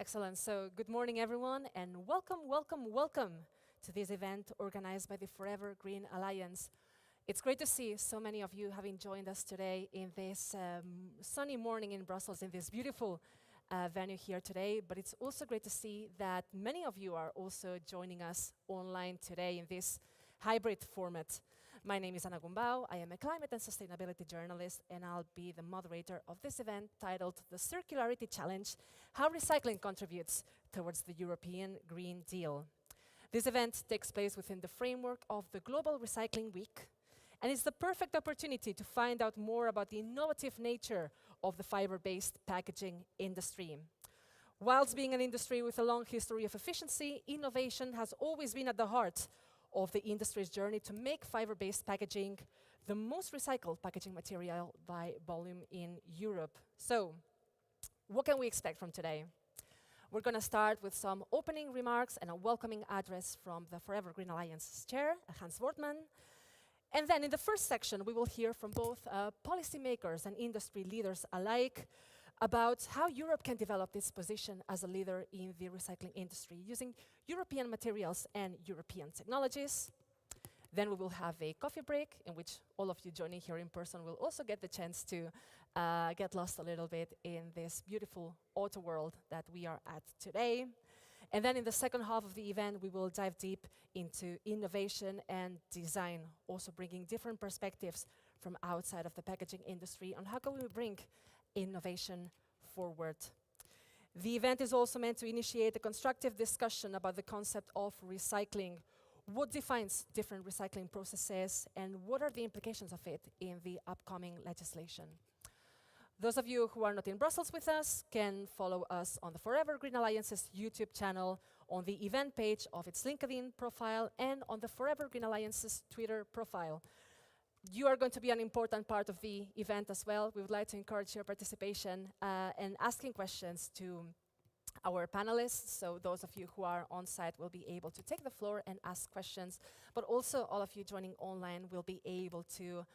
Excellent. So good morning, everyone, and welcome to this event organized by the Forever Green Alliance. It's great to see so many of you having joined us today in this sunny morning in Brussels, in this beautiful venue here today. But it's also great to see that many of you are also joining us online today in this hybrid format. My name is Ana Gumbau. I am a climate and sustainability journalist, and I'll be the moderator of this event titled The Circularity Challenge: How Recycling Contributes Towards the European Green Deal. This event takes place within the framework of the Global Recycling Week, and it's the perfect opportunity to find out more about the innovative nature of the fiber-based packaging industry. Whilst being an industry with a long history of efficiency, innovation has always been at the heart of the industry's journey to make fiber-based packaging the most recycled packaging material by volume in Europe. So, what can we expect from today? We're going to start with some opening remarks and a welcoming address from the Forever Green Alliance's chair, Hans Wortmann. And then in the first section, we will hear from both policymakers and industry leaders alike about how Europe can develop its position as a leader in the recycling industry using European materials and European technologies. Then we will have a coffee break in which all of you joining here in person will also get the chance to get lost a little bit in this beautiful auto world that we are at today. And then in the second half of the event, we will dive deep into innovation and design, also bringing different perspectives from outside of the packaging industry on how can we bring innovation forward. The event is also meant to initiate a constructive discussion about the concept of recycling. What defines different recycling processes and what are the implications of it in the upcoming legislation? Those of you who are not in Brussels with us can follow us on the Forever Green Alliance's YouTube channel, on the event page of its LinkedIn profile, and on the Forever Green Alliance's Twitter profile. You are going to be an important part of the event as well. We would like to encourage your participation and asking questions to our panelists. So those of you who are on site will be able to take the floor and ask questions, but also all of you joining online will be able to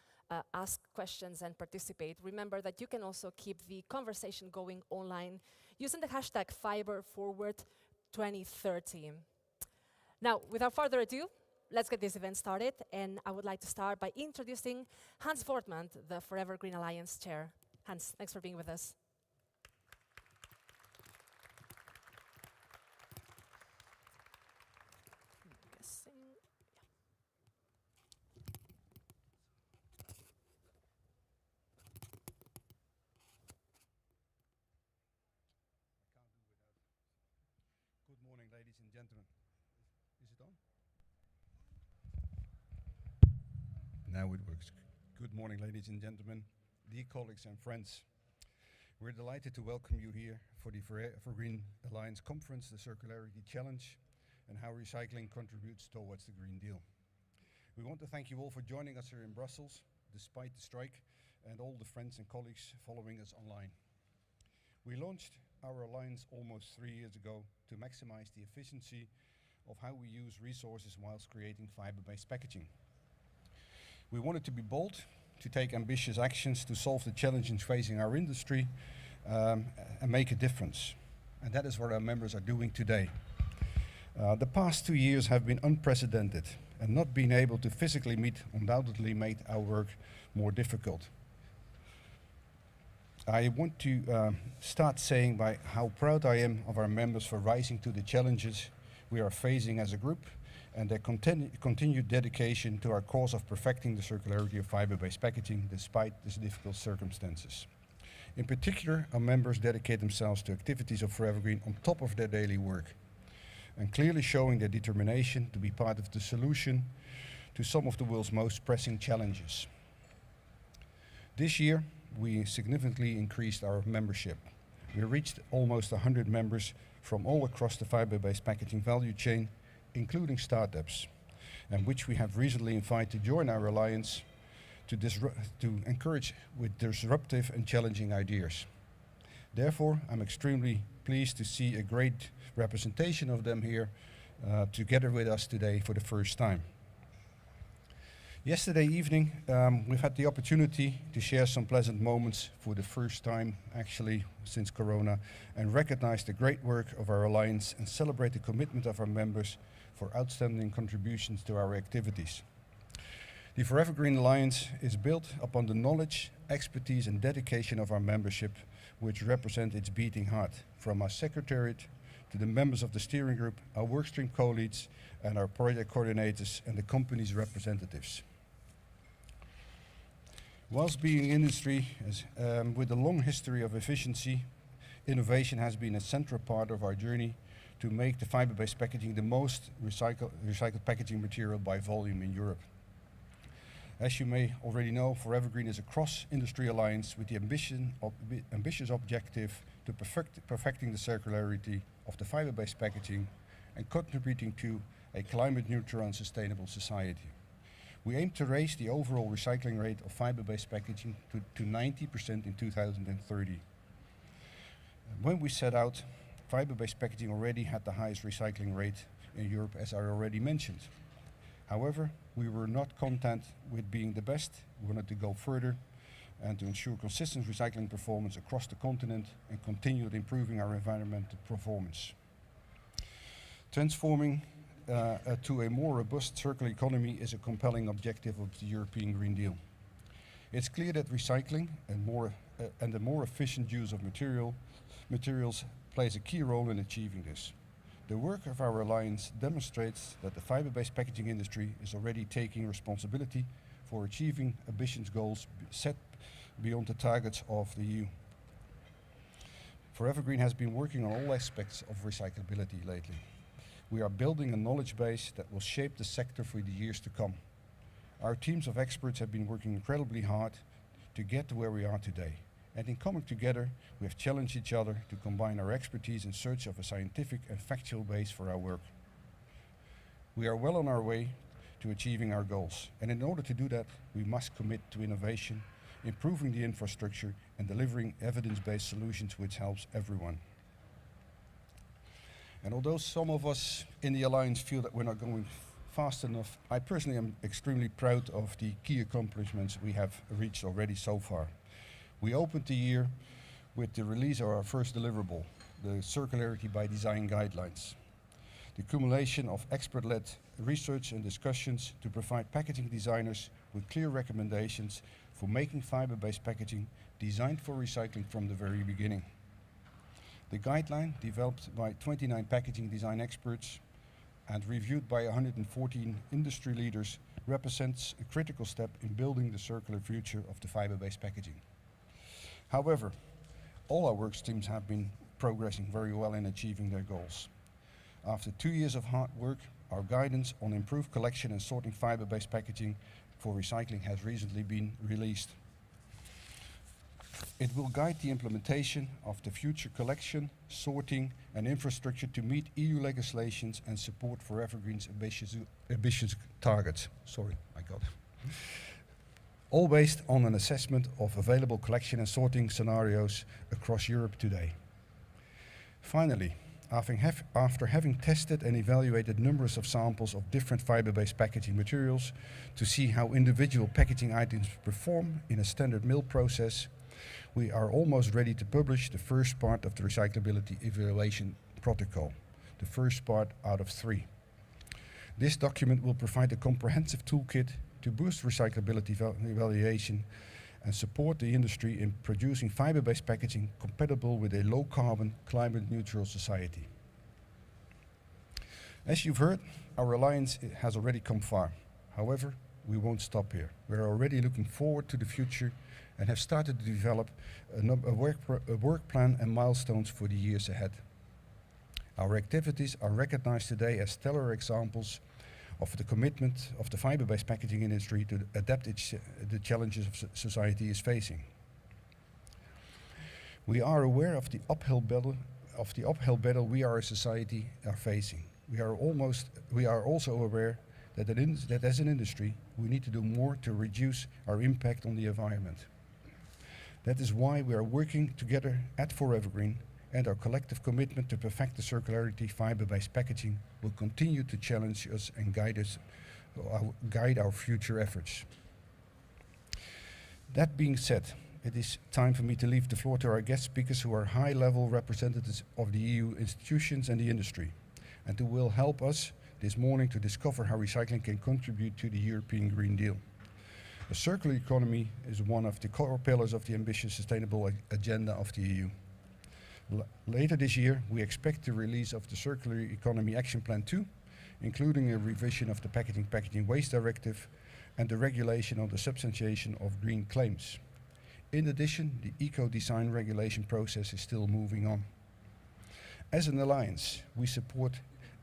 ask questions and participate. Remember that you can also keep the conversation going online using the hashtag FiberForward2030. Now, without further ado, let's get this event started, and I would like to start by introducing Hans Wortmann, the Forever Green Alliance chair. Hans, thanks for being with us. Good morning, ladies and gentlemen. Is it on? Now it works. Good morning, ladies and gentlemen, dear colleagues and friends. We're delighted to welcome you here for the Forever Green Alliance conference, the Circularity Challenge, and how recycling contributes towards the Green Deal. We want to thank you all for joining us here in Brussels, despite the strike, and all the friends and colleagues following us online. We launched our alliance almost 3 years ago to maximize the efficiency of how we use resources whilst creating fiber-based packaging. We wanted to be bold, to take ambitious actions to solve the challenges facing our industry and make a difference. And that is what our members are doing today. The past 2 years have been unprecedented, and not being able to physically meet undoubtedly made our work more difficult. I want to start saying by how proud I am of our members for rising to the challenges we are facing as a group, and their continued dedication to our cause of perfecting the circularity of fiber-based packaging despite these difficult circumstances. In particular, our members dedicate themselves to activities of Forever Green on top of their daily work, and clearly showing their determination to be part of the solution to some of the world's most pressing challenges. This year, we significantly increased our membership. We reached almost 100 members from all across the fiber-based packaging value chain, including startups, and which we have recently invited to join our alliance to encourage with disruptive and challenging ideas. Therefore, I'm extremely pleased to see a great representation of them here together with us today for the first time. Yesterday evening, we've had the opportunity to share some pleasant moments for the first time, actually, since Corona, and recognize the great work of our Alliance and celebrate the commitment of our members for outstanding contributions to our activities. The Forever Green Alliance is built upon the knowledge, expertise and dedication of our membership, which represent its beating heart, from our secretariat to the members of the steering group, our workstream co-leads and our project coordinators and the company's representatives. Whilst being industry with a long history of efficiency, innovation has been a central part of our journey to make the fiber-based packaging the most recycled packaging material by volume in Europe. As you may already know, Forever Green is a cross-industry alliance with the ambitious objective to perfecting the circularity of the fiber-based packaging and contributing to a climate-neutral and sustainable society. We aim to raise the overall recycling rate of fiber-based packaging to 90% in 2030. When we set out, fiber-based packaging already had the highest recycling rate in Europe, as I already mentioned. However, we were not content with being the best. We wanted to go further and to ensure consistent recycling performance across the continent and continue improving our environmental performance. Transforming to a more robust circular economy is a compelling objective of the European Green Deal. It's clear that recycling and the more efficient use of materials plays a key role in achieving this. The work of our alliance demonstrates that the fiber-based packaging industry is already taking responsibility for achieving ambitious goals set beyond the targets of the EU. Forever Green has been working on all aspects of recyclability lately. We are building a knowledge base that will shape the sector for the years to come. Our teams of experts have been working incredibly hard to get to where we are today. And in coming together, we have challenged each other to combine our expertise in search of a scientific and factual base for our work. We are well on our way to achieving our goals. And in order to do that, we must commit to innovation, improving the infrastructure and delivering evidence-based solutions which helps everyone. And although some of us in the Alliance feel that we're not going fast enough, I personally am extremely proud of the key accomplishments we have reached already so far. We opened the year with the release of our first deliverable, the Circularity by Design guidelines. The accumulation of expert-led research and discussions to provide packaging designers with clear recommendations for making fiber-based packaging designed for recycling from the very beginning. The guideline, developed by 29 packaging design experts and reviewed by 114 industry leaders, represents a critical step in building the circular future of the fiber-based packaging. However, all our work streams have been progressing very well in achieving their goals. After 2 years of hard work, our guidance on improved collection and sorting fiber-based packaging for recycling has recently been released. It will guide the implementation of the future collection, sorting and infrastructure to meet EU legislations and support Forever Green's ambitious targets. Sorry, I got it. All based on an assessment of available collection and sorting scenarios across Europe today. Finally, after having tested and evaluated numerous of samples of different fiber-based packaging materials to see how individual packaging items perform in a standard mill process, we are almost ready to publish the first part of the recyclability evaluation protocol, the first part out of 3. This document will provide a comprehensive toolkit to boost recyclability evaluation and support the industry in producing fiber-based packaging compatible with a low-carbon, climate-neutral society. As you've heard, our alliance has already come far. However, we won't stop here. We're already looking forward to the future and have started to develop a work plan and milestones for the years ahead. Our activities are recognized today as stellar examples of the commitment of the fiber-based packaging industry to adapt the challenges of society is facing. We are aware of the uphill battle we are as society are facing. We are also aware that as an industry we need to do more to reduce our impact on the environment. That is why we are working together at Forever Green, and our collective commitment to perfect the circularity fiber-based packaging will continue to challenge us and guide us guide our future efforts. That being said, it is time for me to leave the floor to our guest speakers, who are high-level representatives of the EU institutions and the industry, and who will help us this morning to discover how recycling can contribute to the European Green Deal. A circular economy is one of the core pillars of the ambitious sustainable agenda of the EU. Later this year, we expect the release of the Circular Economy Action Plan 2, including a revision of the Packaging Waste Directive and the regulation on the substantiation of green claims. In addition, the eco-design regulation process is still moving on. As an alliance, we support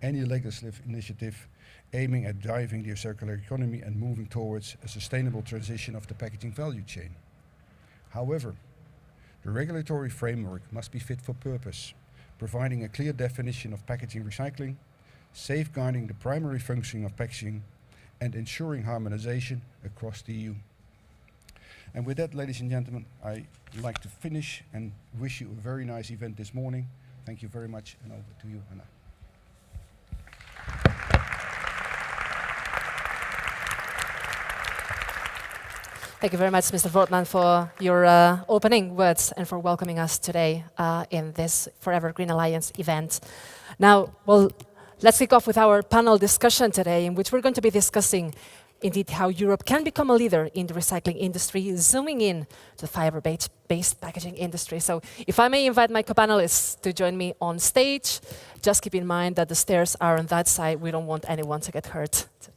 any legislative initiative aiming at driving the circular economy and moving towards a sustainable transition of the packaging value chain. However, the regulatory framework must be fit for purpose, providing a clear definition of packaging recycling, safeguarding the primary functioning of packaging, and ensuring harmonization across the EU. And with that, ladies and gentlemen, I'd like to finish and wish you a very nice event this morning. Thank you very much, and over to you, Anna. Thank you very much, Mr. Voortman, for your opening words and for welcoming us today in this Forever Green Alliance event. Now, well, let's kick off with our panel discussion today, in which we're going to be discussing indeed how Europe can become a leader in the recycling industry, zooming in to the fiber-based packaging industry. So if I may invite my co-panelists to join me on stage, just keep in mind that the stairs are on that side. We don't want anyone to get hurt today.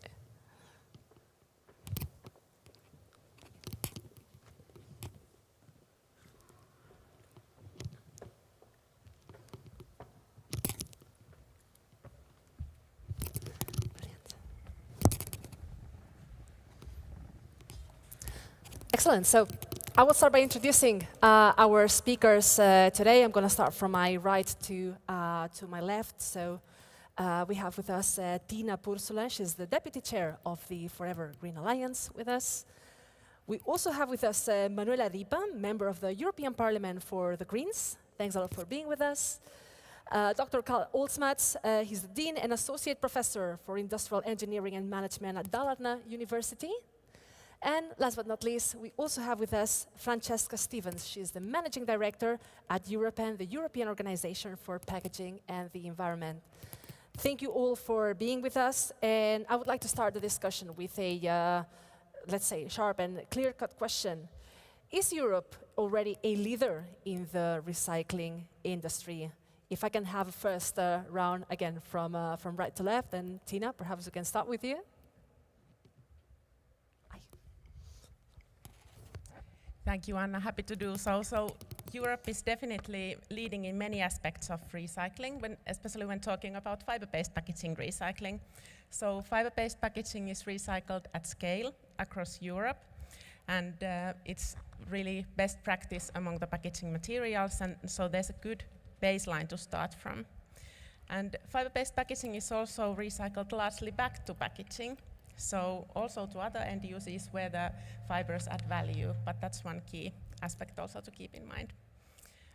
Excellent. So I will start by introducing our speakers today. I'm going to start from my right to my left. So we have with us Tiina Pursulä. She's the Deputy Chair of the Forever Green Alliance with us. We also have with us Manuela Ripa, Member of the European Parliament for the Greens. Thanks a lot for being with us. Dr. Karl Olsmats, he's the Dean and Associate Professor for Industrial Engineering and Management at Dalarna University. And last but not least, we also have with us Francesca Stevens. She is the Managing Director at European, the European Organization for Packaging and the Environment. Thank you all for being with us. And I would like to start the discussion with a, let's say, sharp and clear-cut question. Is Europe already a leader in the recycling industry? If I can have a first round again from right to left, and Tiina, perhaps we can start with you. Thank you, Anna. Happy to do so. So Europe is definitely leading in many aspects of recycling, especially when talking about fiber-based packaging recycling. So fiber-based packaging is recycled at scale across Europe, and it's really best practice among the packaging materials, and so there's a good baseline to start from. And fiber-based packaging is also recycled largely back to packaging. So also to other end uses where the fibers add value, but that's one key aspect also to keep in mind.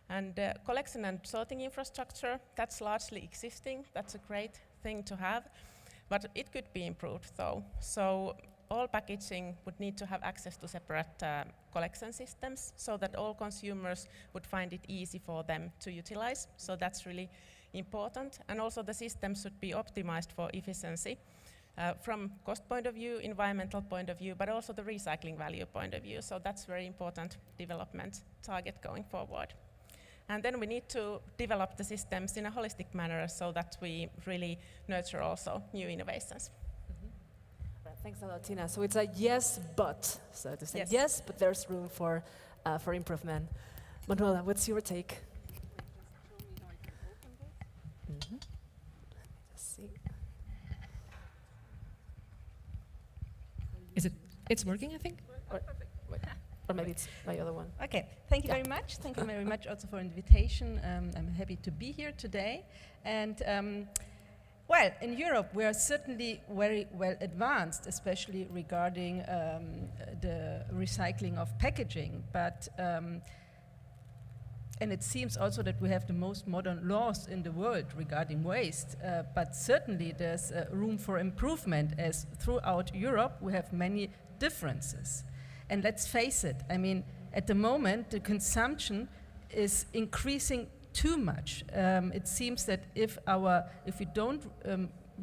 And collection and sorting infrastructure, that's largely existing. That's a great thing to have, but it could be improved though. So all packaging would need to have access to separate collection systems so that all consumers would find it easy for them to utilize. So that's really important. And also the system should be optimized for efficiency. From cost point of view, environmental point of view, but also the recycling value point of view. So that's very important development target going forward. And then we need to develop the systems in a holistic manner so that we really nurture also new innovations. Mm-hmm. Right, thanks a lot, Tiina. So it's a yes, but, so to say. Yes, yes, but there's room for improvement. Manuela, what's your take? Mm-hmm. Let's see. It's working, I think? Or maybe it's my other one. Okay, thank you very much. Thank you very much also for the invitation. I'm happy to be here today. And well, in Europe, we are certainly very well advanced, especially regarding the recycling of packaging. But and it seems also that we have the most modern laws in the world regarding waste, but certainly there's room for improvement, as throughout Europe we have many differences. And let's face it, I mean, at the moment the consumption is increasing too much. It seems that if we don't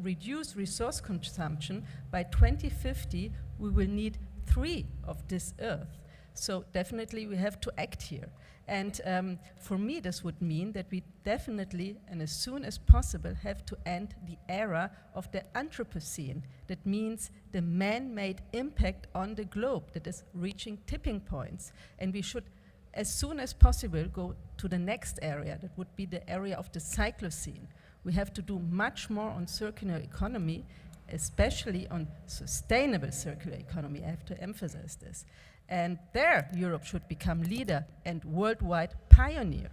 reduce resource consumption, by 2050 we will need 3 of this Earth. So definitely we have to act here. And for me this would mean that we definitely, and as soon as possible, have to end the era of the Anthropocene. That means the man-made impact on the globe that is reaching tipping points. And we should, as soon as possible, go to the next area. That would be the area of the Cyclocene. We have to do much more on circular economy, especially on sustainable circular economy. I have to emphasize this. And there, Europe should become leader and worldwide pioneer.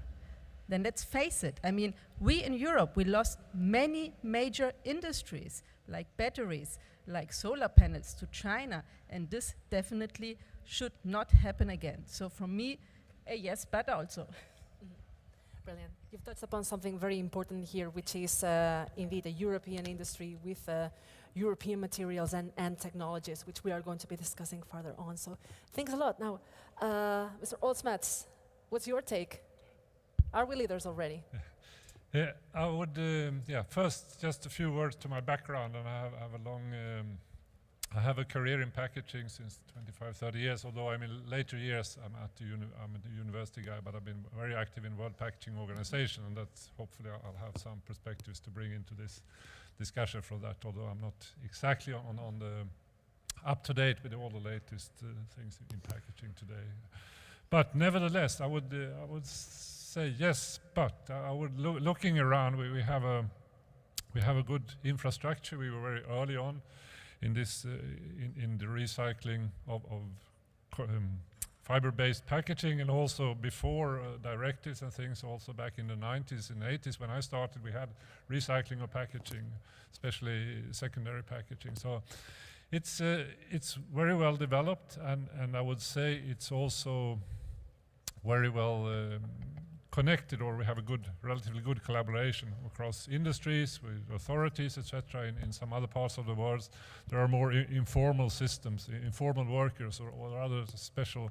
Then let's face it, I mean, we in Europe, we lost many major industries, like batteries, like solar panels to China, and this definitely should not happen again. So for me, a yes, but also. Brilliant. You've touched upon something very important here, which is indeed a European industry with European materials and technologies, which we are going to be discussing further on. So thanks a lot. Now, Mr. Oldsmats, what's your take? Are we leaders already? Yeah, I would, first just a few words to my background, and I have a career in packaging since 25, 30 years, although I'm in later years, I'm a university guy, but I've been very active in World Packaging Organization, and that's hopefully I'll have some perspectives to bring into this discussion from that, although I'm not exactly on the up to date with all the latest things in packaging today. But nevertheless, I would say yes, but I would looking around, we have a good infrastructure. We were very early on in this in the recycling of fiber-based packaging, and also before directives and things, also back in the 90s and 80s when I started, we had recycling of packaging, especially secondary packaging. So it's very well developed, and I would say it's also very well connected, or we have a relatively good collaboration across industries with authorities, etc. In some other parts of the world, there are more informal systems, informal workers, or other special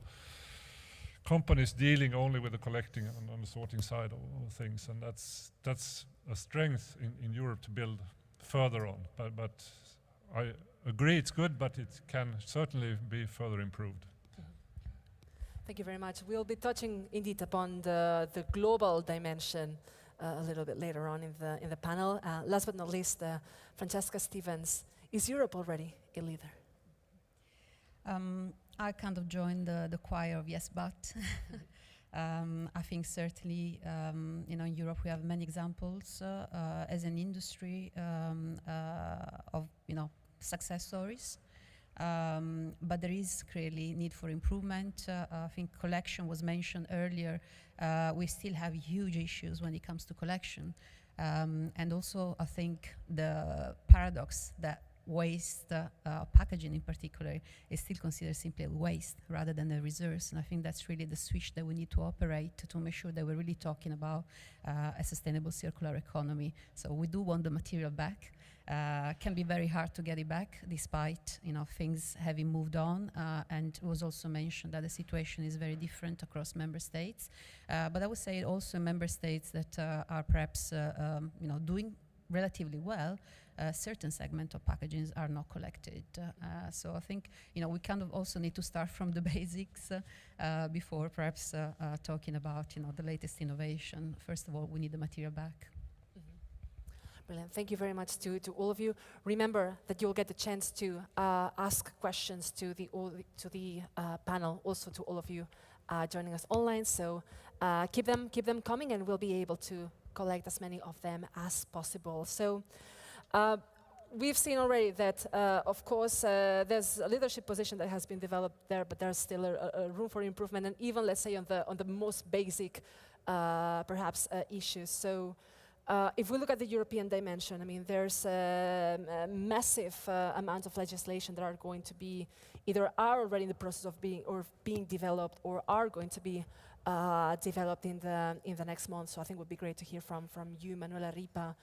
companies dealing only with the collecting on the sorting side of things, and that's a strength in Europe to build further on. But I agree it's good, but it can certainly be further improved. Thank you very much. We'll be touching indeed upon the global dimension a little bit later on in the panel. Last but not least, Francesca Stevens, is Europe already a leader? I kind of joined the choir of yes, but. I think certainly, in Europe we have many examples as an industry of, success stories. But there is clearly need for improvement. I think collection was mentioned earlier. We still have huge issues when it comes to collection. And also I think the paradox that waste, packaging in particular, is still considered simply a waste rather than a resource. And I think that's really the switch that we need to operate to make sure that we're really talking about a sustainable circular economy. So we do want the material back. Can be very hard to get it back, despite things having moved on. And it was also mentioned that the situation is very different across member states. But I would say also member states that are perhaps doing relatively well, certain segment of packages are not collected. So I think we kind of also need to start from the basics before perhaps talking about the latest innovation. First of all, we need the material back. Brilliant. Thank you very much to all of you. Remember that you'll get the chance to ask questions to the panel, also to all of you joining us online. So keep them coming, and we'll be able to collect as many of them as possible. So we've seen already that, of course, there's a leadership position that has been developed there, but there's still a room for improvement, and even, let's say, on the most basic, perhaps, issues. So. If we look at the European dimension, I mean, there's a massive amount of legislation that are going to be either are already in the process of being developed or are going to be developed in the next month. So I think it would be great to hear from you, Manuela Ripa.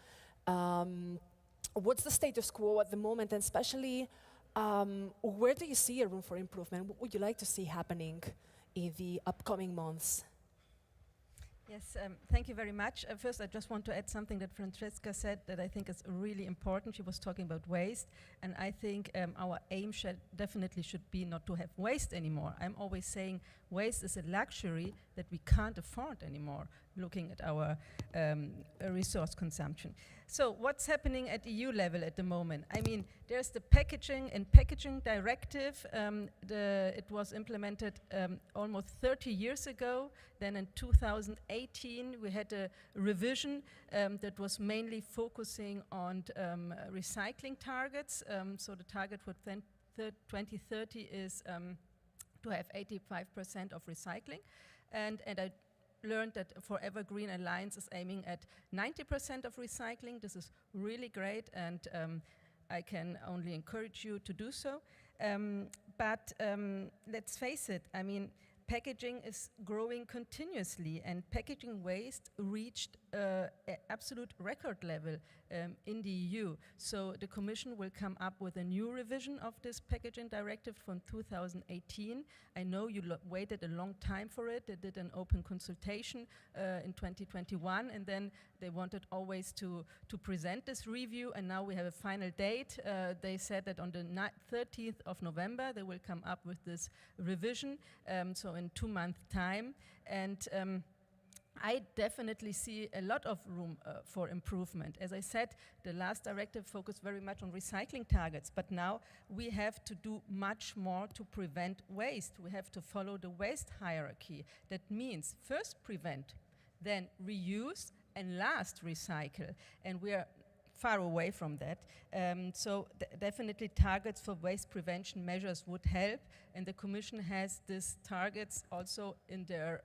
What's the status quo at the moment, and especially where do you see a room for improvement? What would you like to see happening in the upcoming months? Yes, thank you very much. First, I just want to add something that Francesca said that I think is really important. She was talking about waste, and I think our aim definitely should be not to have waste anymore. I'm always saying waste is a luxury that we can't afford anymore, looking at our resource consumption. So what's happening at EU level at the moment? I mean, there's the packaging and packaging directive. It was implemented almost 30 years ago. Then in 2018, we had a revision that was mainly focusing on recycling targets. So the target for 2030 is to have 85% of recycling. And I learned that Forever Green Alliance is aiming at 90% of recycling. This is really great, and I can only encourage you to do so. But let's face it, I mean, packaging is growing continuously, and packaging waste reached an absolute record level in the EU. So the Commission will come up with a new revision of this packaging directive from 2018. I know you waited a long time for it. They did an open consultation in 2021, and then they wanted always to present this review, and now we have a final date. They said that on the 13th of November they will come up with this revision, so in 2 months' time. And I definitely see a lot of room for improvement. As I said, the last directive focused very much on recycling targets, but now we have to do much more to prevent waste. We have to follow the waste hierarchy. That means first prevent, then reuse, and last recycle. And we are far away from that. So definitely targets for waste prevention measures would help, and the Commission has these targets also in their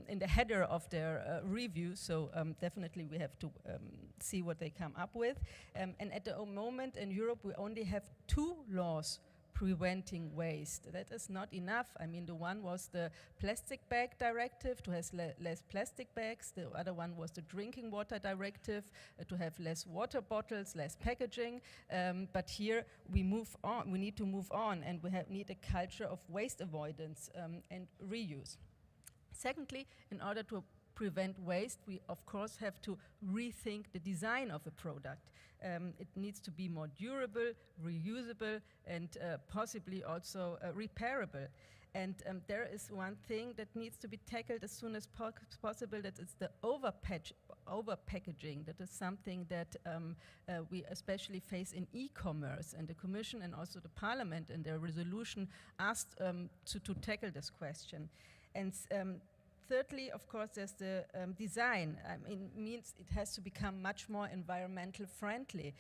in the header of their review. So definitely we have to see what they come up with. And at the moment in Europe we only have 2 laws preventing waste. That is not enough. I mean, the one was the plastic bag directive to have less plastic bags. The other one was the drinking water directive to have less water bottles, less packaging. But here we move on. We need to move on, and we need a culture of waste avoidance and reuse. Secondly, in order to prevent waste, we of course have to rethink the design of a product. It needs to be more durable, reusable, and possibly also repairable. And there is one thing that needs to be tackled as soon as possible, that is the over-packaging. That is something that we especially face in e-commerce, and the Commission and also the Parliament in their resolution asked to tackle this question. And thirdly, of course, there's the design. I mean, means it has to become much more environmental friendly.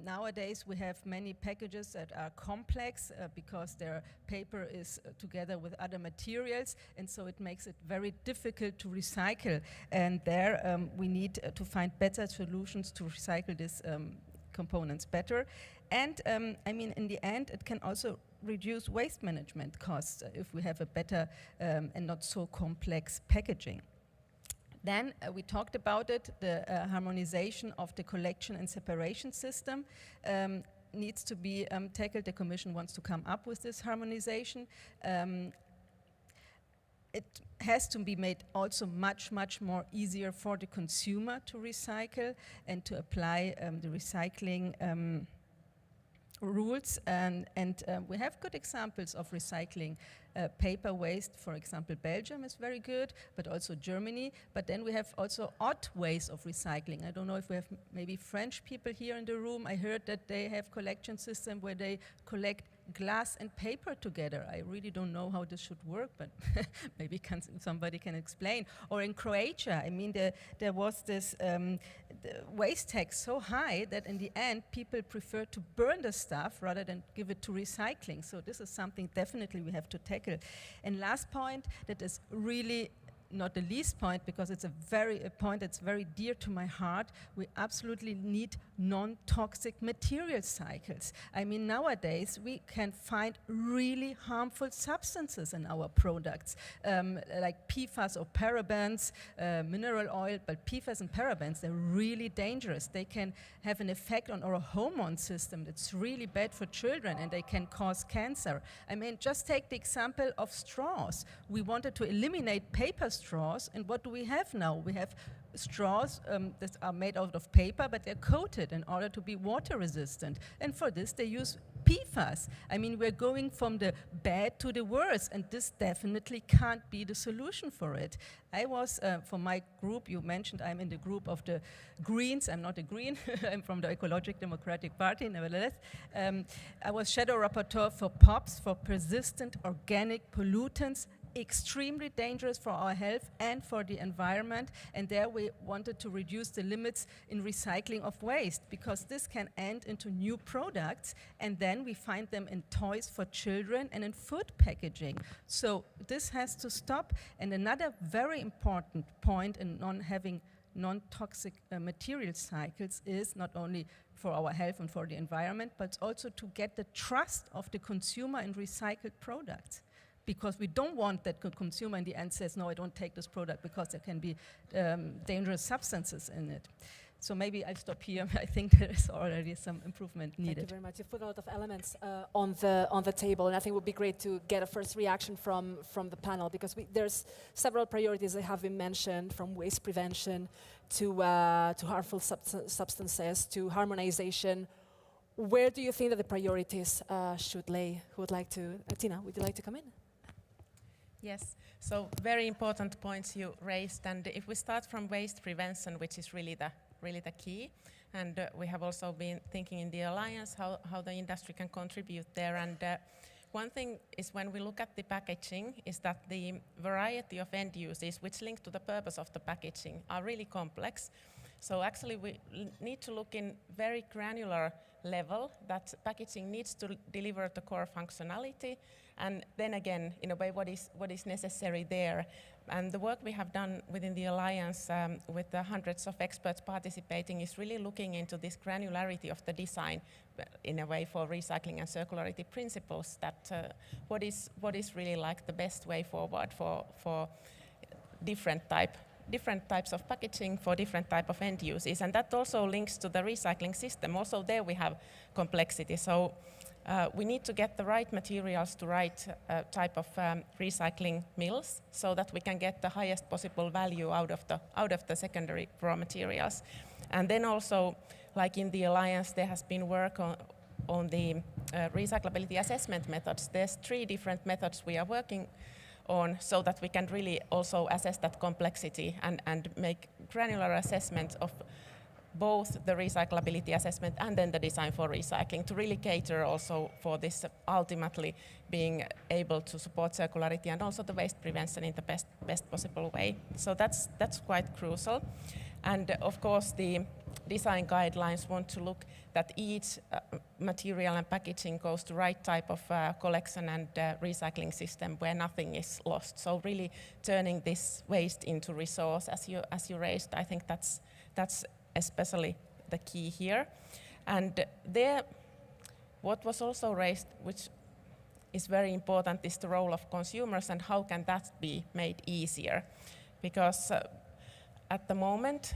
Nowadays, we have many packages that are complex because their paper is together with other materials, and so it makes it very difficult to recycle. And there, we need to find better solutions to recycle these components better. And I mean, in the end, it can also reduce waste management costs if we have a better and not so complex packaging. Then we talked about it, the harmonization of the collection and separation system needs to be tackled. The Commission wants to come up with this harmonization. It has to be made also much, much more easier for the consumer to recycle and to apply the recycling rules, and we have good examples of recycling paper waste. For example, Belgium is very good, but also Germany. But then we have also odd ways of recycling. I don't know if we have maybe French people here in the room. I heard that they have collection system where they collect glass and paper together. I really don't know how this should work, but maybe somebody can explain. Or in Croatia, I mean, there was this waste tax so high that in the end people prefer to burn the stuff rather than give it to recycling. So this is something definitely we have to tackle. And last point, that is really not the least point, because it's a point that's very dear to my heart. We absolutely need non-toxic material cycles. I mean, nowadays we can find really harmful substances in our products, like PFAS or parabens, mineral oil, but PFAS and parabens, they're really dangerous. They can have an effect on our hormone system that's really bad for children, and they can cause cancer. I mean, just take the example of straws. We wanted to eliminate paper straws, and what do we have now? We have straws that are made out of paper, but they're coated in order to be water resistant. And for this, they use PFAS. I mean, we're going from the bad to the worse, and this definitely can't be the solution for it. I was, for my group, you mentioned I'm in the group of the Greens. I'm not a Green. I'm from the Ecologic Democratic Party, nevertheless. I was shadow rapporteur for POPs, for persistent organic pollutants, extremely dangerous for our health and for the environment, and there we wanted to reduce the limits in recycling of waste, because this can end into new products, and then we find them in toys for children and in food packaging. So this has to stop. And another very important point in having non-toxic material cycles is not only for our health and for the environment, but also to get the trust of the consumer in recycled products. Because we don't want that the consumer in the end says, no, I don't take this product because there can be dangerous substances in it. So maybe I'll stop here. I think there is already some improvement needed. Thank you very much. You put a lot of elements on the table, and I think it would be great to get a first reaction from the panel, because there's several priorities that have been mentioned, from waste prevention to harmful substances to harmonization. Where do you think that the priorities should lay? Who would like to? Tina, would you like to come in? Yes, so very important points you raised, and if we start from waste prevention, which is really the key, and we have also been thinking in the Alliance how the industry can contribute there, and one thing is, when we look at the packaging, is that the variety of end uses which link to the purpose of the packaging are really complex. So actually we need to look in very granular level that packaging needs to deliver the core functionality, and then again, in a way, what is necessary there. And the work we have done within the Alliance with the hundreds of experts participating is really looking into this granularity of the design, in a way, for recycling and circularity principles, that what is really like the best way forward for different types of packaging for different type of end uses. And that also links to the recycling system. Also there we have complexity. So we need to get the right materials to right type of recycling mills, so that we can get the highest possible value out of the secondary raw materials. And then also, like in the Alliance, there has been work on the recyclability assessment methods. There's 3 different methods we are working on, so that we can really also assess that complexity and make granular assessment of both the recyclability assessment and then the design for recycling, to really cater also for this ultimately being able to support circularity and also the waste prevention in the best possible way. So that's quite crucial. And of course the design guidelines want to look that each material and packaging goes to right type of collection and recycling system where nothing is lost. So really turning this waste into resource, as you raised. I think that's especially the key here. And there, what was also raised, which is very important, is the role of consumers and how can that be made easier. Because at the moment,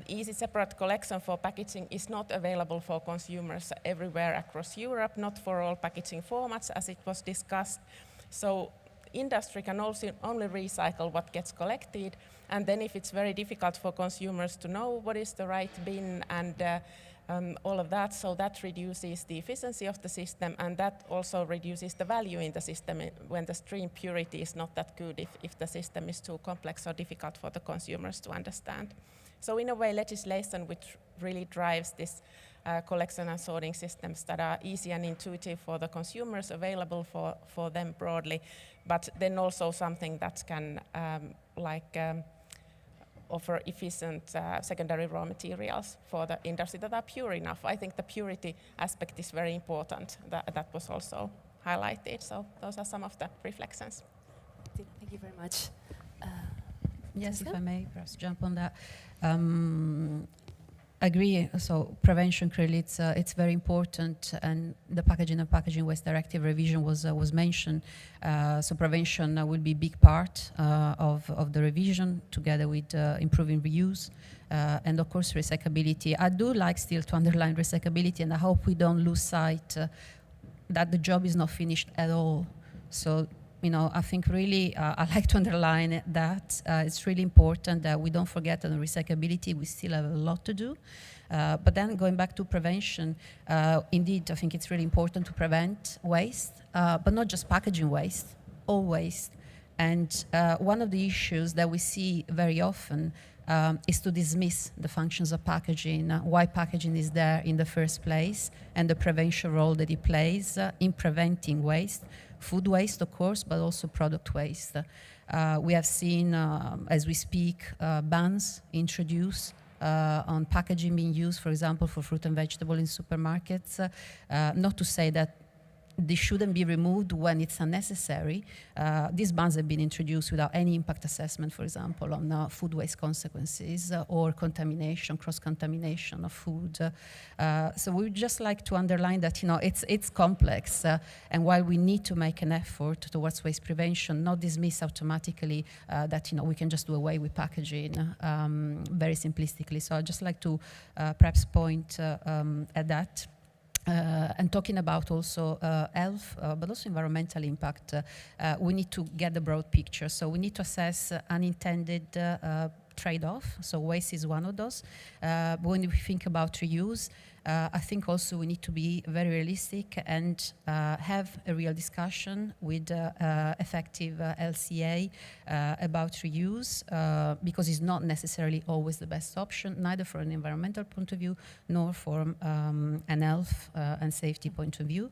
easy separate collection for packaging is not available for consumers everywhere across Europe, not for all packaging formats, as it was discussed. So industry can also only recycle what gets collected, and then if it's very difficult for consumers to know what is the right bin and all of that, so that reduces the efficiency of the system, and that also reduces the value in the system when the stream purity is not that good, if the system is too complex or difficult for the consumers to understand. So in a way, legislation which really drives this collection and sorting systems that are easy and intuitive for the consumers, available for them broadly, but then also something that can offer efficient secondary raw materials for the industry that are pure enough. I think the purity aspect is very important. That was also highlighted. So those are some of the reflections. Thank you very much. Yes, if I may perhaps jump on that. agree. So prevention clearly it's very important, and the Packaging and Packaging Waste Directive revision was mentioned. So prevention will be a big part of the revision, together with improving reuse. And of course recyclability. I do like still to underline recyclability, and I hope we don't lose sight that the job is not finished at all. So, you know, I think really I like to underline that it's really important that we don't forget on recyclability. We still have a lot to do. But then going back to prevention, indeed, I think it's really important to prevent waste, but not just packaging waste, all waste. And one of the issues that we see very often is to dismiss the functions of packaging, why packaging is there in the first place, and the prevention role that it plays in preventing waste, food waste, of course, but also product waste. We have seen, as we speak, bans introduced on packaging being used, for example, for fruit and vegetable in supermarkets. Not to say that they shouldn't be removed when it's unnecessary. These bans have been introduced without any impact assessment, for example, on food waste consequences or contamination, cross-contamination of food. So we would just like to underline that, you know, it's complex, and while we need to make an effort towards waste prevention, not dismiss automatically that, you know, we can just do away with packaging very simplistically. So I'd just like to perhaps point at that. And talking about also health, but also environmental impact, we need to get the broad picture. So we need to assess unintended trade-off. So waste is one of those. But when we think about reuse, I think also we need to be very realistic and have a real discussion with effective LCA about reuse, because it's not necessarily always the best option, neither from an environmental point of view, nor from an health and safety point of view.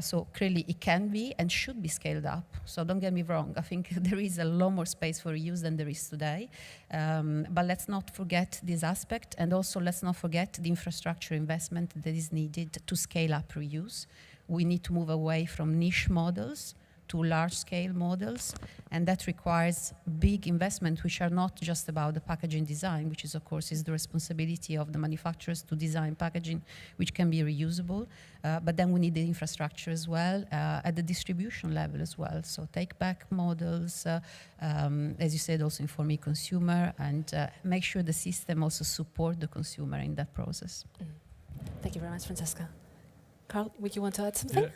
So clearly it can be and should be scaled up. So don't get me wrong, I think there is a lot more space for reuse than there is today. But let's not forget this aspect, and also let's not forget the infrastructure investment that is needed to scale up reuse. We need to move away from niche models to large-scale models, and that requires big investment, which are not just about the packaging design, which is, of course, is the responsibility of the manufacturers to design packaging which can be reusable, but then we need the infrastructure as well, at the distribution level as well. So take-back models, as you said, also informing consumer, and make sure the system also support the consumer in that process. Thank you very much, Francesca. Carl, would you want to add something? Yeah.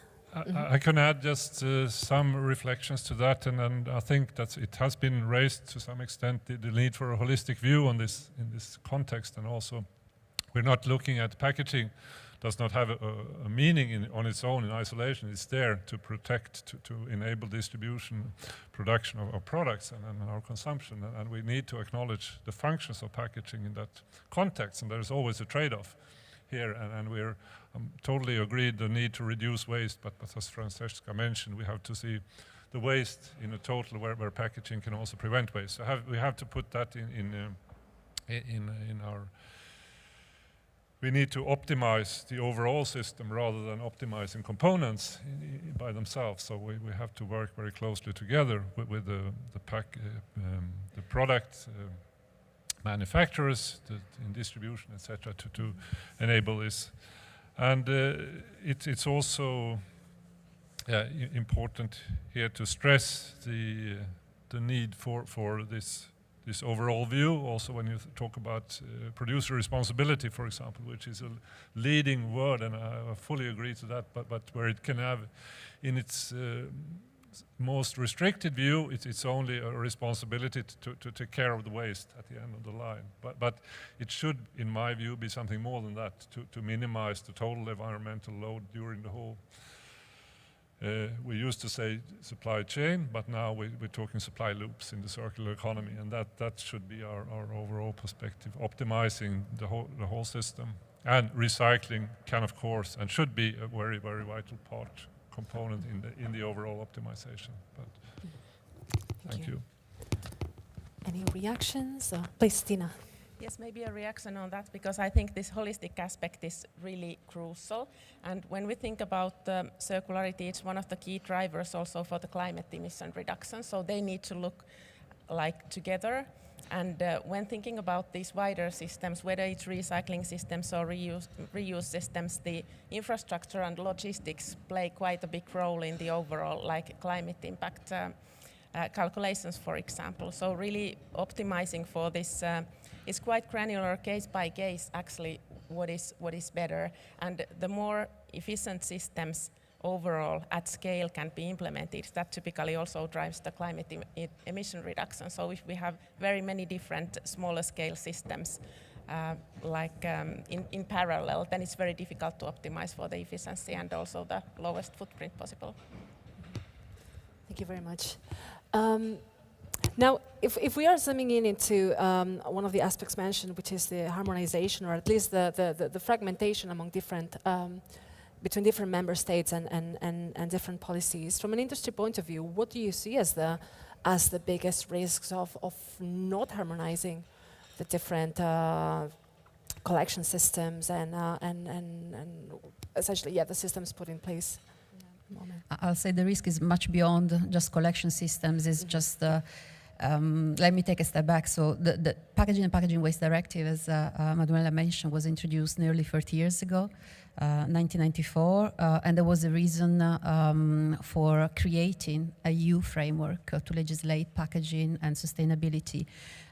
I can add just some reflections to that, and I think that it has been raised to some extent the need for a holistic view on this in this context, and also we're not looking at packaging does not have a meaning on its own in isolation. It's there to protect, to enable distribution, production of products and our consumption, and we need to acknowledge the functions of packaging in that context, and there's always a trade-off here, and we're totally agreed the need to reduce waste, but as Francesca mentioned, we have to see the waste in a total where packaging can also prevent waste. So we have to put that in our. We need to optimize the overall system rather than optimizing components by themselves. So we have to work very closely together with the product manufacturers, in distribution, etc., to enable this. And it's also important here to stress the need for this overall view. Also, when you talk about producer responsibility, for example, which is a leading word, and I fully agree to that. But where it can have, in its most restricted view, it's only a responsibility to take care of the waste at the end of the line. But it should, in my view, be something more than that, to minimize the total environmental load during the whole. We used to say supply chain, but now we're talking supply loops in the circular economy, and that should be our overall perspective, optimizing the whole system. And recycling can, of course, and should be a very, very vital component in the overall optimization. But thank you. Any reactions? Please, Tina. Yes, maybe a reaction on that, because I think this holistic aspect is really crucial. And when we think about circularity, it's one of the key drivers also for the climate emission reduction. So they need to look like together. And when thinking about these wider systems, whether it's recycling systems or reuse systems, the infrastructure and logistics play quite a big role in the overall climate impact calculations, for example. So really optimizing for this is quite granular, case by case, actually, what is better. And the more efficient systems overall at scale can be implemented, that typically also drives the climate emission reduction. So if we have very many different smaller scale systems in parallel, then it's very difficult to optimize for the efficiency and also the lowest footprint possible. Thank you very much. Now, if we are zooming into one of the aspects mentioned, which is the harmonization, or at least the fragmentation among different between different member states and different policies. From an industry point of view, what do you see as the biggest risks of not harmonizing the different collection systems and essentially, the systems put in place? I'll say the risk is much beyond just collection systems. It's just let me take a step back. So the Packaging and Packaging Waste Directive, as Manuela mentioned, was introduced nearly 30 years ago, 1994, and there was a reason for creating a EU framework to legislate packaging and sustainability.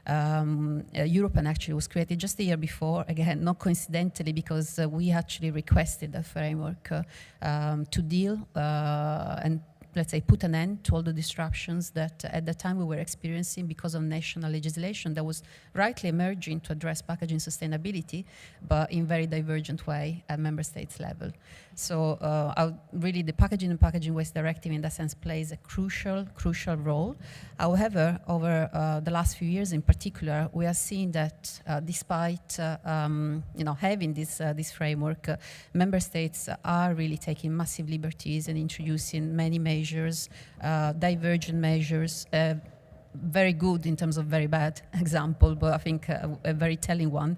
European actually was created just a year before, again, not coincidentally, because we actually requested a framework to deal and let's say, put an end to all the disruptions that at the time we were experiencing because of national legislation that was rightly emerging to address packaging sustainability, but in very divergent way at member states level. So really the Packaging and Packaging Waste Directive in that sense plays a crucial role. However, over the last few years in particular, we are seeing that despite having this framework, member states are really taking massive liberties and introducing many measures, divergent measures, very good in terms of very bad example, but I think a very telling one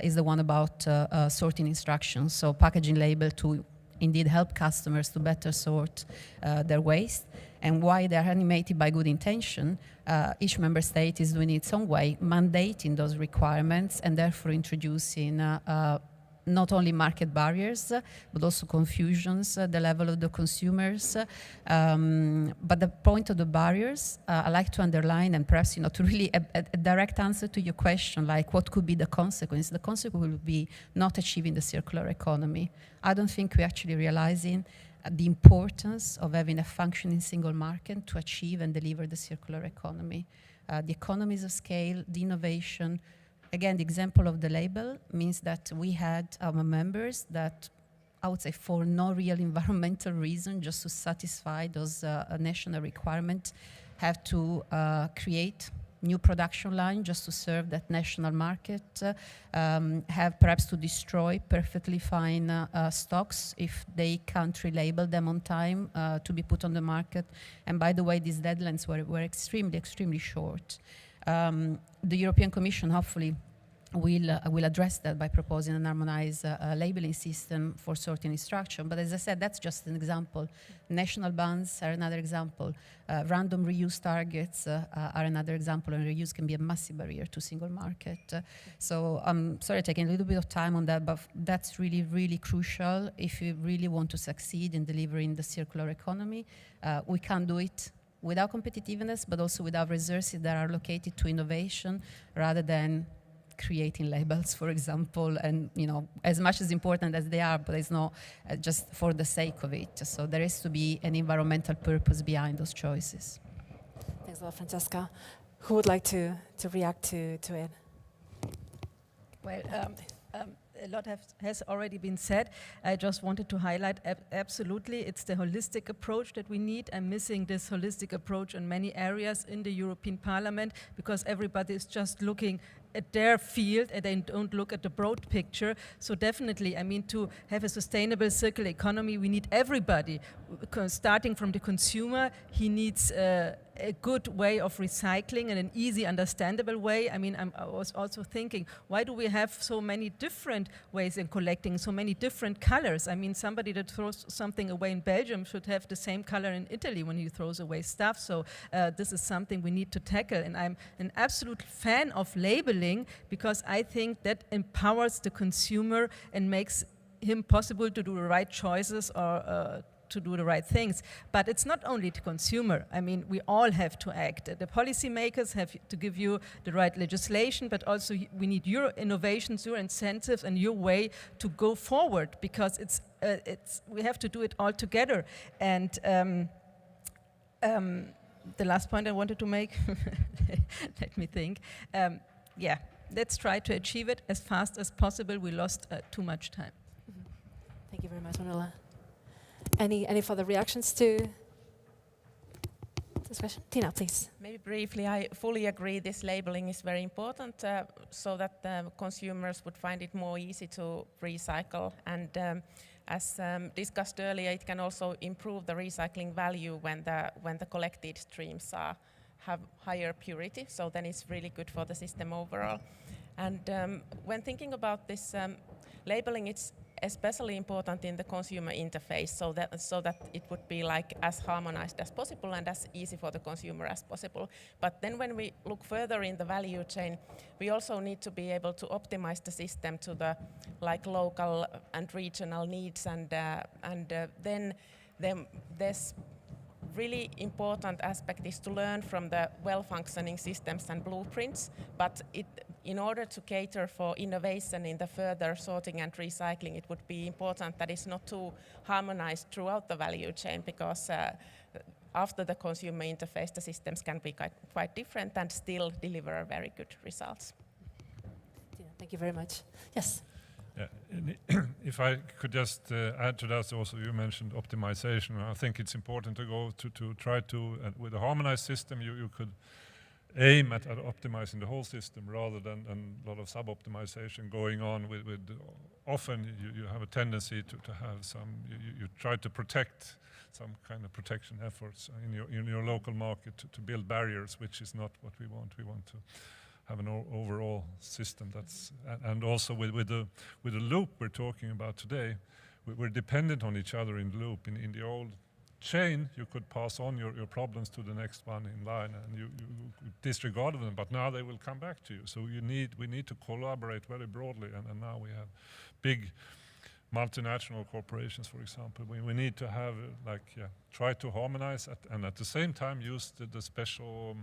is the one about sorting instructions. So packaging label to indeed help customers to better sort their waste. And why they're animated by good intention, each member state is doing it its own way, mandating those requirements and therefore introducing not only market barriers, but also confusions at the level of the consumers. But the point of the barriers, I like to underline, and perhaps to really a direct answer to your question, like what could be the consequence? The consequence will be not achieving the circular economy. I don't think we're actually realizing the importance of having a functioning single market to achieve and deliver the circular economy. The economies of scale, the innovation. Again, the example of the label means that we had our members that, I would say, for no real environmental reason, just to satisfy those national requirements, have to create new production line just to serve that national market, have perhaps to destroy perfectly fine stocks if they can't relabel them on time to be put on the market. And by the way, these deadlines were extremely short. The European Commission hopefully will address that by proposing an harmonized labeling system for sorting instruction. But as I said, that's just an example. National bans are another example. Random reuse targets are another example, and reuse can be a massive barrier to single market. So I'm sorry taking a little bit of time on that, but that's really crucial if we really want to succeed in delivering the circular economy. We can't do it without competitiveness, but also without resources that are allocated to innovation rather than creating labels, for example, and as much as important as they are, but it's not just for the sake of it. So there has to be an environmental purpose behind those choices. Thanks a lot, Francesca. Who would like to react to it? Well, a lot has already been said. I just wanted to highlight absolutely it's the holistic approach that we need. I'm missing this holistic approach in many areas in the European Parliament because everybody is just looking at their field and they don't look at the broad picture. So definitely, I mean, to have a sustainable circular economy, we need everybody, starting from the consumer. He needs a good way of recycling and an easy, understandable way. I mean, I was also thinking, why do we have so many different ways in collecting, so many different colors? I mean, somebody that throws something away in Belgium should have the same color in Italy when he throws away stuff. So this is something we need to tackle. And I'm an absolute fan of labeling, because I think that empowers the consumer and makes him possible to do the right choices or to do the right things. But it's not only the consumer. I mean, we all have to act. The policymakers have to give you the right legislation, but also we need your innovations, your incentives, and your way to go forward, because we have to do it all together. And the last point I wanted to make, let me think. Yeah, let's try to achieve it as fast as possible. We lost too much time. Thank you very much, Manuela. Any further reactions to this question? Tina, please. Maybe briefly, I fully agree this labeling is very important so that consumers would find it more easy to recycle. And as discussed earlier, it can also improve the recycling value when the collected streams have higher purity. So then it's really good for the system overall. And when thinking about this labeling, it's especially important in the consumer interface, so that it would be like as harmonized as possible and as easy for the consumer as possible. But then when we look further in the value chain, we also need to be able to optimize the system to the local and regional needs, and then there's really important aspect is to learn from the well-functioning systems and blueprints, but in order to cater for innovation in the further sorting and recycling, it would be important that it's not too harmonized throughout the value chain, because after the consumer interface, the systems can be quite different and still deliver very good results. Thank you very much. Yes. Yeah, if I could just add to that, also you mentioned optimization. I think it's important to go to try to, with a harmonized system, you could aim at optimizing the whole system rather than a lot of sub-optimization going on with often you have a tendency to have some, you try to protect some kind of protection efforts in your local market to build barriers, which is not what we want. We want to have an overall system that's, and also with the loop we're talking about today, we're dependent on each other in the loop. In the old chain, you could pass on your problems to the next one in line, and you disregard them, but now they will come back to you. So we need to collaborate very broadly, and now we have big multinational corporations, for example. We need to have try to harmonize and at the same time use the special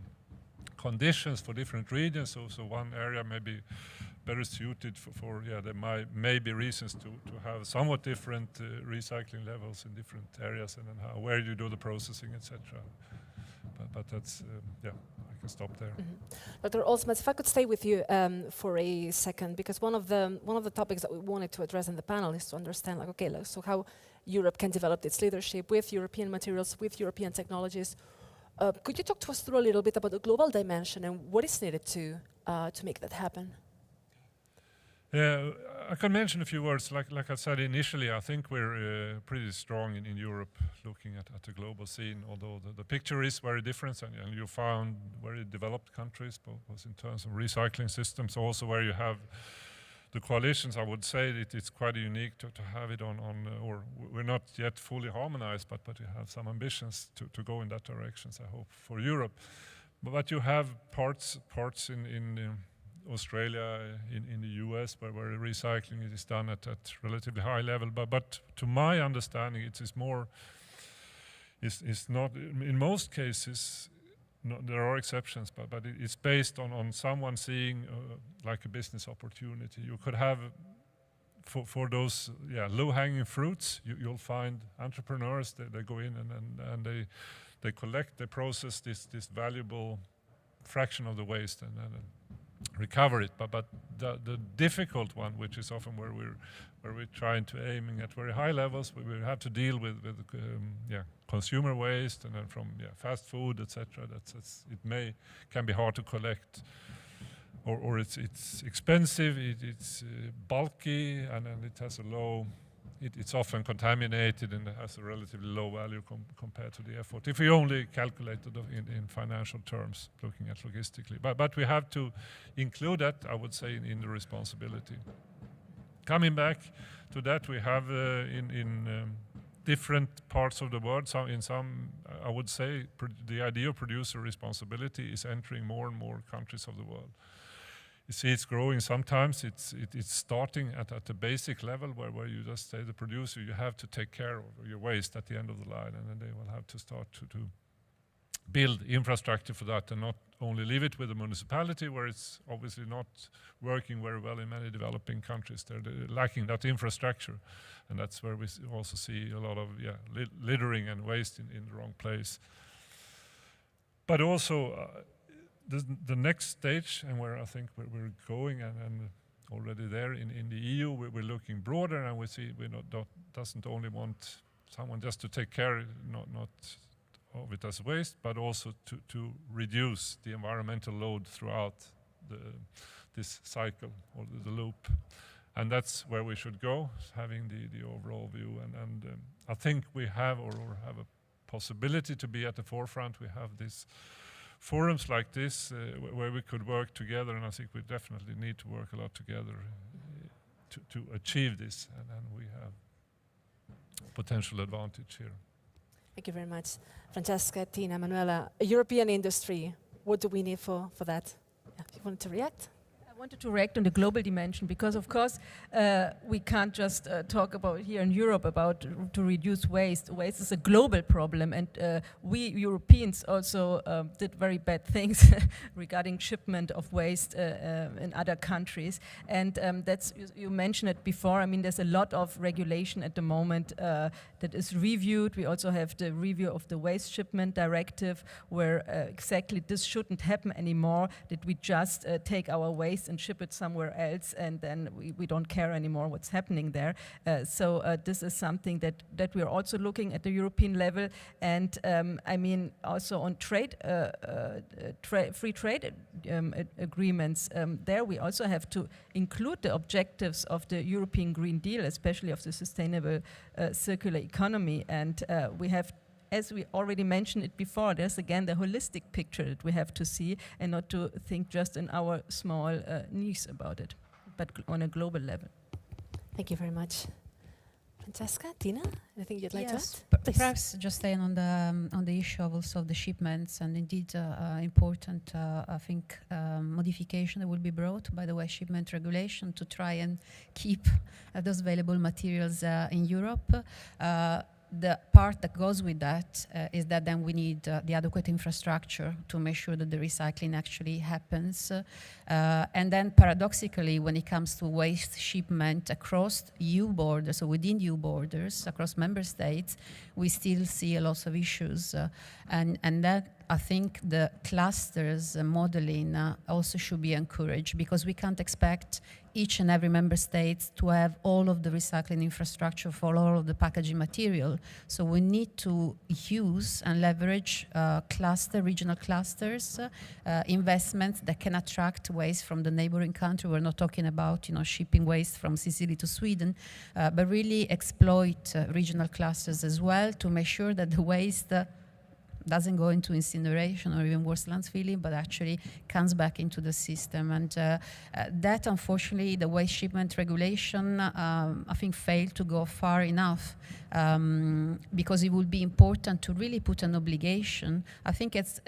conditions for different regions. So one area may be better suited for there may be reasons to have somewhat different recycling levels in different areas, and then where you do the processing, etc. But that's I can stop there. Dr. Olsmets, if I could stay with you for a second, because one of the topics that we wanted to address in the panel is to understand, so how Europe can develop its leadership with European materials, with European technologies. Could you talk to us through a little bit about the global dimension and what is needed to make that happen? Yeah, I can mention a few words. Like I said initially, I think we're pretty strong in Europe looking at the global scene, although the picture is very different, and you found very developed countries, both in terms of recycling systems, also where you have the coalitions. I would say it's quite unique to have it on or we're not yet fully harmonized, but you have some ambitions to go in that direction, I hope, for Europe. But you have parts in Australia, in the US, where recycling is done at relatively high level. But to my understanding, it is more, it's not, in most cases, there are exceptions, but it's based on someone seeing like a business opportunity. You could have, for those low-hanging fruits, you'll find entrepreneurs, they go in and they collect, they process this valuable fraction of the waste and recover it. But the difficult one, which is often where we're trying to aiming at very high levels, we have to deal with consumer waste, and then from fast food, etc. Can be hard to collect, or it's expensive, it's bulky, and it has a low it's often contaminated and has a relatively low value compared to the effort. If we only calculated in financial terms, looking at logistically. But we have to include that, I would say, in the responsibility. Coming back to that, we have in different parts of the world, I would say, the idea of producer responsibility is entering more and more countries of the world. You see it's growing. Sometimes it's starting at the basic level where you just say the producer, you have to take care of your waste at the end of the line, and then they will have to start to build infrastructure for that and not only leave it with the municipality where it's obviously not working very well in many developing countries. They're lacking that infrastructure, and that's where we also see a lot of littering and waste in the wrong place. But also the next stage, and where I think we're going and already there in the EU, we're looking broader, and we see doesn't only want someone just to take care not of it as waste, but also to reduce the environmental load throughout this cycle or the loop. And that's where we should go, having the overall view. And I think we have or have a possibility to be at the forefront. We have these forums like this where we could work together, and I think we definitely need to work a lot together to achieve this, and we have potential advantage here. Thank you very much. Francesca, Tina, Manuela, a European industry, what do we need for that? Yeah, you wanted to react? I wanted to react on the global dimension because, of course, we can't just talk about here in Europe about to reduce waste. Waste is a global problem, and we Europeans also did very bad things regarding shipment of waste in other countries. And that's you mentioned it before. I mean, there's a lot of regulation at the moment that is reviewed. We also have the review of the waste shipment directive, where exactly this shouldn't happen anymore. That we just take our waste and ship it somewhere else, and then we don't care anymore what's happening there. So this is something that we're also looking at the European level, and I mean also on trade, free trade agreements. There we also have to include the objectives of the European Green Deal, especially of the sustainable circular economy, and we have, as we already mentioned it before, there's again the holistic picture that we have to see and not to think just in our small niche about it, but on a global level. Thank you very much. Francesca, Tina, anything you'd like to add? Perhaps just staying on the issue of also the shipments, and indeed important, I think, modification that will be brought by the waste shipment regulation to try and keep those valuable materials in Europe. The part that goes with that is that then we need the adequate infrastructure to make sure that the recycling actually happens. And then paradoxically, when it comes to waste shipment across EU borders, or within EU borders, across member states, we still see a lot of issues. And that, I think, the clusters modeling also should be encouraged, because we can't expect each and every member state to have all of the recycling infrastructure for all of the packaging material. So we need to use and leverage regional clusters, investments that can attract waste from the neighboring country. We're not talking about shipping waste from Sicily to Sweden, but really exploit regional clusters as well to make sure that the waste doesn't go into incineration or even worse, landfilling, but actually comes back into the system. And that, unfortunately, the waste shipment regulation, I think, failed to go far enough, because it would be important to really put an obligation. I think it's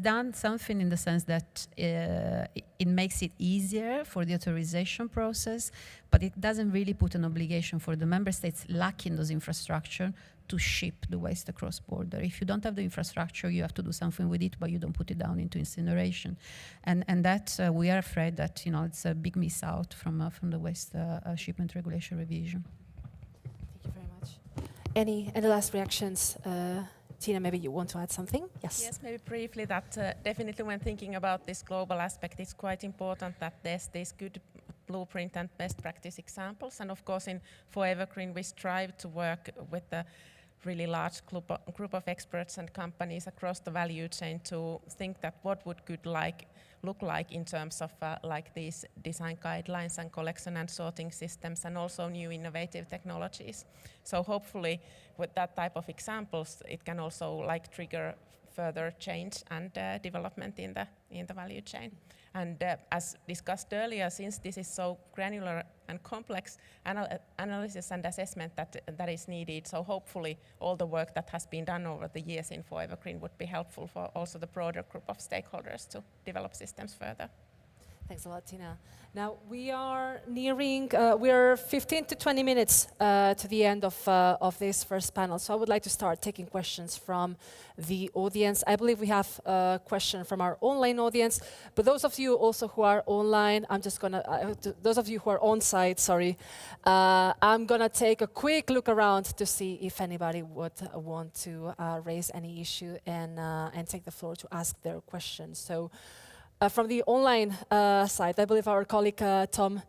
done something in the sense that it makes it easier for the authorization process, but it doesn't really put an obligation for the member states lacking those infrastructure to ship the waste across border. If you don't have the infrastructure, you have to do something with it, but you don't put it down into incineration. And that we are afraid that it's a big miss out from the waste shipment regulation revision. Thank you very much. Any last reactions? Tina, maybe you want to add something? Yes. Yes, maybe briefly that definitely when thinking about this global aspect, it's quite important that there's this good blueprint and best practice examples. And of course, for Evergreen, we strive to work with the really large group of experts and companies across the value chain to think that what would good look like in terms of like these design guidelines and collection and sorting systems, and also new innovative technologies. So hopefully with that type of examples, it can also like trigger further change and development in the value chain. And as discussed earlier, since this is so granular and complex analysis and assessment that is needed, so hopefully all the work that has been done over the years in Forever Green would be helpful for also the broader group of stakeholders to develop systems further. Thanks a lot, Tina. Now we are nearing, we're 15 to 20 minutes to the end of this first panel. So I would like to start taking questions from the audience. I believe we have a question from our online audience, but those of you also who are online, I'm just gonna, those of you who are on site, sorry, I'm gonna take a quick look around to see if anybody would want to raise any issue and take the floor to ask their questions. So. From the online side, I believe our colleague Tom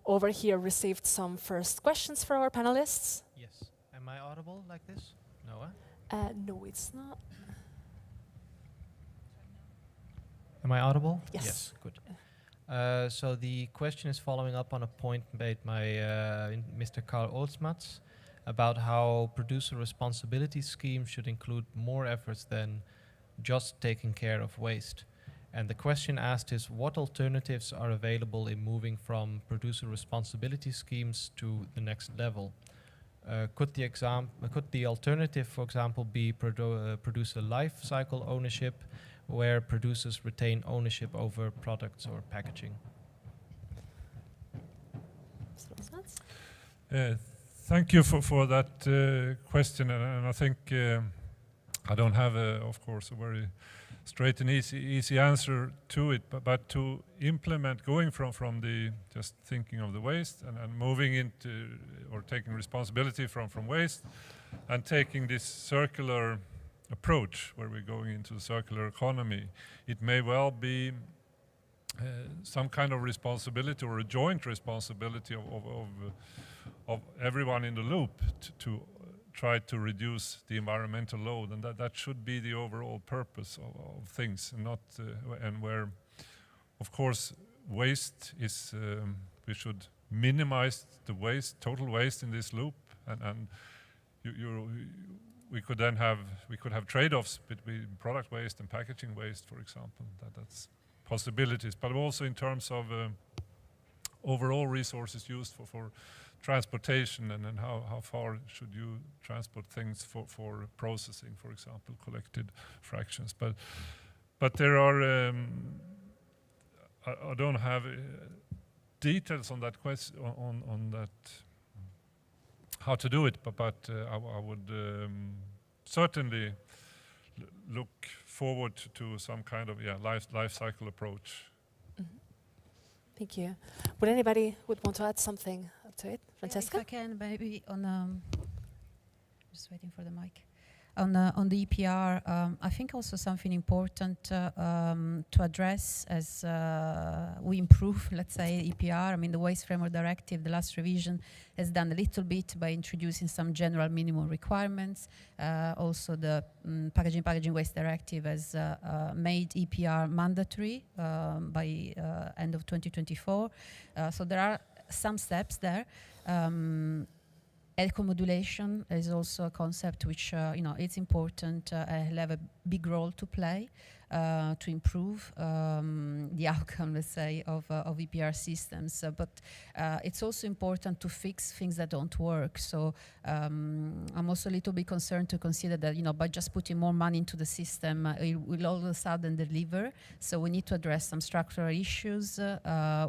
over here received some first questions for our panelists. Yes. Am I audible like this? No, no, it's not. Am I audible? Yes. Yes, good. So the question is following up on a point made by Mr. Karl Olsmats about how producer responsibility schemes should include more efforts than just taking care of waste. And the question asked is, what alternatives are available in moving from producer responsibility schemes to the next level? Could the alternative, for example, be producer life cycle ownership, where producers retain ownership over products or packaging? Thank you for that question, and I think I don't have, of course, a very straight and easy answer to it, but to implement, going from the just thinking of the waste and moving into or taking responsibility from waste and taking this circular approach where we're going into the circular economy, it may well be some kind of responsibility or a joint responsibility of everyone in the loop to try to reduce the environmental load, and that should be the overall purpose of things, and not and where, of course, waste is we should minimize the waste, total waste in this loop, and we could then have trade-offs between product waste and packaging waste, for example. That's possibilities, but also in terms of overall resources used for transportation, and then how far should you transport things for processing, for example, collected fractions. But there are I don't have details on that question on that how to do it, but I would certainly look forward to some kind of life cycle approach. Mm-hmm. Thank you. Would anybody want to add something to it? Francesca? If I can, maybe on just waiting for the mic. On the EPR, I think also something important to address as we improve, let's say, EPR. I mean, the Waste Framework Directive, the last revision, has done a little bit by introducing some general minimum requirements. Also, the Packaging Waste Directive has made EPR mandatory by end of 2024. So there are some steps there. Eco-modulation is also a concept which, it's important, will have a big role to play to improve the outcome, let's say, of EPR systems. But it's also important to fix things that don't work. So I'm also a little bit concerned to consider that, by just putting more money into the system, it will all of a sudden deliver. So we need to address some structural issues,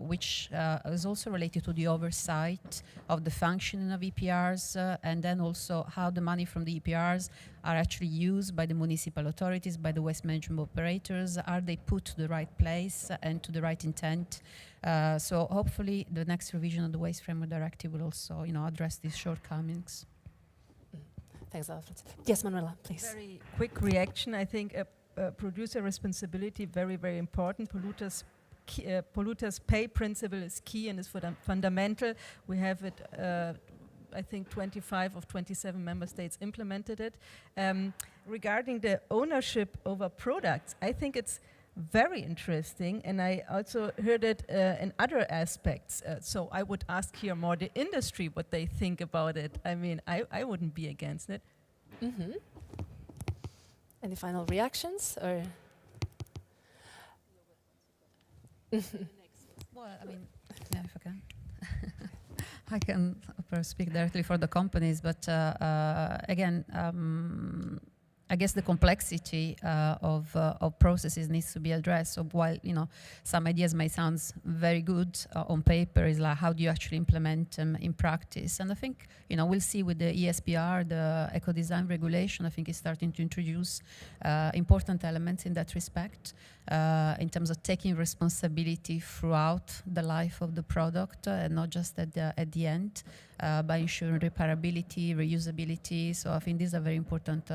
which is also related to the oversight of the functioning of EPRs, and then also how the money from the EPRs are actually used by the municipal authorities, by the waste management operators. Are they put to the right place and to the right intent? So hopefully the next revision of the Waste Framework Directive will also, address these shortcomings. Thanks, Alfred. Yes, Manuela, please. Very quick reaction. I think producer responsibility, very, very important. Polluters pay principle is key and is fundamental. We have it I think 25 of 27 member states implemented it. Regarding the ownership over products, I think it's very interesting, and I also heard it in other aspects. So I would ask here more the industry what they think about it. I mean, I wouldn't be against it. Mm-hmm. Any final reactions, or? Well, I mean, yeah, if I can. I can of course speak directly for the companies, but again, I guess the complexity of processes needs to be addressed. So while some ideas may sound very good on paper, is like how do you actually implement them in practice? And I think we'll see with the ESPR, the eco design regulation. I think is starting to introduce important elements in that respect, in terms of taking responsibility throughout the life of the product and not just at the end. By ensuring repairability, reusability. So I think these are very important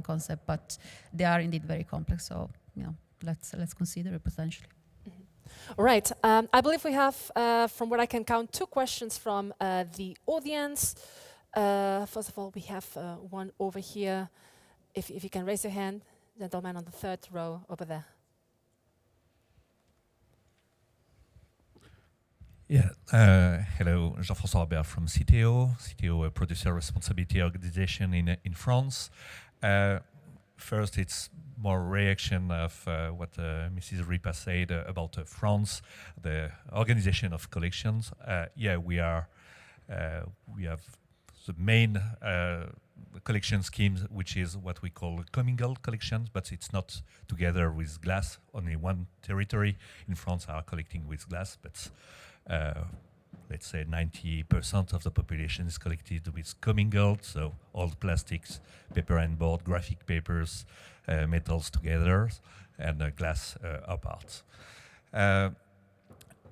concepts, but they are indeed very complex. So let's consider it potentially. Mm-hmm. All right. I believe we have, from what I can count, 2 questions from the audience. First of all, we have one over here. If you can raise your hand, gentleman on the 3rd row over there. Yeah, hello, Jean-François Albert from CTO. CTO, a producer responsibility organization in France. First, it's more reaction of what Mrs. Ripa said about France, the organization of collections. Yeah, we have the main collection schemes, which is what we call commingled collections, but it's not together with glass. Only one territory in France are collecting with glass, but let's say 90% of the population is collected with commingled, so all plastics, paper and board, graphic papers, metals together, and glass apart.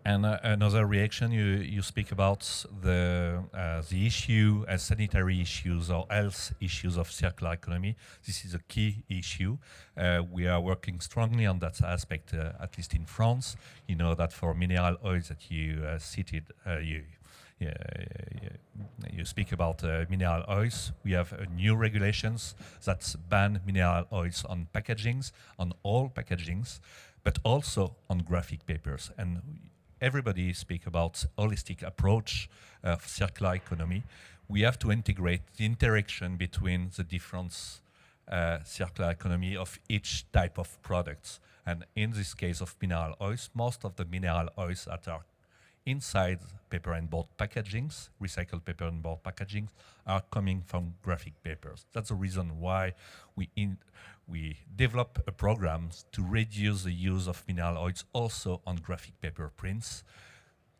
And another reaction, you speak about the issue as sanitary issues or health issues of circular economy. This is a key issue. We are working strongly on that aspect, at least in France. You know that for mineral oils that you cited, you speak about mineral oils. We have new regulations that ban mineral oils on packagings, on all packagings, but also on graphic papers. And everybody speak about holistic approach of circular economy. We have to integrate the interaction between the different circular economy of each type of products. And in this case of mineral oils, most of the mineral oils that are inside paper and board packagings, recycled paper and board packagings, are coming from graphic papers. That's the reason why we develop a program to reduce the use of mineral oils also on graphic paper prints,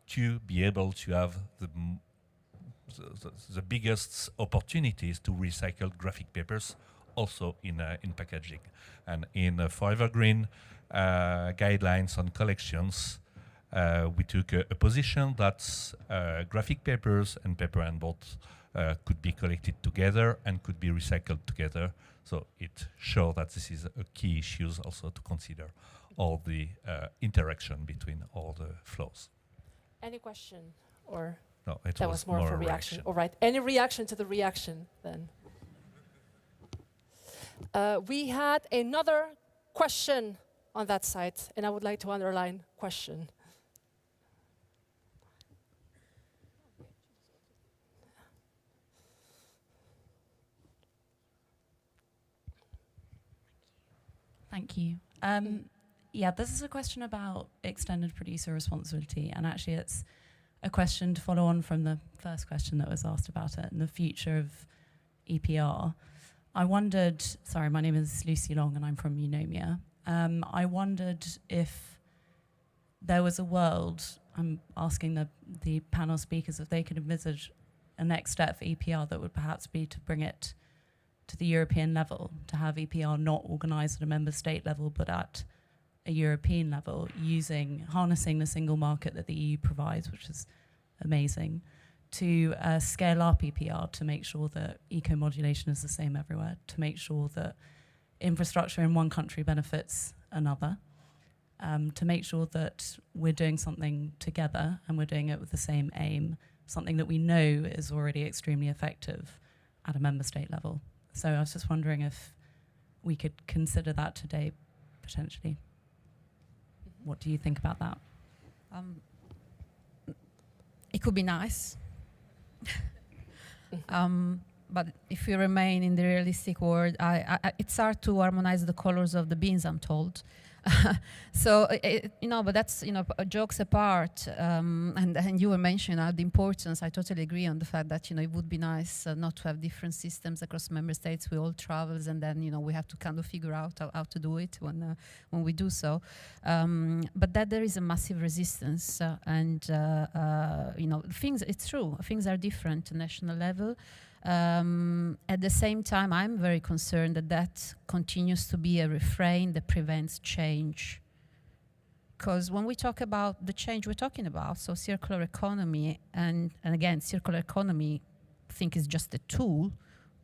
to be able to have the biggest opportunities to recycle graphic papers also in packaging. And in Forever Green guidelines on collections, we took a position that graphic papers and paper and board could be collected together and could be recycled together. So it shows that this is a key issue also to consider all the interaction between all the flows. Any question, or no? It that was more of a reaction. All right. Any reaction to the reaction then? We had another question on that side, and I would like to underline question. Thank you. Yeah, this is a question about extended producer responsibility, and actually it's a question to follow on from the first question that was asked about it and the future of EPR. I wondered, sorry, my name is Lucy Long and I'm from Eunomia. I wondered if there was a world, I'm asking the panel speakers if they could envisage a next step for EPR that would perhaps be to bring it to the European level, to have EPR not organised at a member state level but at a European level, harnessing the single market that the EU provides, which is amazing, to scale up EPR to make sure that eco-modulation is the same everywhere, to make sure that infrastructure in one country benefits another, to make sure that we're doing something together and we're doing it with the same aim, something that we know is already extremely effective at a member state level. So I was just wondering if we could consider that today, potentially. What do you think about that? It could be nice. But if we remain in the realistic world, it's hard to harmonize the colors of the beans, I'm told. So, but that's, jokes apart. And you were mentioning the importance. I totally agree on the fact that, it would be nice not to have different systems across member states. We all travel, and then, we have to kind of figure out how to do it when we do so. But that there is a massive resistance, it's true. Things are different at national level. At the same time, I'm very concerned that continues to be a refrain that prevents change. Because when we talk about the change we're talking about, so circular economy, and again, circular economy, I think is just a tool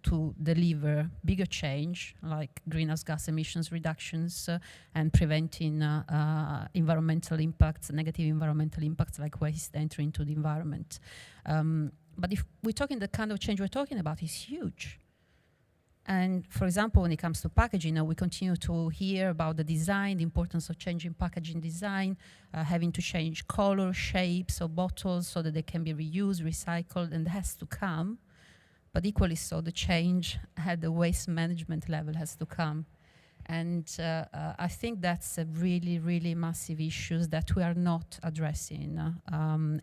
to deliver bigger change, like greenhouse gas emissions reductions and preventing environmental impacts, negative environmental impacts like waste entering into the environment. But if we're talking the kind of change we're talking about is huge. And for example, when it comes to packaging, we continue to hear about the design, the importance of changing packaging design, having to change color, shapes of bottles so that they can be reused, recycled, and that has to come. But equally so, the change at the waste management level has to come. And I think that's a really, really massive issue that we are not addressing,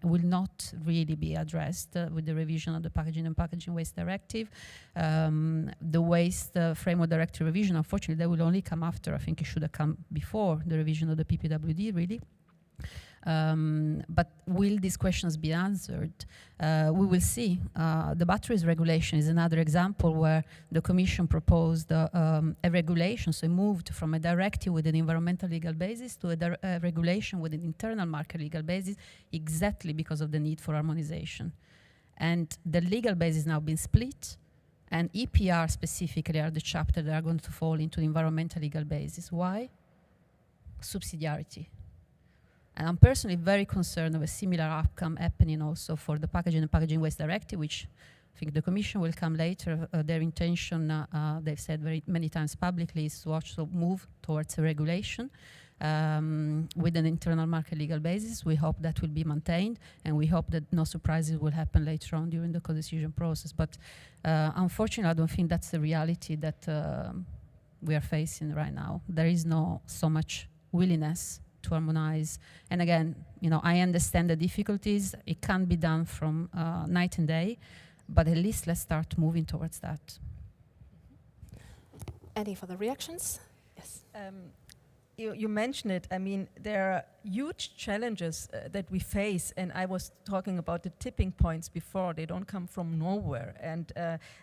will not really be addressed with the revision of the Packaging and Packaging Waste Directive. The Waste Framework Directive revision, unfortunately, that will only come after. I think it should have come before the revision of the PPWD, really. But will these questions be answered? We will see. The batteries regulation is another example where the Commission proposed a regulation, so it moved from a directive with an environmental legal basis to a regulation with an internal market legal basis, exactly because of the need for harmonization. And the legal base is now been split, and EPR specifically are the chapter that are going to fall into the environmental legal basis. Why? Subsidiarity. And I'm personally very concerned of a similar outcome happening also for the Packaging and Packaging Waste Directive, which I think the Commission will come later. Their intention, they've said very many times publicly, is to also move towards a regulation with an internal market legal basis. We hope that will be maintained, and we hope that no surprises will happen later on during the co-decision process. But unfortunately, I don't think that's the reality that we are facing right now. There is no so much willingness to harmonize. And again, I understand the difficulties. It can't be done from night and day, but at least let's start moving towards that. Any further reactions? Yes. You mentioned it. I mean, there are huge challenges that we face, and I was talking about the tipping points before. They don't come from nowhere. And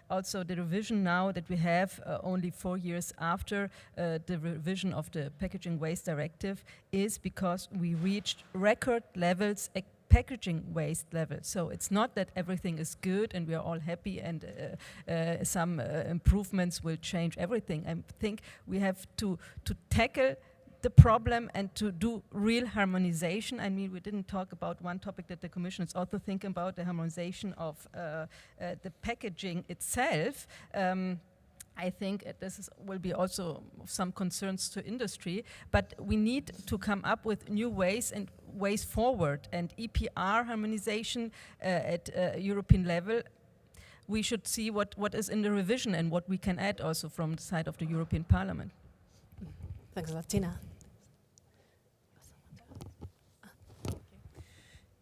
also the revision now that we have only 4 years after the revision of the Packaging Waste Directive is because we reached record levels packaging waste level. So it's not that everything is good and we are all happy and some improvements will change everything. I think we have to tackle the problem and to do real harmonization. I mean, we didn't talk about one topic that the Commission is also thinking about, the harmonization of the packaging itself. I think will be also some concerns to industry, but we need to come up with new ways and ways forward. And EPR harmonization at European level, we should see what is in the revision and what we can add also from the side of the European Parliament. Thanks a lot, Tina.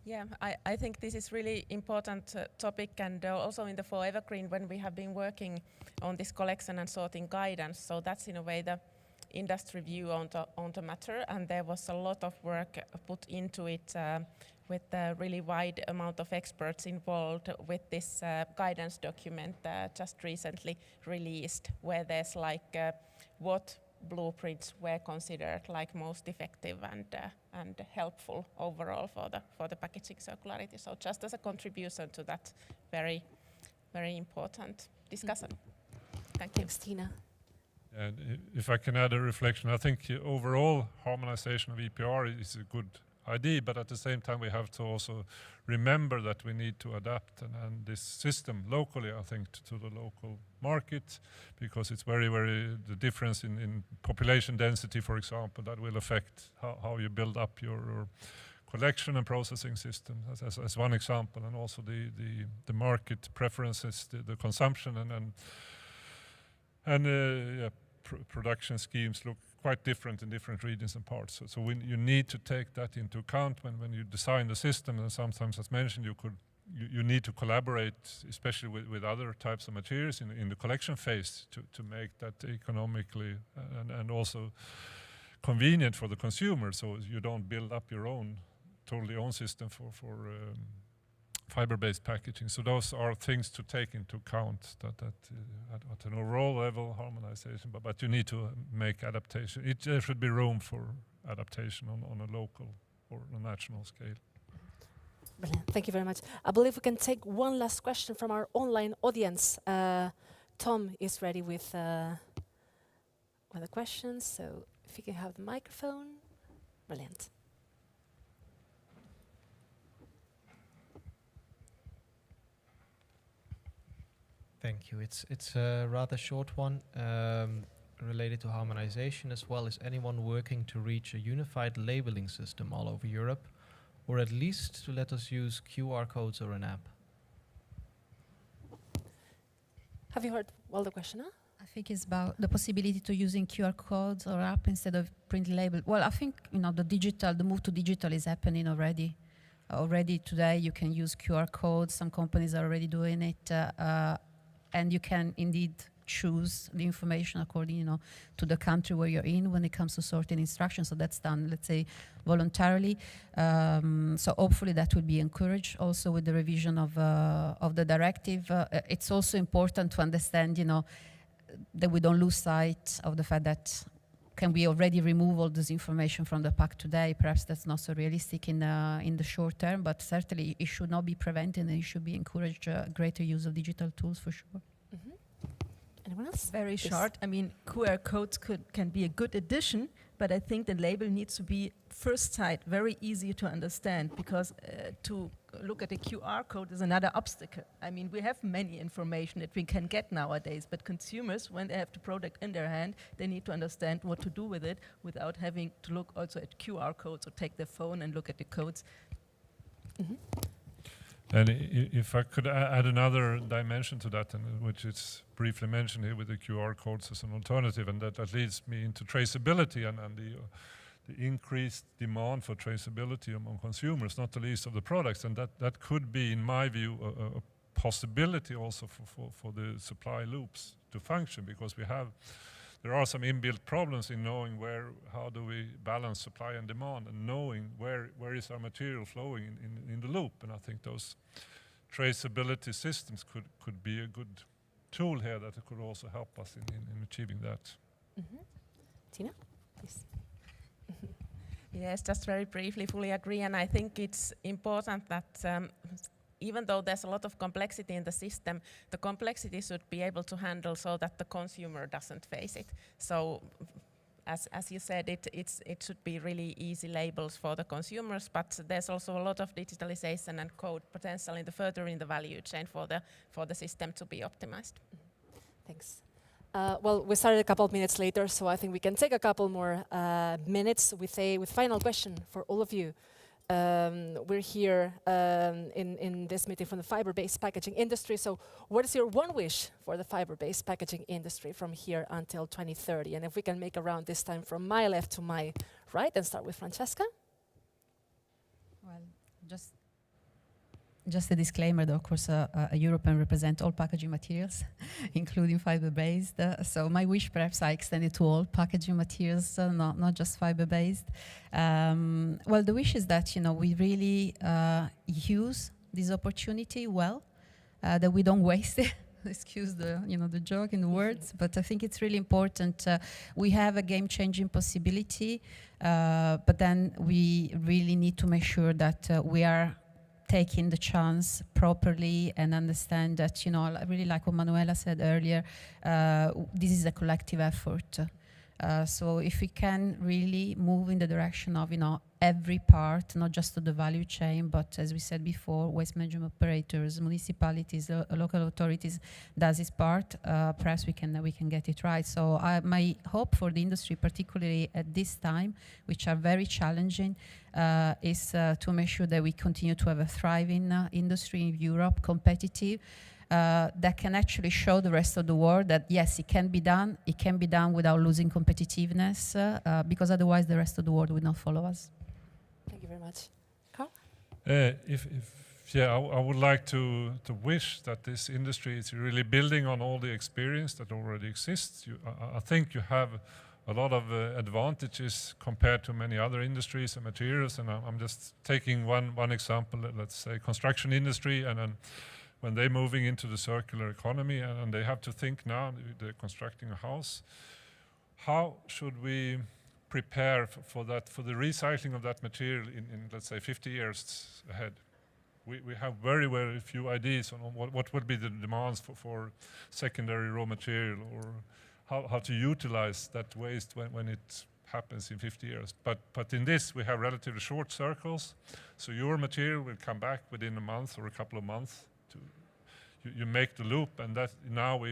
Yeah, I think this is really important topic, and also in the Forever Green when we have been working on this collection and sorting guidance. So that's in a way the industry view on the matter, and there was a lot of work put into it with a really wide amount of experts involved with this guidance document just recently released, where there's like what blueprints were considered like most effective and helpful overall for the packaging circularity. So just as a contribution to that very, very important discussion. Thank you. Thanks, Tina. And if I can add a reflection, I think overall harmonization of EPR is a good idea, but at the same time we have to also remember that we need to adapt and this system locally, I think, to the local market, because it's very, the difference in population density, for example, that will affect how you build up your collection and processing system as one example, and also the market preferences, the consumption and production schemes look quite different in different regions and parts. So you need to take that into account when you design the system, and sometimes, as mentioned, you need to collaborate, especially with other types of materials in the collection phase to make that economically and also convenient for the consumer, so you don't build up your totally own system for fiber-based packaging. So those are things to take into account that at an overall level, harmonization, but you need to make adaptation. There should be room for adaptation on a local or a national scale. Brilliant. Thank you very much. I believe we can take one last question from our online audience. Tom is ready with the questions, so if you can have the microphone. Brilliant. Thank you. It's a rather short one related to harmonization as well. Is anyone working to reach a unified labeling system all over Europe, or at least to let us use QR codes or an app? Have you heard the question? Huh? I think it's about the possibility to using QR codes or app instead of print label. Well, I think the move to digital is happening already. Already today, you can use QR codes. Some companies are already doing it. And you can indeed choose the information according, to the country where you're in when it comes to sorting instructions. So that's done, let's say, voluntarily. So hopefully that will be encouraged also with the revision of the directive. It's also important to understand, that we don't lose sight of the fact that can we already remove all this information from the pack today? Perhaps that's not so realistic in the short term, but certainly it should not be prevented, and it should be encouraged greater use of digital tools for sure. Mm-hmm. Anyone else? Very short. I mean, QR codes can be a good addition, but I think the label needs to be first sight, very easy to understand, because to look at a QR code is another obstacle. I mean, we have many information that we can get nowadays, but consumers, when they have the product in their hand, they need to understand what to do with it without having to look also at QR codes or take their phone and look at the codes. Mm-hmm. And if I could add another dimension to that, which is briefly mentioned here with the QR codes as an alternative, and that leads me into traceability and the increased demand for traceability among consumers, not the least of the products. And that could be, in my view, a possibility also for the supply loops to function, because there are some inbuilt problems in knowing how do we balance supply and demand, and knowing where is our material flowing in the loop. And I think those traceability systems could be a good tool here that could also help us in achieving that. Mm-hmm. Tina, please. Yes, just very briefly, fully agree. And I think it's important that even though there's a lot of complexity in the system, the complexity should be able to handle so that the consumer doesn't face it. So, as you said, it should be really easy labels for the consumers, but there's also a lot of digitalization and code potential further in the value chain for the system to be optimized. Thanks. Well, we started a couple of minutes later, so I think we can take a couple more minutes with final question for all of you. We're here in this meeting from the fiber-based packaging industry. So what is your one wish for the fiber-based packaging industry from here until 2030? And if we can make a round this time from my left to my right and start with Francesca. Well, just a disclaimer, though, of course, Europe represent all packaging materials, including fiber-based. So my wish, perhaps I extend it to all packaging materials, not just fiber-based. Well, the wish is that, we really use this opportunity well, that we don't waste it. Excuse the joke in the words, but I think it's really important. We have a game-changing possibility, but then we really need to make sure that we are taking the chance properly and understand that, I really like what Manuela said earlier, this is a collective effort. So if we can really move in the direction of, every part, not just to the value chain, but as we said before, waste management operators, municipalities, local authorities does its part, perhaps we can get it right. So my hope for the industry, particularly at this time, which are very challenging, is to make sure that we continue to have a thriving industry in Europe, competitive, that can actually show the rest of the world that yes, it can be done without losing competitiveness, because otherwise the rest of the world will not follow us. Thank you very much. Carl? I would like to wish that this industry is really building on all the experience that already exists. I think you have a lot of advantages compared to many other industries and materials, and I'm just taking one example, let's say construction industry, and then when they're moving into the circular economy and they have to think now, they're constructing a house, how should we prepare for that, for the recycling of that material in let's say 50 years ahead? We have very, very few ideas on what would be the demands for secondary raw material, or how to utilize that waste when it happens in 50 years. But in this, we have relatively short circles, so your material will come back within a month or a couple of months. You make the loop, and that now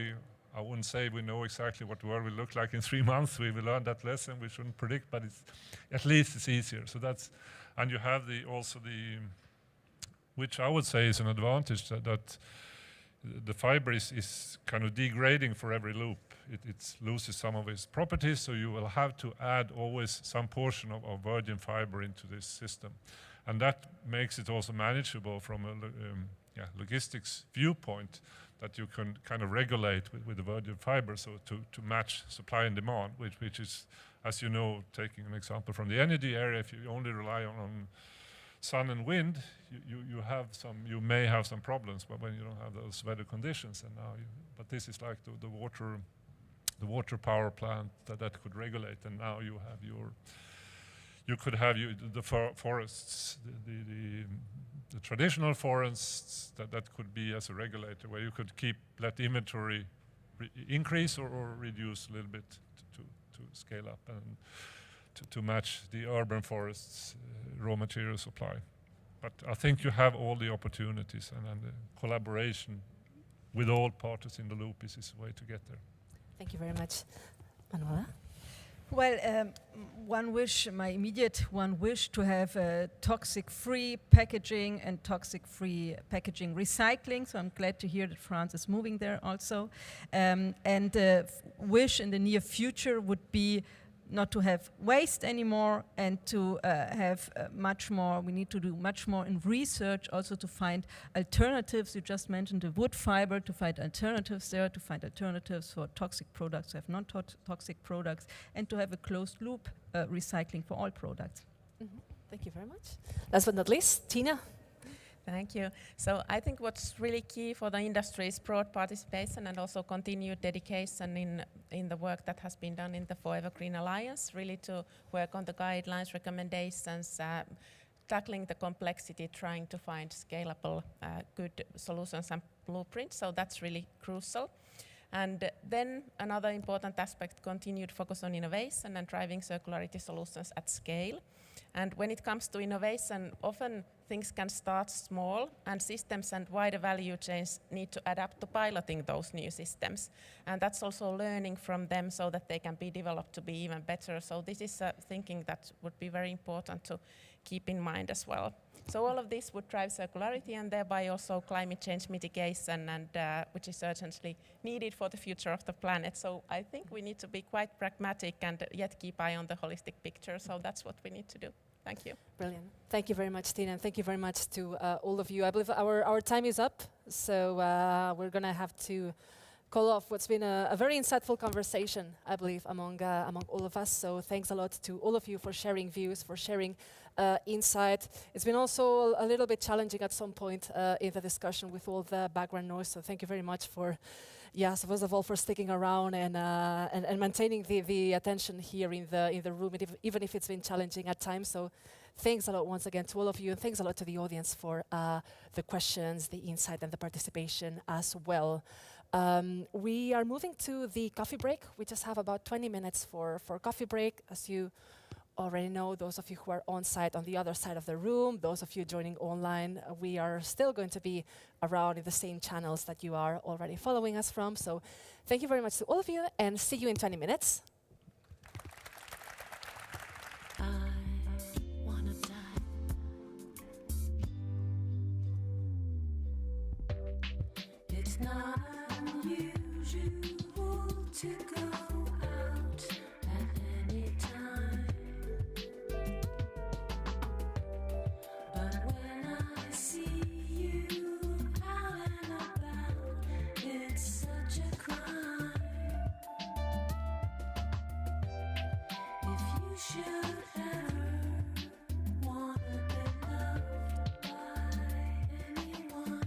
I wouldn't say we know exactly what the world will look like in 3 months. We will learn that lesson. We shouldn't predict, but at least it's easier. So and you have also the, which I would say is an advantage, that the fiber is kind of degrading for every loop. It loses some of its properties, so you will have to add always some portion of virgin fiber into this system. And that makes it also manageable from a logistics viewpoint, that you can kind of regulate with the virgin fiber, so to match supply and demand, which is, as you know, taking an example from the energy area, if you only rely on sun and wind, you may have some problems, but when you don't have those weather conditions, and but this is like the water power plant that could regulate, and now you could have the forests, the traditional forests that could be as a regulator, where you could let inventory increase or reduce a little bit to scale up and to match the urban forests raw material supply. But I think you have all the opportunities, and the collaboration with all parties in the loop is the way to get there. Thank you very much. Manuela? Well, my immediate one wish to have toxic-free packaging and toxic-free packaging recycling. So I'm glad to hear that France is moving there also. And wish in the near future would be not to have waste anymore, and to have much more. We need to do much more in research, also to find alternatives. You just mentioned the wood fiber, to find alternatives there, to find alternatives for toxic products, to have non-toxic products, and to have a closed loop recycling for all products. Mm-hmm. Thank you very much. Last but not least, Tina. Thank you. So I think what's really key for the industry is broad participation and also continued dedication in the work that has been done in the Forever Green Alliance, really to work on the guidelines, recommendations, tackling the complexity, trying to find scalable, good solutions and blueprints. So that's really crucial. And then another important aspect, continued focus on innovation and driving circularity solutions at scale. And when it comes to innovation, often things can start small, and systems and wider value chains need to adapt to piloting those new systems. And that's also learning from them so that they can be developed to be even better. So this is thinking that would be very important to keep in mind as well. So all of this would drive circularity and thereby also climate change mitigation, and which is urgently needed for the future of the planet. So I think we need to be quite pragmatic and yet keep eye on the holistic picture. So that's what we need to do. Thank you. Brilliant. Thank you very much, Tina, and thank you very much to all of you. I believe our time is up, so we're going to have to call off what's been a very insightful conversation, I believe, among all of us. So thanks a lot to all of you for sharing views, for sharing insight. It's been also a little bit challenging at some point in the discussion with all the background noise, so thank you very much for, so first of all, for sticking around and maintaining the attention here in the room, even if it's been challenging at times. So thanks a lot once again to all of you, and thanks a lot to the audience for the questions, the insight, and the participation as well. We are moving to the coffee break. We just have about 20 minutes for coffee break. As you already know, those of you who are on site on the other side of the room, those of you joining online, we are still going to be around in the same channels that you are already following us from. So thank you very much to all of you, and see you in 20 minutes. It's not unusual to go out at any time, but when I see you out and about, it's such a crime. If you should ever wanna be loved by anyone,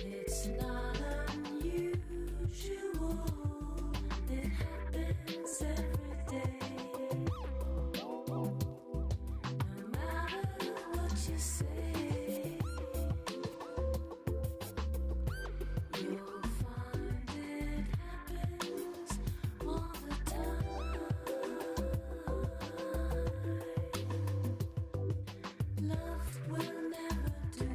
it's not unusual, it happens every day. No matter what you say, you'll find it happens all the time. Love will never do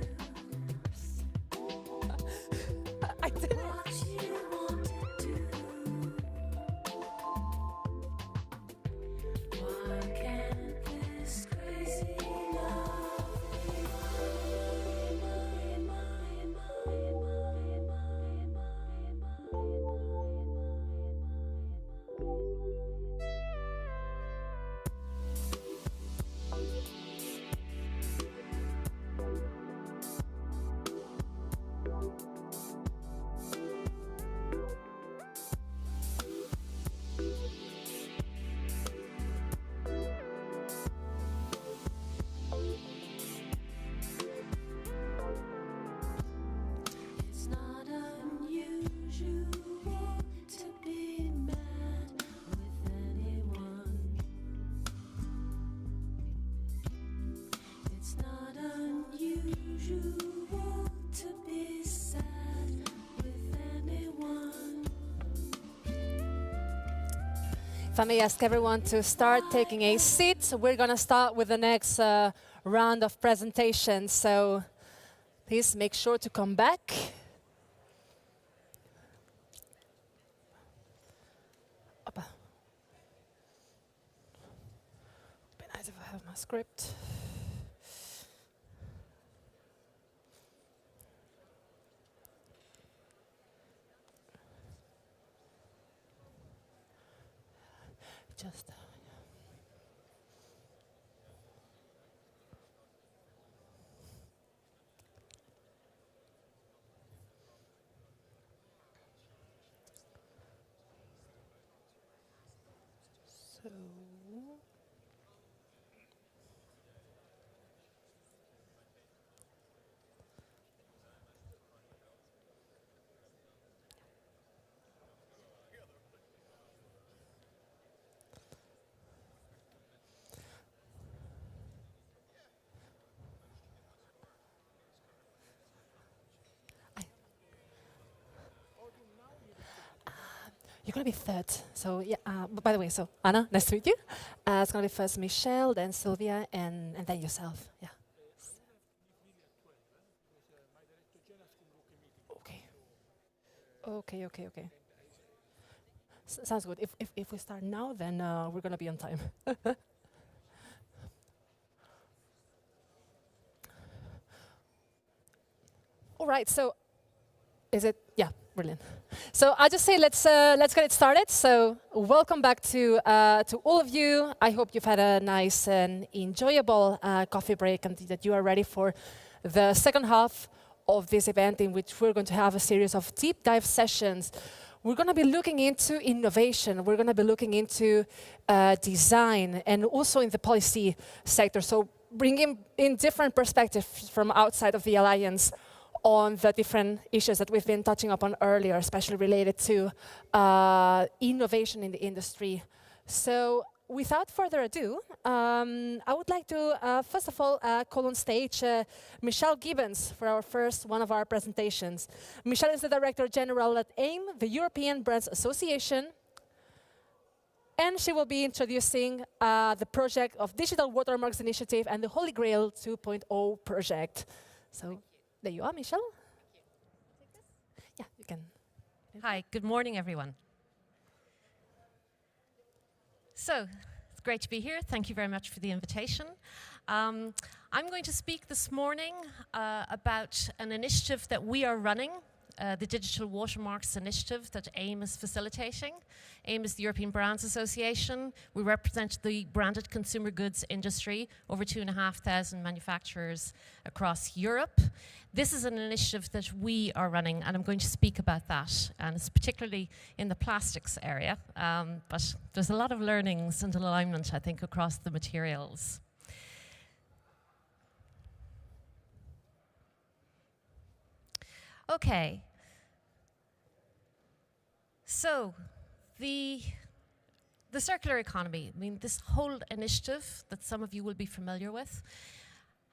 I did it. what you want to do. Why can't this crazy love be It's not unusual to be mad with anyone. It's not unusual to be sad with anyone. If I may ask everyone to start taking a seat, so we're going to start with the next round of presentations. So please make sure to come back. Oppa. Be nice if I have my script. Just. So. You're going to be third. So, yeah, by the way, so Anna, nice to meet you. It's going to be first Michelle, then Sylvia, and then yourself. Yeah. Okay. Okay. Sounds good. If we start now, then we're going to be on time. All right, so is it? Yeah, brilliant. So I just say let's get it started. So welcome back to all of you. I hope you've had a nice and enjoyable coffee break, and that you are ready for the second half of this event, in which we're going to have a series of deep dive sessions. We're going to be looking into innovation. We're going to be looking into design, and also in the policy sector. So bringing in different perspectives from outside of the Alliance on the different issues that we've been touching upon earlier, especially related to innovation in the industry. So without further ado, I would like to, first of all, call on stage Michelle Gibbons for our first one of our presentations. Michelle is the Director General at AIM, the European Brands Association, and she will be introducing the project of Digital Watermarks Initiative and the Holy Grail 2.0 project. So there you are, Michelle. Yeah, you can. Hi, good morning, everyone. So, it's great to be here. Thank you very much for the invitation. I'm going to speak this morning about an initiative that we are running, the Digital Watermarks Initiative that AIM is facilitating. AIM is the European Brands Association. We represent the branded consumer goods industry, over 2,500 manufacturers across Europe. This is an initiative that we are running, and I'm going to speak about that. And it's particularly in the plastics area, but there's a lot of learnings and alignment, I think, across the materials. Okay. So, the circular economy, I mean, this whole initiative that some of you will be familiar with,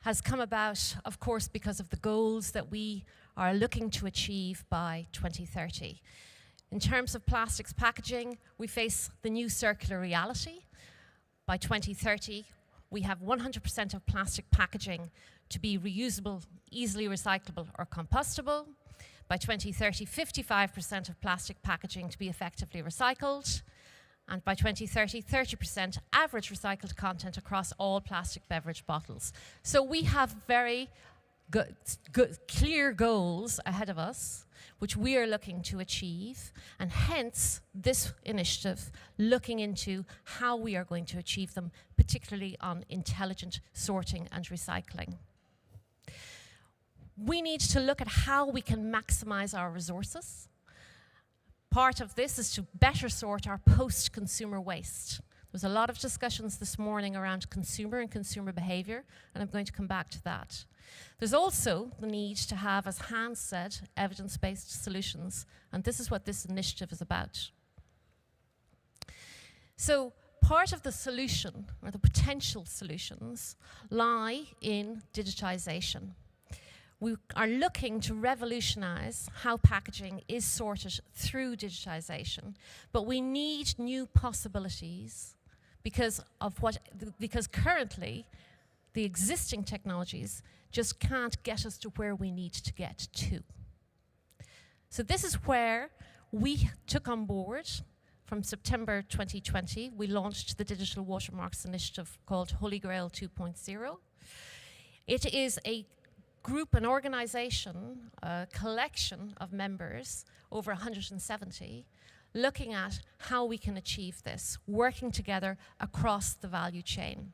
has come about, of course, because of the goals that we are looking to achieve by 2030. In terms of plastics packaging, we face the new circular reality. By 2030, we have 100% of plastic packaging to be reusable, easily recyclable, or compostable. By 2030, 55% of plastic packaging to be effectively recycled. And by 2030, 30% average recycled content across all plastic beverage bottles. So we have very clear goals ahead of us, which we are looking to achieve, and hence this initiative looking into how we are going to achieve them, particularly on intelligent sorting and recycling. We need to look at how we can maximize our resources. Part of this is to better sort our post-consumer waste. There's a lot of discussions this morning around consumer and consumer behavior, and I'm going to come back to that. There's also the need to have, as Hans said, evidence-based solutions, and this is what this initiative is about. So part of the solution, or the potential solutions, lie in digitization. We are looking to revolutionize how packaging is sorted through digitization, but we need new possibilities because currently the existing technologies just can't get us to where we need to get to. So this is where we took on board, from September 2020, we launched the Digital Watermarks Initiative called Holy Grail 2.0. It is a group, an organization, a collection of members, over 170, looking at how we can achieve this, working together across the value chain.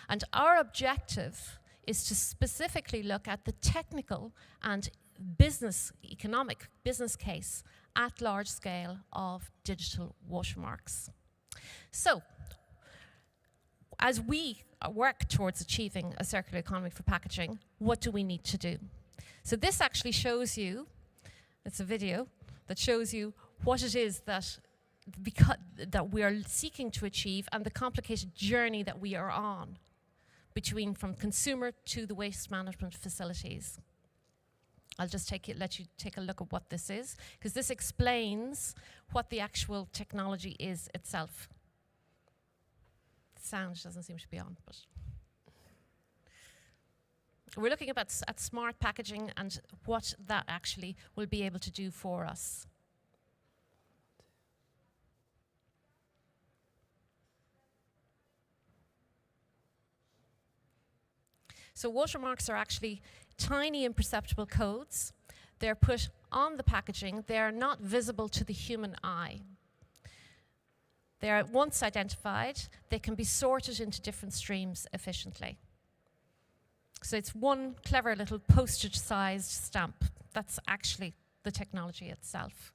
And our objective is to specifically look at the technical and economic business case at large scale of digital watermarks. So, as we work towards achieving a circular economy for packaging, what do we need to do? So this actually shows you, it's a video that shows you what it is that we are seeking to achieve and the complicated journey that we are on from consumer to the waste management facilities. I'll just let you take a look at what this is, because this explains what the actual technology is itself. Sound doesn't seem to be on, but we're looking at smart packaging and what that actually will be able to do for us. So watermarks are actually tiny imperceptible codes. They're put on the packaging. They are not visible to the human eye. They are once identified, they can be sorted into different streams efficiently. So it's one clever little postage-sized stamp. That's actually the technology itself.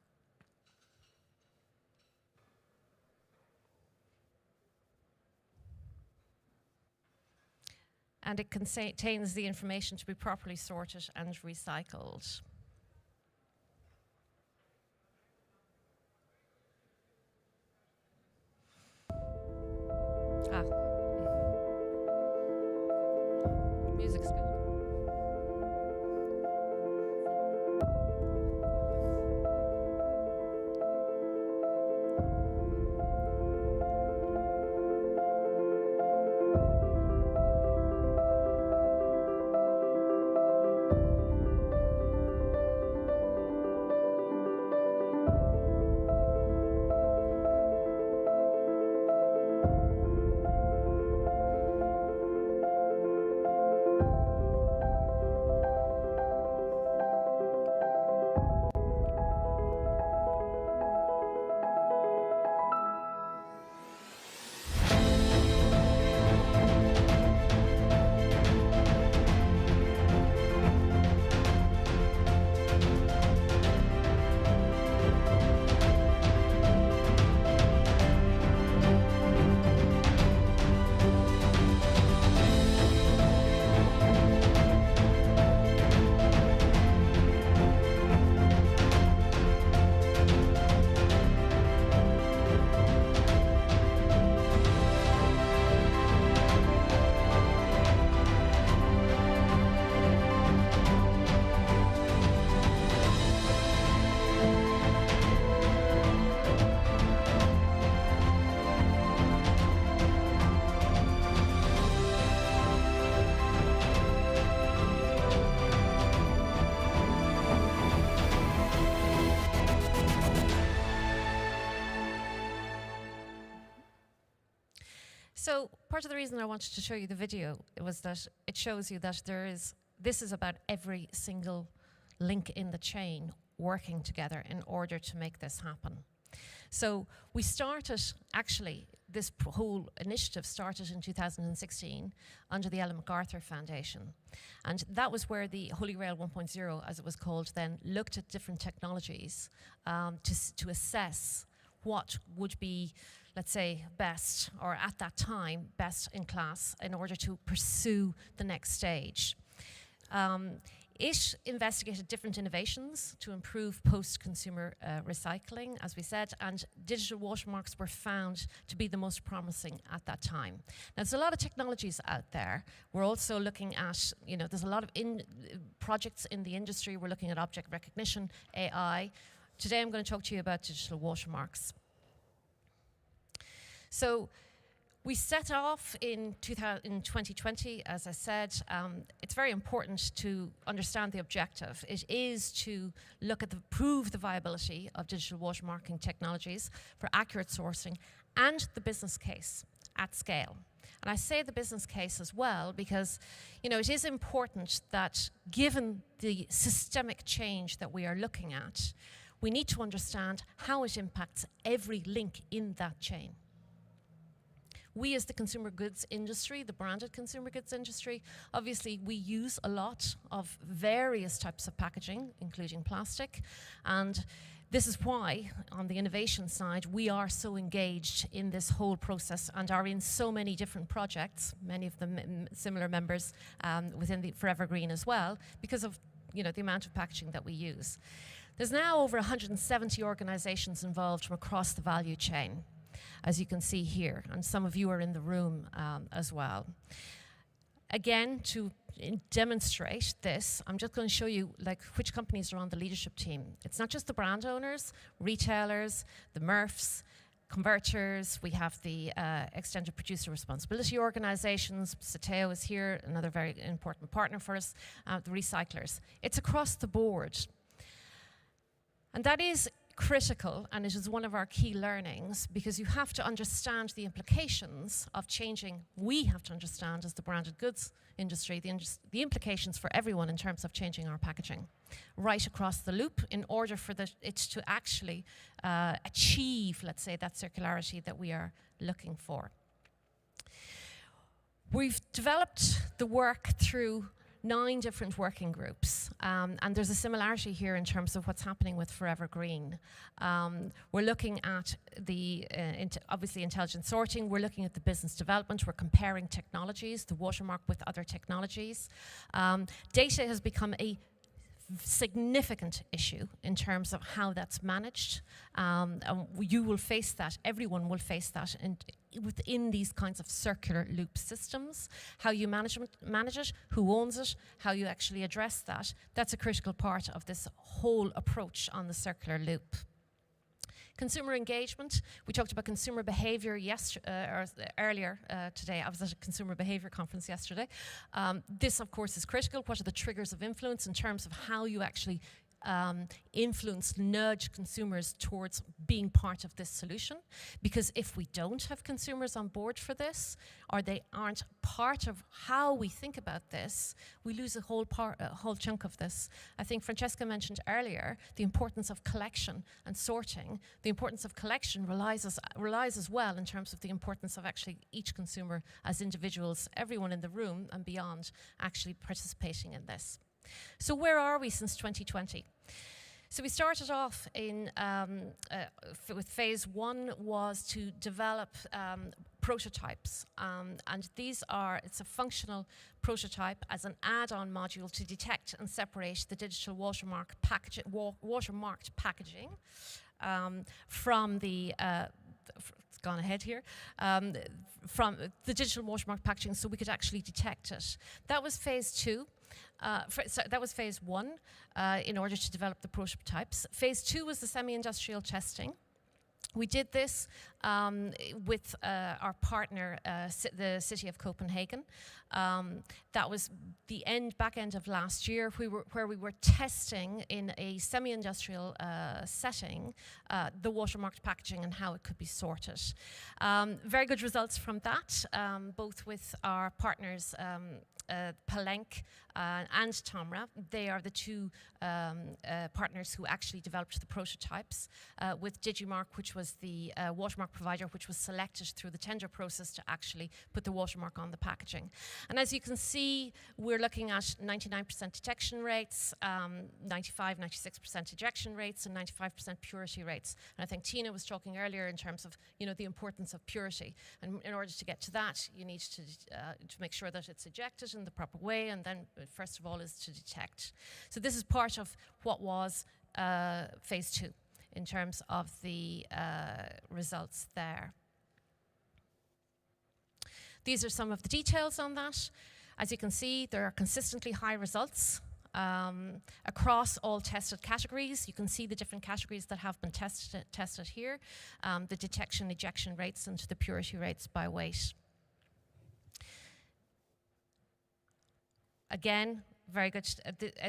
And it contains the information to be properly sorted and recycled. So part of the reason I wanted to show you the video was that it shows you that this is about every single link in the chain working together in order to make this happen. So we started, actually, this whole initiative started in 2016 under the Ellen MacArthur Foundation. And that was where the Holy Grail 1.0, as it was called then, looked at different technologies to assess what would be, let's say, best, or at that time, best in class in order to pursue the next stage. It investigated different innovations to improve post-consumer recycling, as we said, and digital watermarks were found to be the most promising at that time. Now, there's a lot of technologies out there. We're also looking at, there's a lot of projects in the industry. We're looking at object recognition, AI. Today, I'm going to talk to you about digital watermarks. So, we set off in 2020, as I said. It's very important to understand the objective. It is to look at prove the viability of digital watermarking technologies for accurate sourcing and the business case at scale. And I say the business case as well because, it is important that given the systemic change that we are looking at, we need to understand how it impacts every link in that chain. We as the consumer goods industry, the branded consumer goods industry, obviously we use a lot of various types of packaging, including plastic. And this is why, on the innovation side, we are so engaged in this whole process and are in so many different projects, many of them similar members within the Forever Green as well, because of the amount of packaging that we use. There's now over 170 organizations involved from across the value chain, as you can see here, and some of you are in the room as well. Again, to demonstrate this, I'm just going to show you which companies are on the leadership team. It's not just the brand owners, retailers, the MRFs, converters, we have the extended producer responsibility organizations, Sateo is here, another very important partner for us, the recyclers. It's across the board. And that is critical, and it is one of our key learnings, because you have to understand the implications of changing. We have to understand, as the branded goods industry, the implications for everyone in terms of changing our packaging right across the loop in order for it to actually achieve, let's say, that circularity that we are looking for. We've developed the work through 9 different working groups, and there's a similarity here in terms of what's happening with Forever Green. We're looking at the, obviously, intelligent sorting. We're looking at the business development. We're comparing technologies, the watermark with other technologies. Data has become a significant issue in terms of how that's managed. You will face that, everyone will face that within these kinds of circular loop systems. How you manage it, who owns it, how you actually address that, that's a critical part of this whole approach on the circular loop. Consumer engagement, we talked about consumer behavior earlier today. I was at a consumer behavior conference yesterday. This, of course, is critical. What are the triggers of influence in terms of how you actually influence, nudge consumers towards being part of this solution? Because if we don't have consumers on board for this, or they aren't part of how we think about this, we lose a whole chunk of this. I think Francesca mentioned earlier the importance of collection and sorting. The importance of collection relies as well in terms of the importance of actually each consumer as individuals, everyone in the room and beyond, actually participating in this. So where are we since 2020? So we started off with phase 1 was to develop prototypes, and it's a functional prototype as an add-on module to detect and separate the digital watermarked packaging from the it's gone ahead here, from the digital watermark packaging, so we could actually detect it. That was phase 2. That was phase 1 in order to develop the prototypes. Phase 2 was the semi-industrial testing. We did this with our partner, the City of Copenhagen. That was the back end of last year, where we were testing in a semi-industrial setting the watermarked packaging and how it could be sorted. Very good results from that, both with our partners Palenque and Tomra. They are the two partners who actually developed the prototypes, with Digimark, which was the watermark provider, which was selected through the tender process to actually put the watermark on the packaging. And as you can see, we're looking at 99% detection rates, 95, 96% ejection rates, and 95% purity rates. And I think Tina was talking earlier in terms of, you know, the importance of purity. And in order to get to that, you need to make sure that it's ejected in the proper way, and then first of all is to detect. So this is part of what was phase 2 in terms of the results there. These are some of the details on that. As you can see, there are consistently high results across all tested categories. You can see the different categories that have been tested here, the detection, ejection rates, and the purity rates by weight. Again, very good.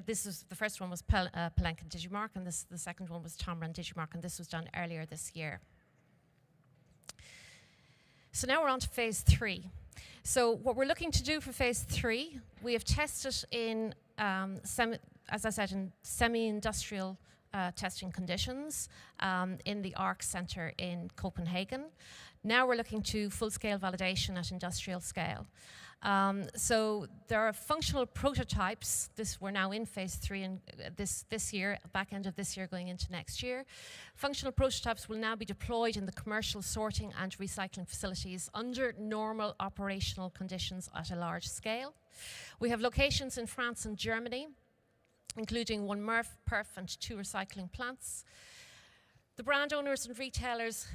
This is the first one was Palenque and Digimark, and the second one was Tomra and Digimark, and this was done earlier this year. So now we're on to phase 3. So what we're looking to do for phase 3, we have tested in, as I said, in semi-industrial testing conditions in the ARC Centre in Copenhagen. Now we're looking to full-scale validation at industrial scale. So there are functional prototypes. We're now in phase 3 and this year, back end of this year going into next year. Functional prototypes will now be deployed in the commercial sorting and recycling facilities under normal operational conditions at a large scale. We have locations in France and Germany, including 1 MRF, PERF and 2 recycling plants. The brand owners and retailers,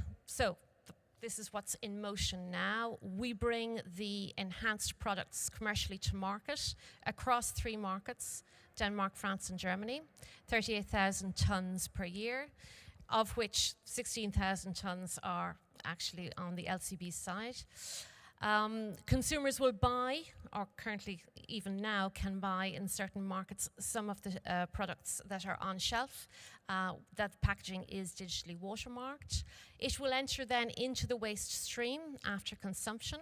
this is what's in motion now. We bring the enhanced products commercially to market across 3 markets, Denmark, France and Germany, 38,000 tonnes per year, of which 16,000 tonnes are actually on the LCB side. Consumers will buy, or currently even now can buy in certain markets, some of the products that are on shelf. That packaging is digitally watermarked. It will enter then into the waste stream after consumption,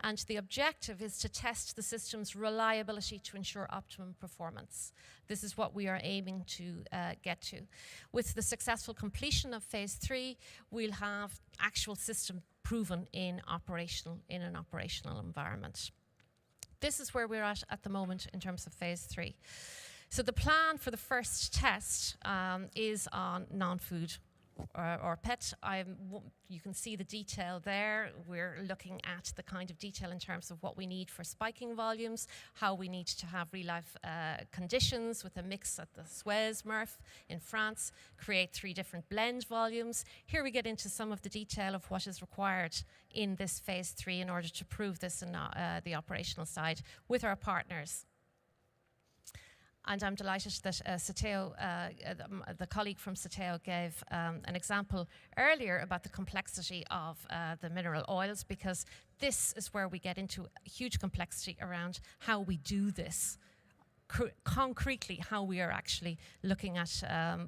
and the objective is to test the system's reliability to ensure optimum performance. This is what we are aiming to get to. With the successful completion of phase 3, we'll have actual system proven in an operational environment. This is where we're at the moment in terms of phase 3. So the plan for the first test is on non-food or pet. You can see the detail there. We're looking at the kind of detail in terms of what we need for spiking volumes, how we need to have real-life conditions with a mix at the Suez MRF in France, create 3 different blend volumes. Here we get into some of the detail of what is required in this phase 3 in order to prove this in the operational side with our partners. And I'm delighted that Citeo, the colleague from Citeo, gave an example earlier about the complexity of the mineral oils, because this is where we get into huge complexity around how we do this. Concretely, how we are actually looking at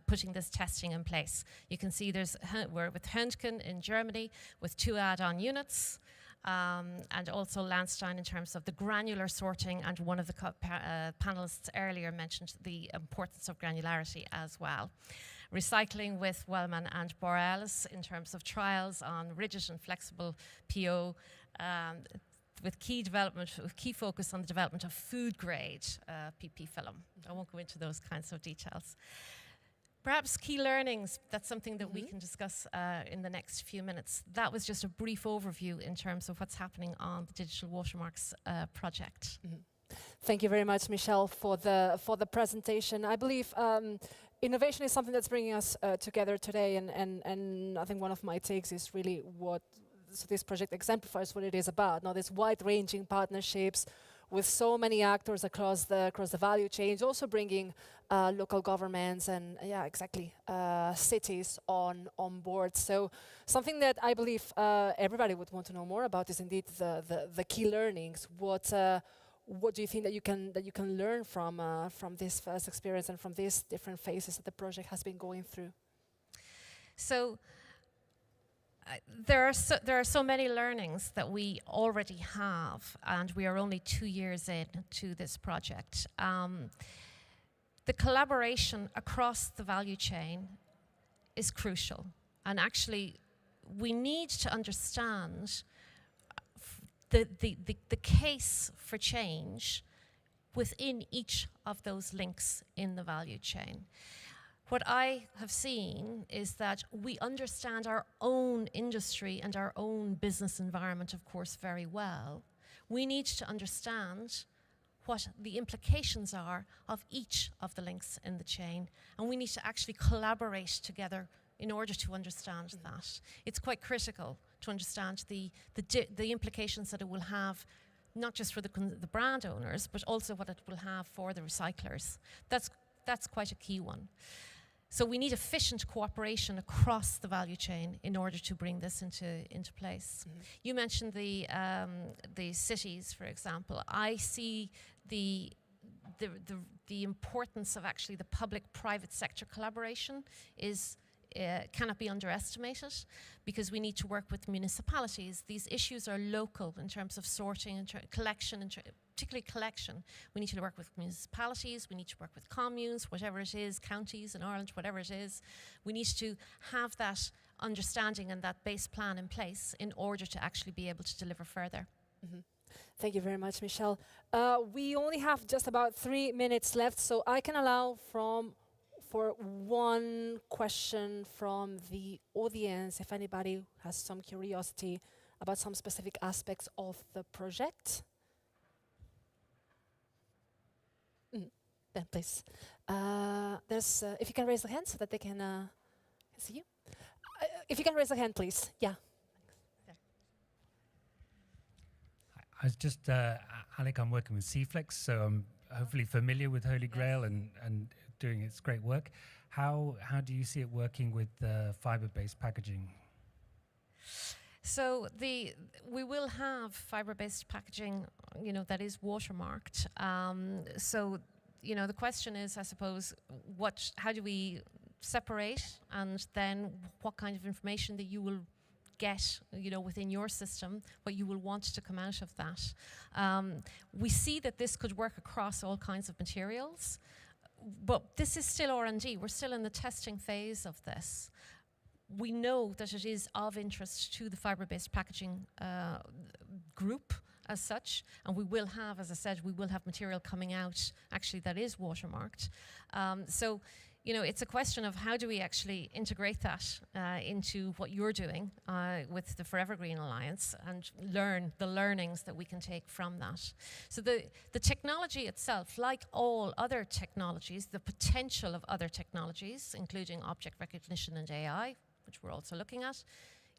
putting this testing in place. You can see we're with Höndgen in Germany with 2 add-on units. And also Landstein in terms of the granular sorting, and one of the panelists earlier mentioned the importance of granularity as well. Recycling with Wellman and Borealis in terms of trials on rigid and flexible PO, with key focus on the development of food grade PP film. I won't go into those kinds of details. Perhaps key learnings, that's something that we can discuss in the next few minutes. That was just a brief overview in terms of what's happening on the Digital Watermarks project. Thank you very much, Michelle, for the presentation. I believe innovation is something that's bringing us together today, and I think one of my takes is really so this project exemplifies what it is about. Now, there's wide-ranging partnerships with so many actors across the value chain, also bringing local governments and cities on board. So something that I believe everybody would want to know more about is indeed the key learnings. what do you think that you can learn from this first experience and from these different phases that the project has been going through? So there are so many learnings that we already have, and we are only 2 years in to this project. The collaboration across the value chain is crucial, and actually we need to understand the case for change within each of those links in the value chain. What I have seen is that we understand our own industry and our own business environment, of course, very well. We need to understand what the implications are of each of the links in the chain, and we need to actually collaborate together in order to understand that. It's quite critical to understand the implications that it will have, not just for the brand owners, but also what it will have for the recyclers. That's quite a key one. So we need efficient cooperation across the value chain in order to bring this into place. You mentioned the cities, for example. I see the importance of actually the public-private sector collaboration cannot be underestimated, because we need to work with municipalities. These issues are local in terms of sorting and collection, particularly collection. We need to work with municipalities, we need to work with communes, whatever it is, counties in Ireland, whatever it is. We need to have that understanding and that base plan in place in order to actually be able to deliver further. Thank you very much, Michelle. We only have just about 3 minutes left, so I can allow for one question from the audience, if anybody has some curiosity about some specific aspects of the project. Then please. If you can raise the hand so that they can see you. If you can raise the hand, please. Yeah. I was just, Alec, I'm working with C-Flex, so I'm hopefully familiar with Holy Grail and doing its great work. How do you see it working with fibre-based packaging? So we will have fibre-based packaging, that is watermarked. So, the question is, I suppose, how do we separate, and then what kind of information that you will get, within your system, what you will want to come out of that. We see that this could work across all kinds of materials, but this is still R&D. We're still in the testing phase of this. We know that it is of interest to the fibre-based packaging group as such, and we will have, as I said, material coming out actually that is watermarked. So, it's a question of how do we actually integrate that into what you're doing with the Forever Green Alliance, and learn the learnings that we can take from that. So the technology itself, like all other technologies, the potential of other technologies, including object recognition and AI, which we're also looking at,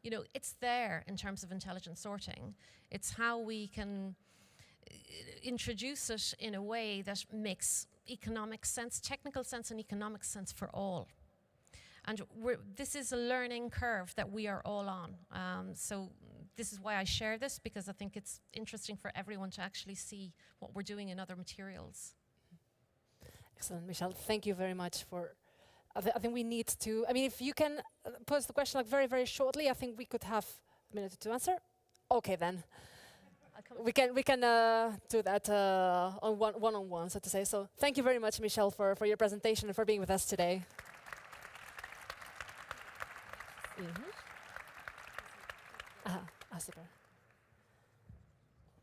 it's there in terms of intelligent sorting. It's how we can introduce it in a way that makes economic sense, technical sense and economic sense for all. And this is a learning curve that we are all on. So this is why I share this, because I think it's interesting for everyone to actually see what we're doing in other materials. Excellent, Michelle. Thank you very much for... I think we need to... if you can pose the question very, very shortly, I think we could have a minute to answer. Okay, then. We can do that on one-on-one, so to say. So thank you very much, Michelle, for your presentation and for being with us today. Super.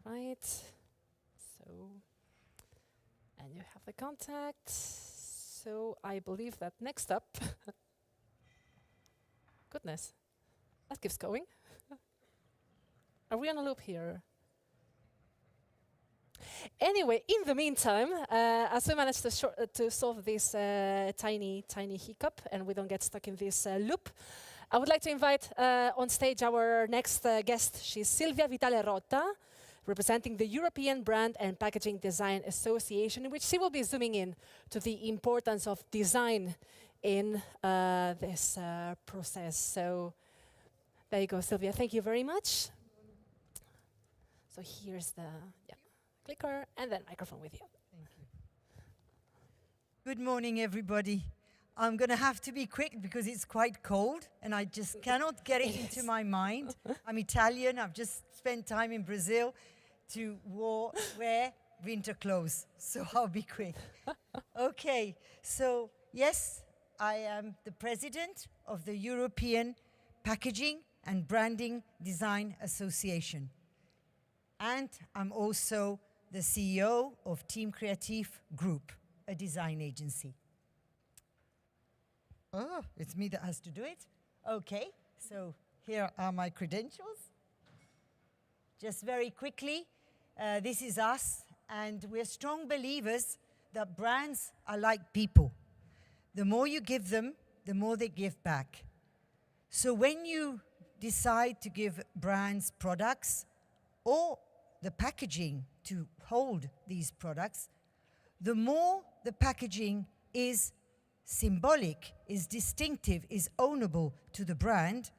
Right. So, and you have the contact. So I believe that next up, goodness, that keeps going. Are we on a loop here? Anyway, in the meantime, as we managed to solve this tiny hiccup and we don't get stuck in this loop, I would like to invite on stage our next guest. She's Silvia Vitale Rotta, representing the European Brand and Packaging Design Association, in which she will be zooming in to the importance of design in this process. So there you go, Silvia. Thank you very much. So here's the clicker, and then microphone with you. Thank you. Good morning, everybody. I'm going to have to be quick because it's quite cold and I just cannot get it into my mind. I'm Italian. I've just spent time in Brazil to wear winter clothes, so I'll be quick. Okay, so yes, I am the president of the European Packaging and Branding Design Association. And I'm also the CEO of Team Creative Group, a design agency. Oh, it's me that has to do it? Okay, so here are my credentials. Just very quickly, this is us, and we're strong believers that brands are like people. The more you give them, the more they give back. So when you decide to give brands products or the packaging to hold these products, the more the packaging is symbolic, is distinctive, is ownable to the brand,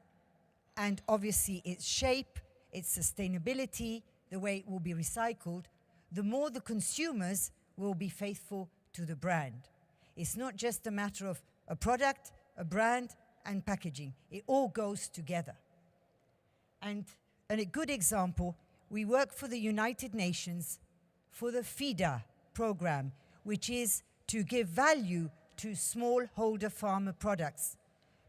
and obviously its shape, its sustainability, the way it will be recycled, the more the consumers will be faithful to the brand. It's not just a matter of a product, a brand, and packaging. It all goes together. And a good example, we work for the United Nations for the FIDA program, which is to give value to smallholder farmer products.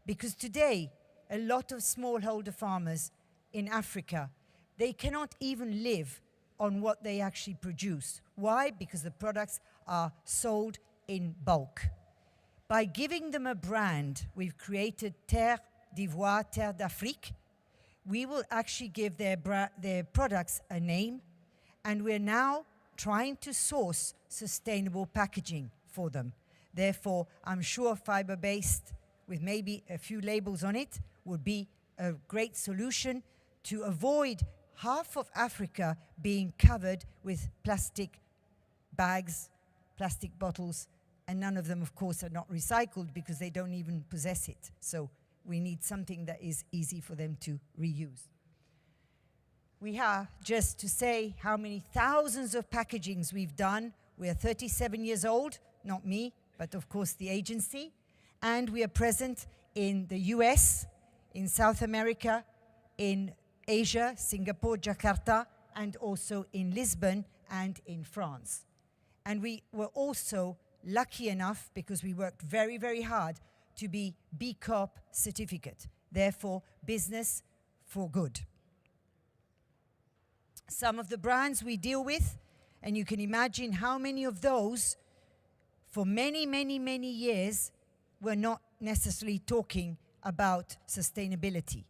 Because today, a lot of smallholder farmers in Africa, they cannot even live on what they actually produce. Why? Because the products are sold in bulk. By giving them a brand, we've created Terre d'Ivoire, Terre d'Afrique. We will actually give their products a name, and we're now trying to source sustainable packaging for them. Therefore, I'm sure fiber-based, with maybe a few labels on it, would be a great solution to avoid half of Africa being covered with plastic bags, plastic bottles, and none of them, of course, are not recycled because they don't even possess it. So we need something that is easy for them to reuse. We have, just to say how many thousands of packagings we've done. We're 37 years old, not me, but of course the agency. And we are present in the US, in South America, in Asia, Singapore, Jakarta, and also in Lisbon and in France. And we were also lucky enough, because we worked very, very hard, to be B Corp certificate, therefore business for good. Some of the brands we deal with, and you can imagine how many of those, for many, many, many years, were not necessarily talking about sustainability,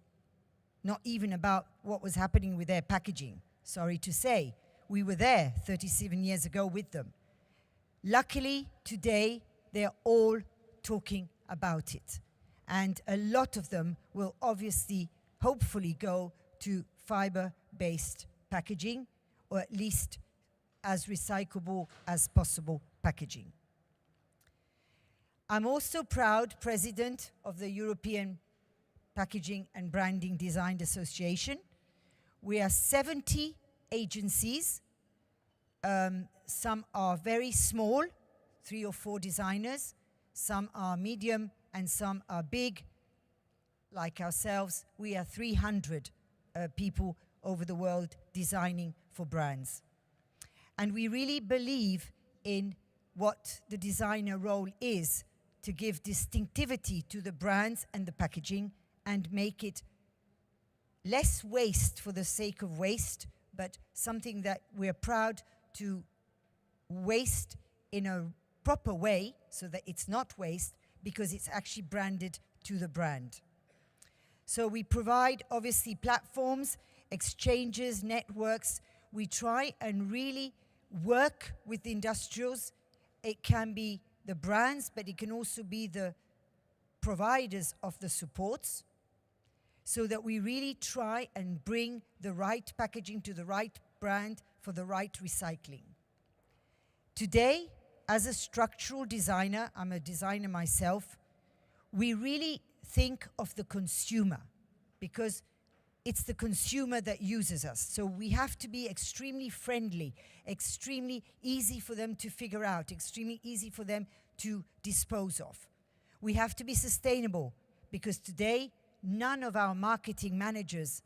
not even about what was happening with their packaging. Sorry to say, we were there 37 years ago with them. Luckily, today, they're all talking about it. And a lot of them will obviously, hopefully, go to fiber-based packaging, or at least as recyclable as possible packaging. I'm also proud president of the European Packaging and Branding Design Association. We are 70 agencies. Some are very small, 3 or 4 designers. Some are medium and some are big, like ourselves. We are 300 people over the world designing for brands. And we really believe in what the designer role is, to give distinctivity to the brands and the packaging and make it less waste for the sake of waste, but something that we're proud to waste in a proper way so that it's not waste, because it's actually branded to the brand. So we provide, obviously, platforms, exchanges, networks. We try and really work with the industrials. It can be the brands, but it can also be the providers of the supports, so that we really try and bring the right packaging to the right brand for the right recycling. Today, as a structural designer, I'm a designer myself, we really think of the consumer, because it's the consumer that uses us. So we have to be extremely friendly, extremely easy for them to figure out, extremely easy for them to dispose of. We have to be sustainable, because today none of our marketing managers,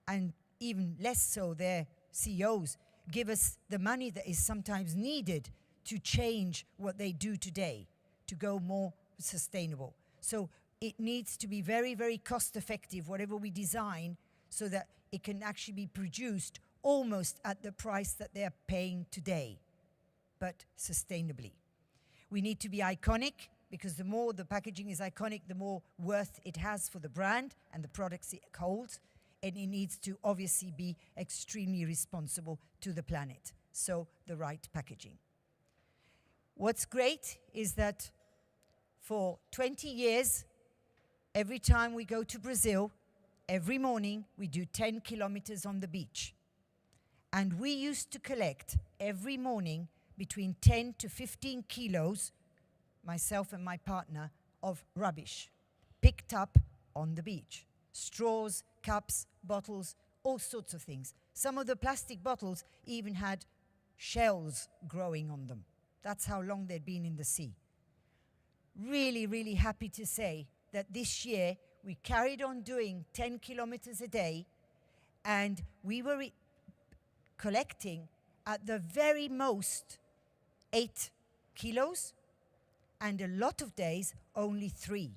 and even less so their CEOs, give us the money that is sometimes needed to change what they do today, to go more sustainable. So it needs to be very, very cost effective, whatever we design, so that it can actually be produced almost at the price that they're paying today, but sustainably. We need to be iconic, because the more the packaging is iconic, the more worth it has for the brand and the products it holds. And it needs to obviously be extremely responsible to the planet. So the right packaging. What's great is that for 20 years, every time we go to Brazil, every morning we do 10 kilometers on the beach. And we used to collect every morning between 10 to 15 kilos, myself and my partner, of rubbish picked up on the beach. Straws, cups, bottles, all sorts of things. Some of the plastic bottles even had shells growing on them. That's how long they'd been in the sea. Really, really happy to say that this year we carried on doing 10 kilometers a day, and we were collecting at the very most 8 kilos, and a lot of days only 3.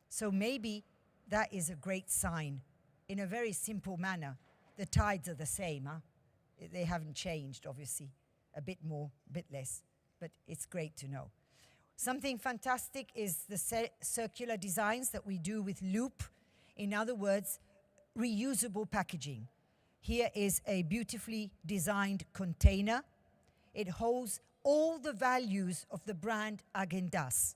So maybe that is a great sign. In a very simple manner, the tides are the same, huh? They haven't changed, obviously. A bit more, a bit less, but it's great to know. Something fantastic is the circular designs that we do with Loop. In other words, reusable packaging. Here is a beautifully designed container. It holds all the values of the brand Häagen-Dazs.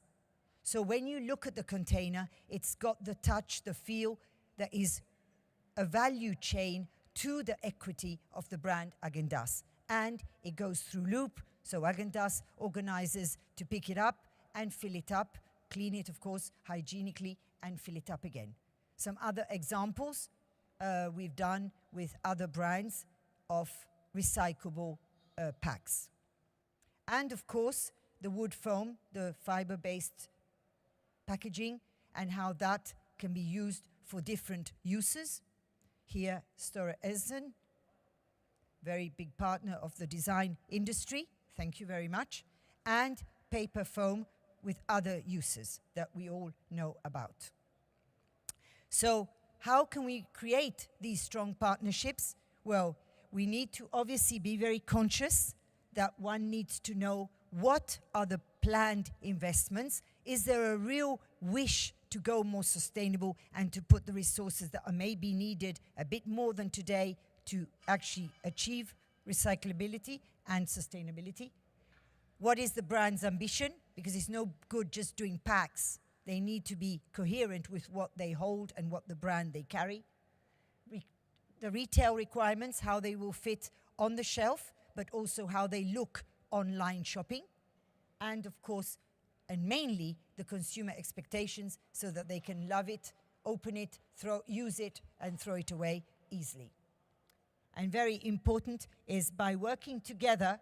So when you look at the container, it's got the touch, the feel that is a value chain to the equity of the brand Häagen-Dazs. And it goes through Loop, so Häagen-Dazs organizes to pick it up and fill it up, clean it, of course, hygienically, and fill it up again. Some other examples we've done with other brands of recyclable packs. And of course, the wood foam, the fiber-based packaging, and how that can be used for different uses. Here, Stora Enso, very big partner of the design industry, thank you very much, and paper foam with other uses that we all know about. So how can we create these strong partnerships? Well, we need to obviously be very conscious that one needs to know what are the planned investments. Is there a real wish to go more sustainable and to put the resources that are maybe needed a bit more than today to actually achieve recyclability and sustainability? What is the brand's ambition? Because it's no good just doing packs. They need to be coherent with what they hold and what the brand they carry. The retail requirements, how they will fit on the shelf, but also how they look online shopping. And of course, and mainly the consumer expectations, so that they can love it, open it, use it, and throw it away easily. And very important is, by working together,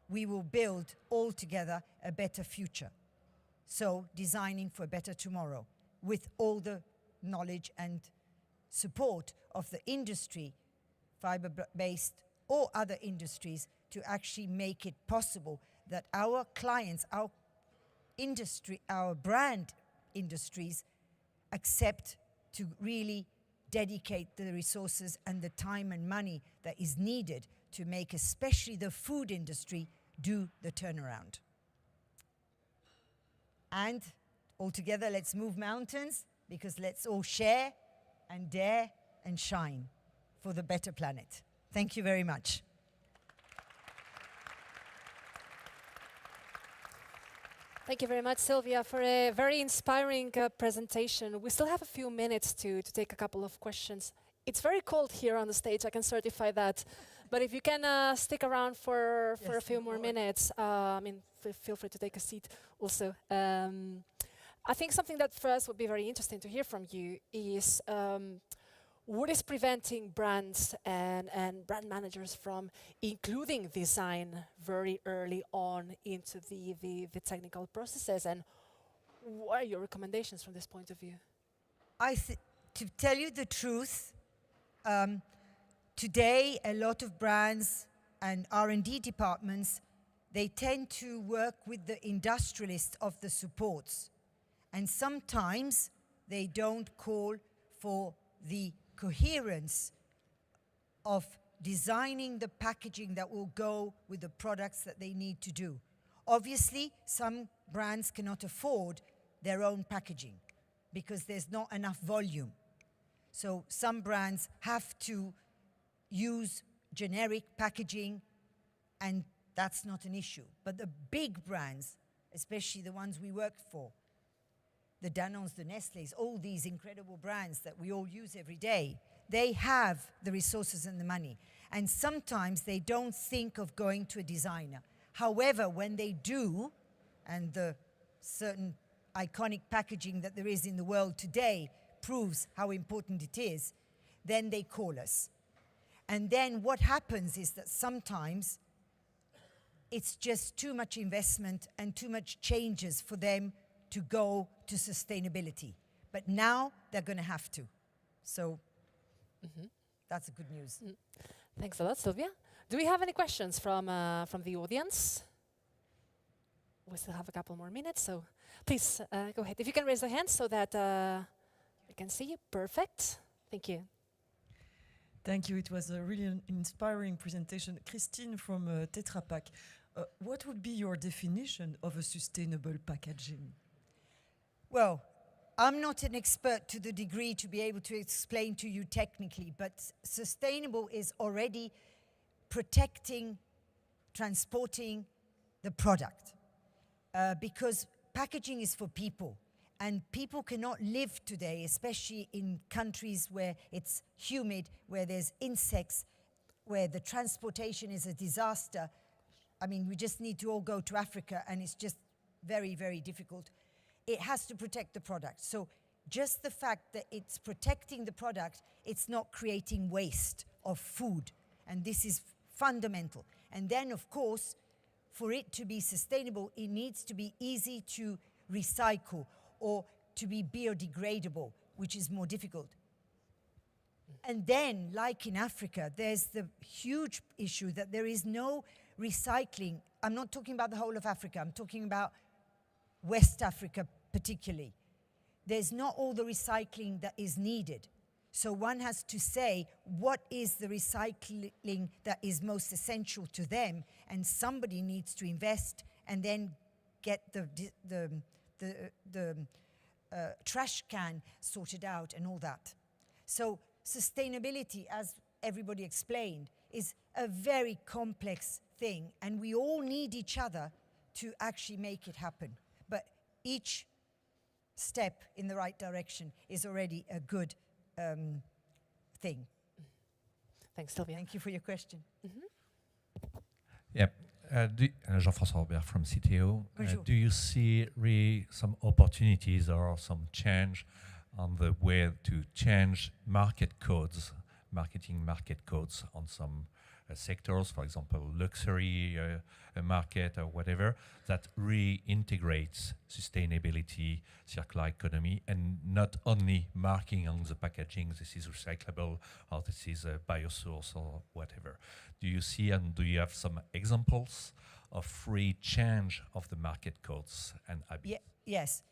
we will build all together a better future. So designing for a better tomorrow with all the knowledge and support of the industry, fiber-based or other industries, to actually make it possible that our clients, our industry, our brand industries accept to really dedicate the resources and the time and money that is needed to make especially the food industry do the turnaround. And altogether, let's move mountains, because let's all share and dare and shine for the better planet. Thank you very much. Thank you very much, Sylvia, for a very inspiring presentation. We still have a few minutes to take a couple of questions. It's very cold here on the stage, I can certify that. But if you can stick around for a few more minutes, feel free to take a seat also. I think something that for us would be very interesting to hear from you is what is preventing brands and brand managers from including design very early on into the technical processes, and what are your recommendations from this point of view? To tell you the truth, today a lot of brands and R&D departments, they tend to work with the industrialists of the supports, and sometimes they don't call for the coherence of designing the packaging that will go with the products that they need to do. Obviously, some brands cannot afford their own packaging because there's not enough volume. So some brands have to use generic packaging, and that's not an issue. But the big brands, especially the ones we work for, the Danones, the Nestles, all these incredible brands that we all use every day, they have the resources and the money. And sometimes they don't think of going to a designer. However, when they do, and the certain iconic packaging that there is in the world today proves how important it is, then they call us. And then what happens is that sometimes it's just too much investment and too much changes for them to go to sustainability. But now they're going to have to. So that's good news. Thanks a lot, Sylvia. Do we have any questions from the audience? We still have a couple more minutes, so please go ahead. If you can raise your hand so that we can see you. Perfect. Thank you. Thank you. It was a really inspiring presentation. Christine from Tetra Pak. What would be your definition of a sustainable packaging? Well, I'm not an expert to the degree to be able to explain to you technically, but sustainable is already protecting, transporting the product. Because packaging is for people, and people cannot live today, especially in countries where it's humid, where there's insects, where the transportation is a disaster. I mean, we just need to all go to Africa, and it's just very, very difficult. It has to protect the product. So just the fact that it's protecting the product, it's not creating waste of food. And this is fundamental. And then, of course, for it to be sustainable, it needs to be easy to recycle or to be biodegradable, which is more difficult. And then, like in Africa, there's the huge issue that there is no recycling. I'm not talking about the whole of Africa. I'm talking about West Africa particularly. There's not all the recycling that is needed. So one has to say, what is the recycling that is most essential to them? And somebody needs to invest and then get the trash can sorted out and all that. So sustainability, as everybody explained, is a very complex thing, and we all need each other to actually make it happen. But each step in the right direction is already a good thing. Thanks, Sylvia. Thank you for your question. Yeah, Jean-François Robert from CTO. Bonjour. Do you see really some opportunities or some change on the way to change market codes, marketing market codes on some sectors, for example, luxury market or whatever, that reintegrates sustainability, circular economy, and not only marking on the packaging, this is recyclable or this is a biosource or whatever. Do you see and do you have some examples of free change of the market codes and habits? Yes.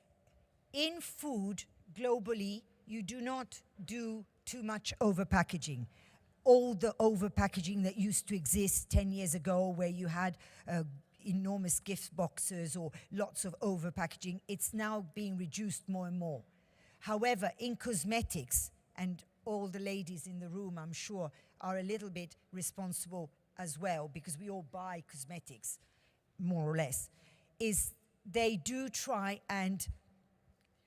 In food, globally, you do not do too much over-packaging. All the over-packaging that used to exist 10 years ago, where you had enormous gift boxes or lots of over-packaging, it's now being reduced more and more. However, in cosmetics, and all the ladies in the room, I'm sure, are a little bit responsible as well, because we all buy cosmetics, more or less, is they do try and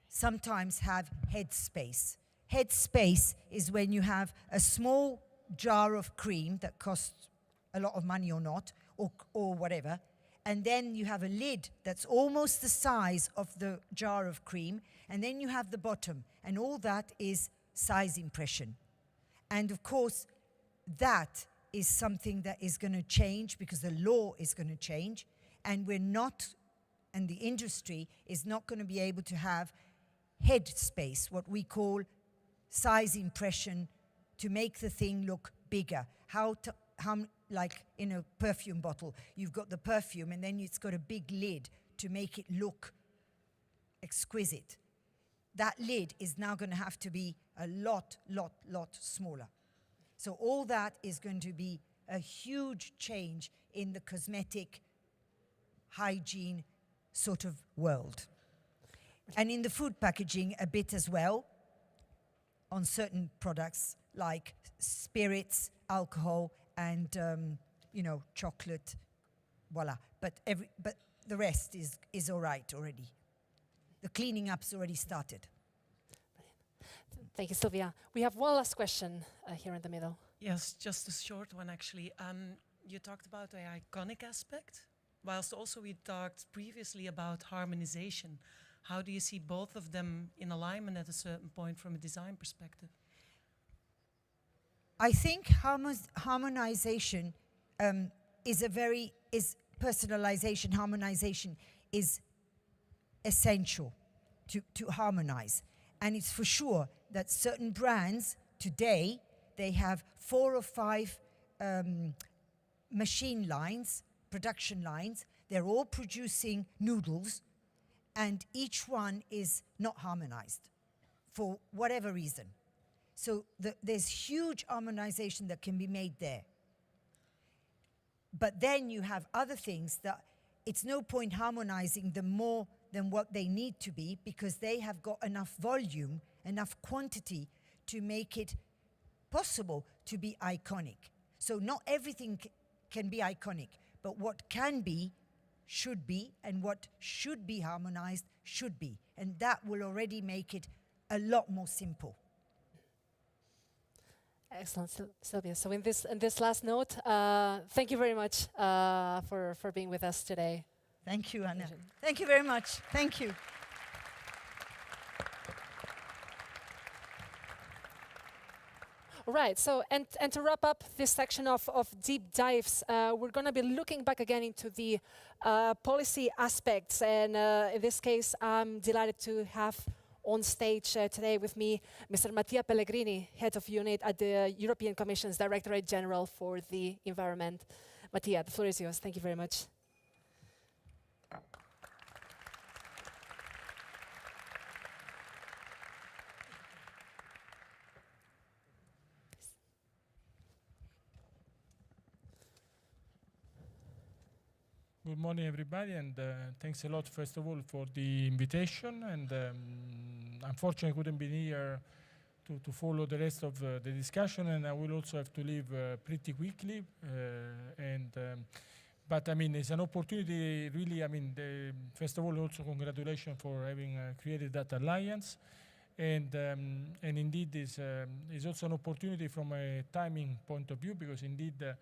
sometimes have headspace. Headspace is when you have a small jar of cream that costs a lot of money or not, or whatever, and then you have a lid that's almost the size of the jar of cream, and then you have the bottom, and all that is size impression. And of course, that is something that is going to change because the law is going to change, and the industry is not going to be able to have head space, what we call size impression, to make the thing look bigger. Like in a perfume bottle, you've got the perfume and then it's got a big lid to make it look exquisite. That lid is now going to have to be a lot smaller. So all that is going to be a huge change in the cosmetic hygiene sort of world. And in the food packaging a bit as well, on certain products like spirits, alcohol, and chocolate, voila. But the rest is all right already. The cleaning up's already started. Thank you, Sylvia. We have one last question here in the middle. Yes, just a short one actually. You talked about the iconic aspect, whilst also we talked previously about harmonization. How do you see both of them in alignment at a certain point from a design perspective? I think harmonization personalization, harmonization is essential to harmonize. And it's for sure that certain brands today, they have 4 or 5 machine lines, production lines. They're all producing noodles, and each one is not harmonized for whatever reason. So there's huge harmonization that can be made there. But then you have other things that it's no point harmonizing them more than what they need to be, because they have got enough volume, enough quantity to make it possible to be iconic. So not everything can be iconic, but what can be, should be, and what should be harmonized should be. And that will already make it a lot more simple. Excellent, Sylvia. So in this last note, thank you very much for being with us today. Thank you, Anna. Thank you very much. Thank you. All right, so and to wrap up this section of deep dives, we're going to be looking back again into the policy aspects, and in this case, I'm delighted to have on stage today with me Mr. Mattia Pellegrini, Head of Unit at the European Commission's Directorate General for the Environment. Mattia, the floor is yours. Thank you very much. Good morning, everybody, and thanks a lot, first of all, for the invitation. And unfortunately, I couldn't be here to follow the rest of the discussion, and I will also have to leave pretty quickly. But I mean, it's an opportunity, really. I mean, first of all, also congratulations for having created that alliance, and indeed, is also an opportunity from a timing point of view, because indeed.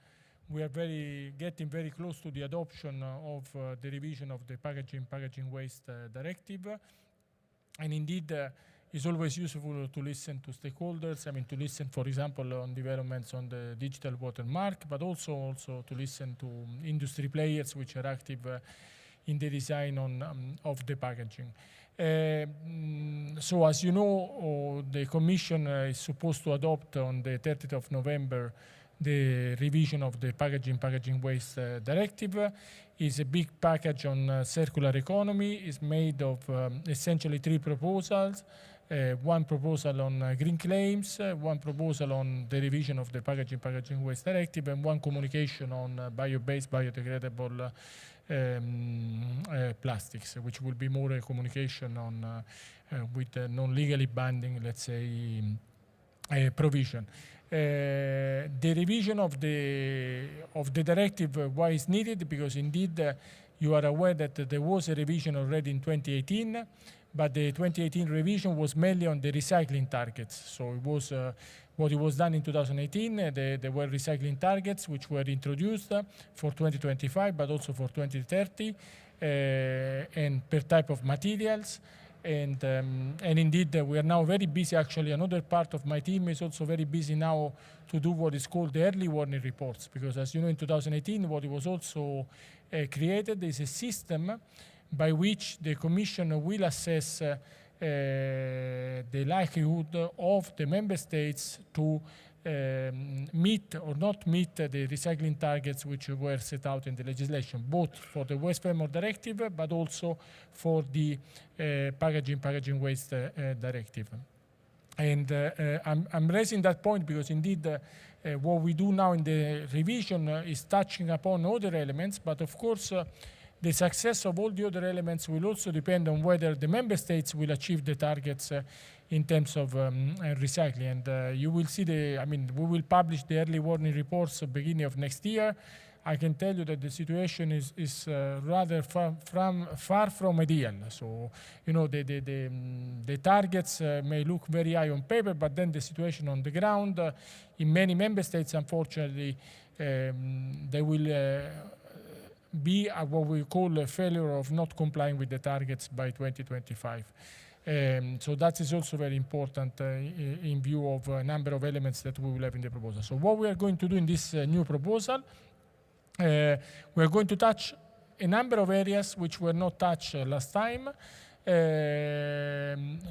We are getting very close to the adoption of the revision of the packaging waste directive. And indeed, it's always useful to listen to stakeholders. I mean, to listen, for example, on developments on the digital watermark, but also to listen to industry players which are active in the design of the packaging. So as you know, the Commission is supposed to adopt on the 30th of November the revision of the packaging waste directive. Is a big package on circular economy. Is made of essentially 3 proposals. One proposal on green claims, one proposal on the revision of the packaging waste directive, and one communication on bio-based, biodegradable plastics, which will be more a communication on with non-legally binding, let's say, provision. The revision of the directive, why is needed? Because indeed you are aware that there was a revision already in 2018, but the 2018 revision was mainly on the recycling targets. So it was what it was done in 2018. There were recycling targets which were introduced for 2025, but also for 2030, and per type of materials. And indeed, we are now very busy. Actually, another part of my team is also very busy now to do what is called the early warning reports, because as you know, in 2018, what was also created is a system by which the Commission will assess the likelihood of the member states to meet or not meet the recycling targets which were set out in the legislation, both for the Waste Framework Directive, but also for the packaging waste directive. And I'm raising that point because indeed what we do now in the revision is touching upon other elements, but of course the success of all the other elements will also depend on whether the member states will achieve the targets in terms of recycling. And you will see we will publish the early warning reports at the beginning of next year. I can tell you that the situation is rather far from ideal. So, you know, the targets may look very high on paper, but then the situation on the ground, in many member states, unfortunately, they will be what we call a failure of not complying with the targets by 2025. So that is also very important in view of a number of elements that we will have in the proposal. So what we are going to do in this new proposal, we are going to touch a number of areas which were not touched last time.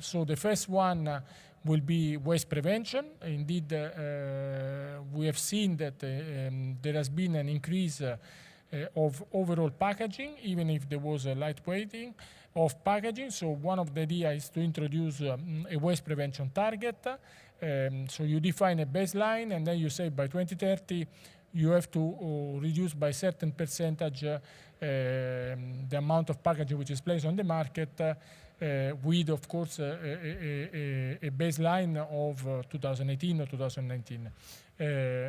So the first one will be waste prevention. Indeed, we have seen that there has been an increase of overall packaging, even if there was a lightweighting of packaging. So one of the ideas is to introduce a waste prevention target. So you define a baseline, and then you say by 2030 you have to reduce by a certain percentage the amount of packaging which is placed on the market, with, of course, a baseline of 2018 or 2019.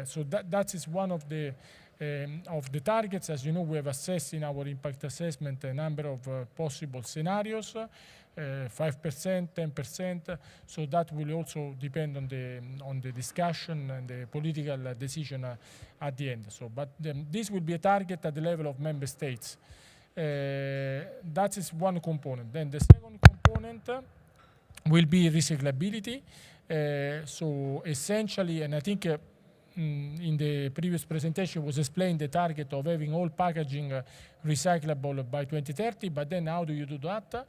So that is one of the targets. As you know, we have assessed in our impact assessment a number of possible scenarios, 5%, 10%. So that will also depend on the discussion and the political decision at the end. So, but this will be a target at the level of member states. That is one component. Then the second component will be recyclability. So essentially, and I think in the previous presentation was explained the target of having all packaging recyclable by 2030, but then how do you do that?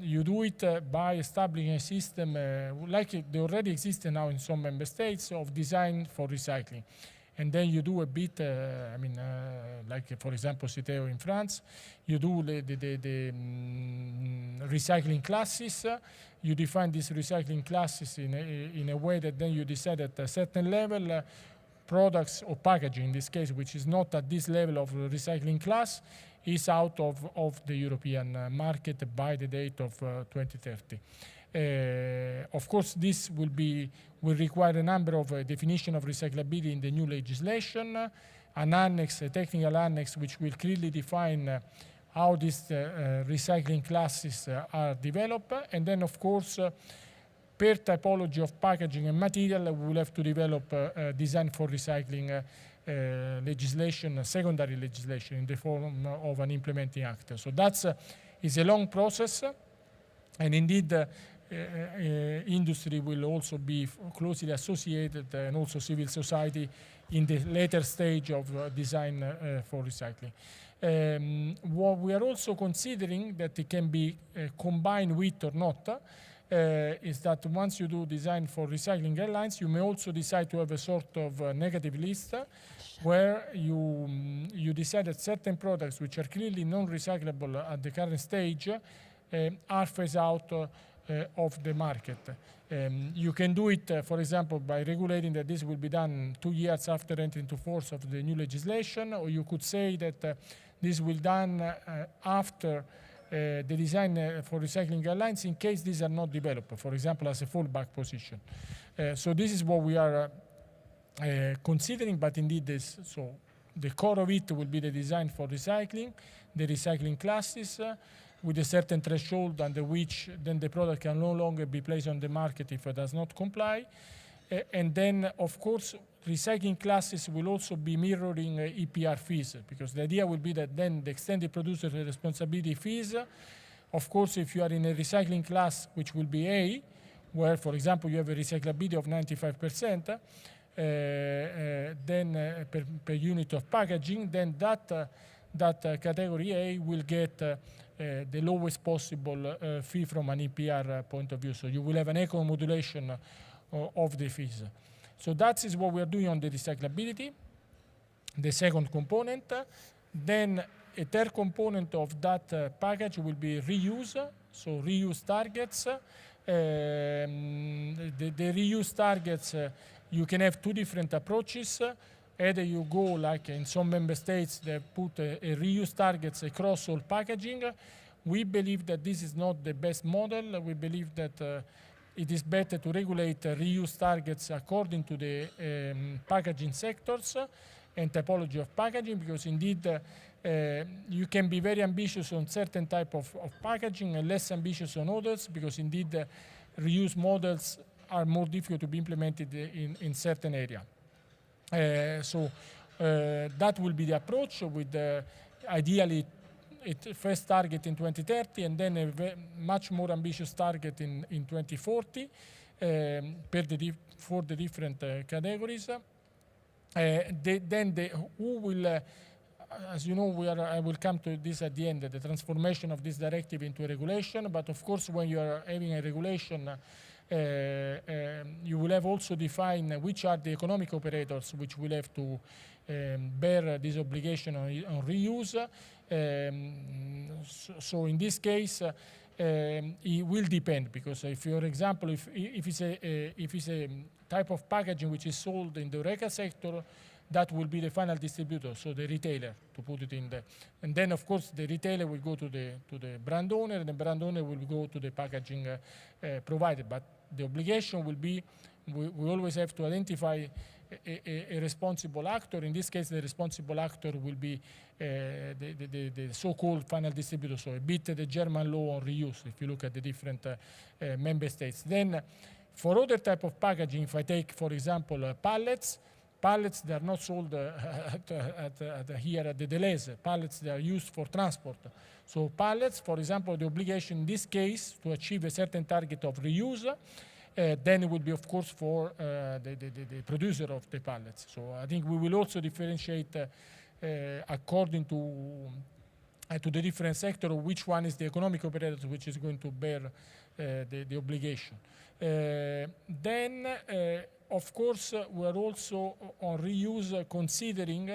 You do it by establishing a system like they already exist now in some member states of design for recycling. And then you do a bit, like for example, Citeo in France, you do the recycling classes. You define these recycling classes in a way that then you decide at a certain level, products or packaging, in this case, which is not at this level of recycling class, is out of the European market by the date of 2030. Of course, this will require a number of definition of recyclability in the new legislation, an annex, a technical annex, which will clearly define how these recycling classes are developed. And then, of course, per typology of packaging and material, we will have to develop design for recycling legislation, secondary legislation in the form of an implementing act. So that is a long process. And indeed, industry will also be closely associated, and also civil society in the later stage of design for recycling. What we are also considering that it can be combined with or not is that once you do design for recycling guidelines, you may also decide to have a sort of negative list where you decide that certain products which are clearly non-recyclable at the current stage are phased out of the market. You can do it, for example, by regulating that this will be done 2 years after entering into force of the new legislation, or you could say that this will be done after the design for recycling guidelines in case these are not developed, for example, as a fallback position. So this is what we are considering, but indeed the core of it will be the design for recycling, the recycling classes, with a certain threshold under which then the product can no longer be placed on the market if it does not comply. And then, of course, recycling classes will also be mirroring EPR fees, because the idea will be that then the extended producer responsibility fees Of course, if you are in a recycling class, which will be A, where, for example, you have a recyclability of 95%, then per unit of packaging, then that category A will get the lowest possible fee from an EPR point of view. So you will have an eco-modulation of the fees. So that is what we are doing on the recyclability, the second component. Then a third component of that package will be reuse, so reuse targets. The reuse targets, you can have two different approaches. Either you go, like in some member states, they put a reuse targets across all packaging. We believe that this is not the best model. We believe that it is better to regulate reuse targets according to the packaging sectors and typology of packaging, because indeed you can be very ambitious on certain type of packaging and less ambitious on others, because indeed reuse models are more difficult to be implemented in certain area. So that will be the approach, with ideally a first target in 2030 and then a much more ambitious target in 2040 for the different categories. Who will, as you know, I will come to this at the end, the transformation of this directive into a regulation. But of course, when you are having a regulation, you will have also define which are the economic operators which will have to bear this obligation on reuse. So in this case, it will depend, because for example, if it's a type of packaging which is sold in the HoReCa sector, that will be the final distributor, so the retailer, to put it in there. And then, of course, the retailer will go to the brand owner, and the brand owner will go to the packaging provider. But the obligation will be, we always have to identify a responsible actor. In this case, the responsible actor will be the so-called final distributor, so a bit the German law on reuse, if you look at the different member states. Then, for other type of packaging, if I take, for example, pallets, they are not sold here at the delays. Pallets, they are used for transport. So pallets, for example, the obligation in this case to achieve a certain target of reuse, then it will be, of course, for the producer of the pallets. So I think we will also differentiate according to the different sector, which one is the economic operator which is going to bear the obligation. Then, of course, we are also on reuse considering,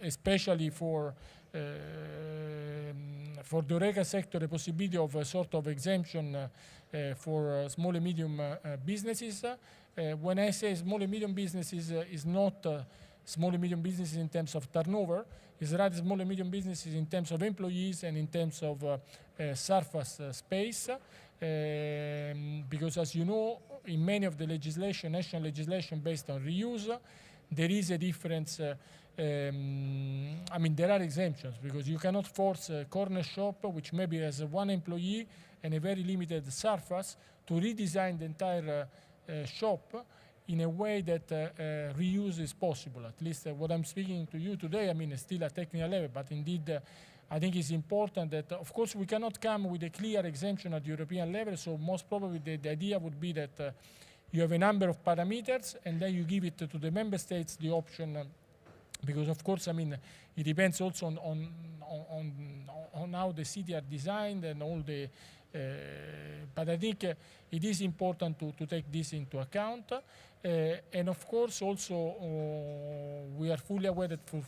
especially for the HoReCa sector, the possibility of a sort of exemption for small and medium businesses. When I say small and medium businesses, is not small and medium businesses in terms of turnover, it's rather small and medium businesses in terms of employees and in terms of surface space. Because as you know, in many of the legislation, national legislation based on reuse, there is a difference. I mean, there are exemptions, because you cannot force a corner shop, which maybe has one employee and a very limited surface, to redesign the entire shop in a way that reuse is possible. At least what I'm speaking to you today, I mean, it's still at technical level, but indeed, I think it's important that, of course, we cannot come with a clear exemption at European level, so most probably the idea would be that you have a number of parameters, and then you give it to the member states the option, because, of course, I mean, it depends also on how the city are designed and all the, but I think it is important to take this into account. And of course, also, we are fully aware that for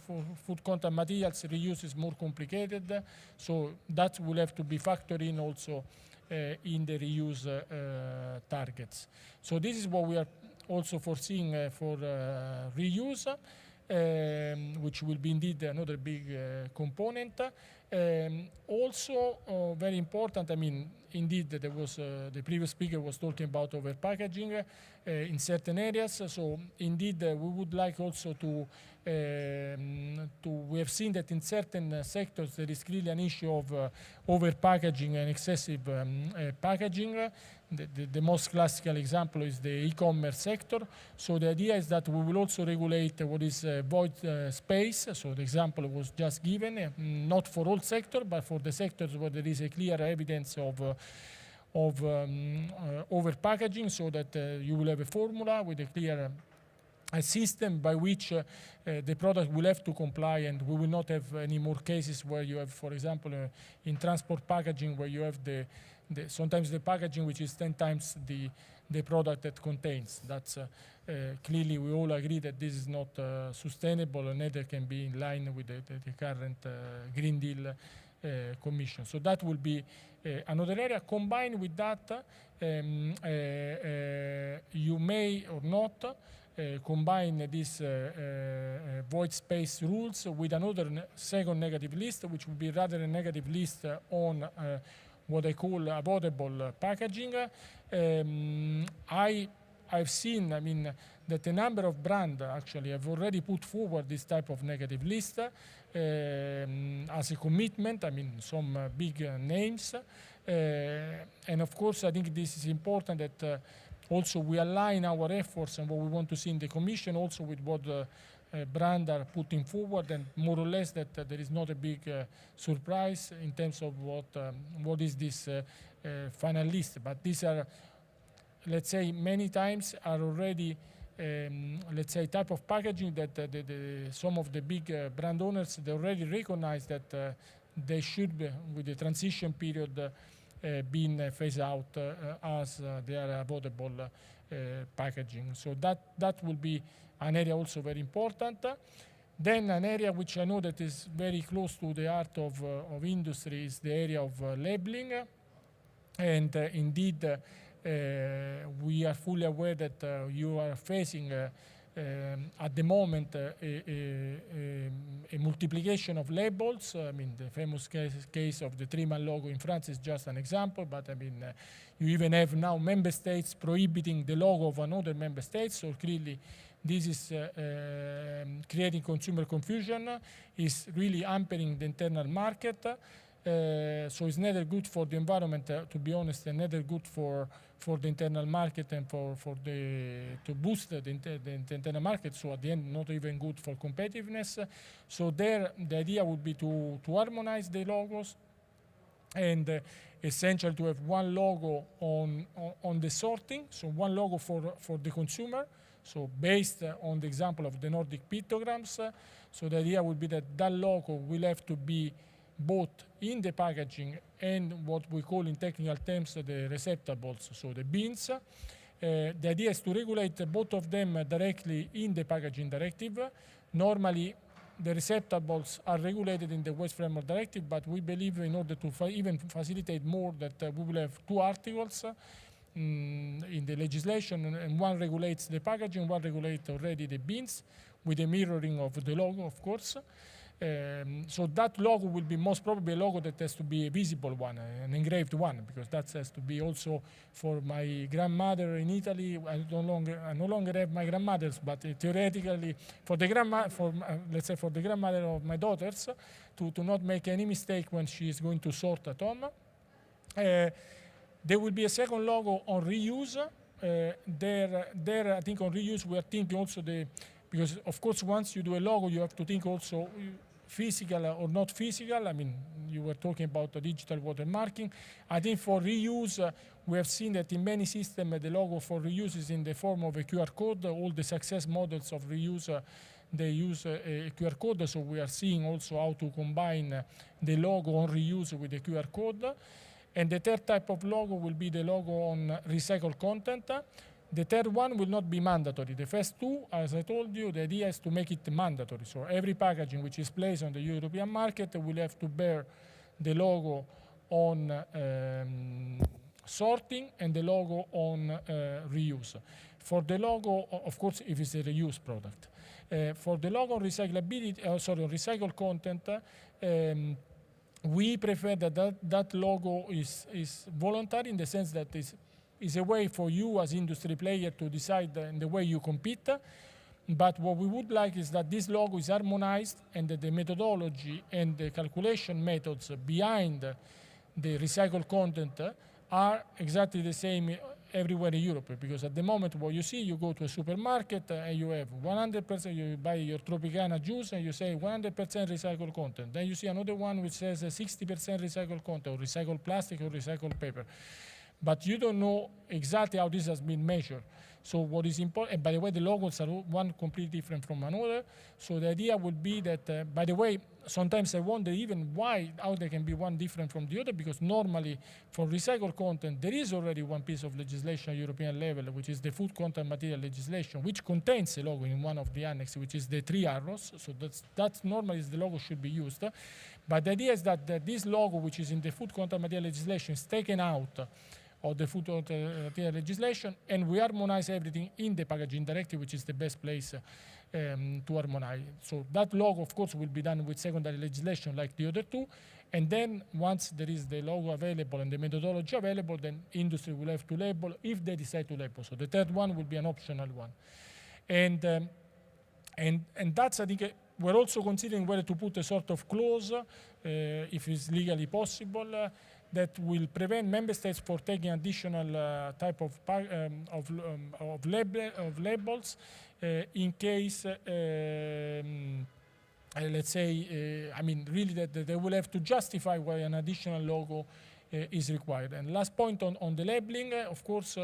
food contact materials, reuse is more complicated. So that will have to be factored in also in the reuse targets. So this is what we are also foreseeing for reuse, which will be indeed another big component. Also, very important, I mean, indeed, there was the previous speaker was talking about over packaging in certain areas. So indeed, we would like also to. We have seen that in certain sectors there is clearly an issue of over packaging and excessive packaging. The most classical example is the e-commerce sector. So the idea is that we will also regulate what is void space. So the example was just given, not for all sectors, but for the sectors where there is a clear evidence of over packaging, so that you will have a formula with a clear a system by which the product will have to comply, and we will not have any more cases where you have, for example, in transport packaging, where you have sometimes the packaging which is 10 times the product that contains. That's clearly we all agree that this is not sustainable, and neither can be in line with the current Green Deal Commission. So that will be another area. Combined with that, you may or not combine these void space rules with another second negative list, which will be rather a negative list on what I call avoidable packaging. I've seen, that a number of brands actually have already put forward this type of negative list as a commitment. Some big names. And of course, I think this is important that also we align our efforts and what we want to see in the Commission also with what brands are putting forward, and more or less that there is not a big surprise in terms of what is this final list. But these are, let's say, many times are already, let's say, type of packaging that some of the big brand owners, they already recognize that they should be, with the transition period, being phased out as they are avoidable packaging. So that will be an area also very important. Then an area which I know that is very close to the heart of industry is the area of labeling. And indeed, we are fully aware that you are facing at the moment a multiplication of labels. The famous case of the 3-man logo in France is just an example, but you even have now member states prohibiting the logo of another member state. So clearly this is creating consumer confusion, is really hampering the internal market. So it's neither good for the environment, to be honest, and neither good for the internal market and to boost the internal market. So at the end, not even good for competitiveness. So there, the idea would be to harmonize the logos and essentially to have one logo on the sorting, so one logo for the consumer. So based on the example of the Nordic pictograms, so the idea would be that that logo will have to be both in the packaging and what we call in technical terms the receptacles, so the bins. The idea is to regulate both of them directly in the packaging directive. Normally, the receptacles are regulated in the Waste Framework Directive, but we believe in order to even facilitate more that we will have 2 articles in the legislation, and one regulates the packaging, one regulates already the bins with a mirroring of the logo, of course. So that logo will be most probably a logo that has to be a visible one, an engraved one, because that has to be also for my grandmother in Italy. I no longer have my grandmothers, but theoretically for the let's say for the grandmother of my daughters, to not make any mistake when she is going to sort at home. There will be a second logo on reuse. There I think on reuse we are thinking also because of course once you do a logo you have to think also physical or not physical. You were talking about the digital watermarking. I think for reuse we have seen that in many systems the logo for reuse is in the form of a QR code. All the success models of reuse they use a QR code, so we are seeing also how to combine the logo on reuse with the QR code. And the third type of logo will be the logo on recycled content. The third one will not be mandatory. The first 2, as I told you, the idea is to make it mandatory. So every packaging which is placed on the European market will have to bear the logo on sorting and the logo on reuse. For the logo, of course, if it's a reuse product. For the logo on recyclability, on recycled content, we prefer that logo is voluntary, in the sense that is a way for you as industry player to decide in the way you compete. But what we would like is that this logo is harmonized, and that the methodology and the calculation methods behind the recycled content are exactly the same everywhere in Europe. Because at the moment, what you see, you go to a supermarket and you have 100%, you buy your Tropicana juice and you say 100% recycled content. Then you see another one which says 60% recycled content, or recycled plastic, or recycled paper. But you don't know exactly how this has been measured. So what is important, and by the way, the logos are one completely different from another. So the idea would be that, by the way, sometimes I wonder even how they can be one different from the other, because normally for recycled content, there is already one piece of legislation at European level, which is the food content material legislation, which contains a logo in one of the annexes, which is the 3 arrows. So that's normally the logo should be used. But the idea is that this logo, which is in the food content material legislation, is taken out of the food material legislation, and we harmonize everything in the packaging directive, which is the best place to harmonize. So that logo, of course, will be done with secondary legislation like the other two, and then once there is the logo available and the methodology available, then industry will have to label if they decide to label. So the third one will be an optional one. And that's, I think, we're also considering whether to put a sort of clause, if it's legally possible, that will prevent member states for taking additional type of labels in case, let's say, I mean, really that they will have to justify why an additional logo is required. And last point on the labeling, of course,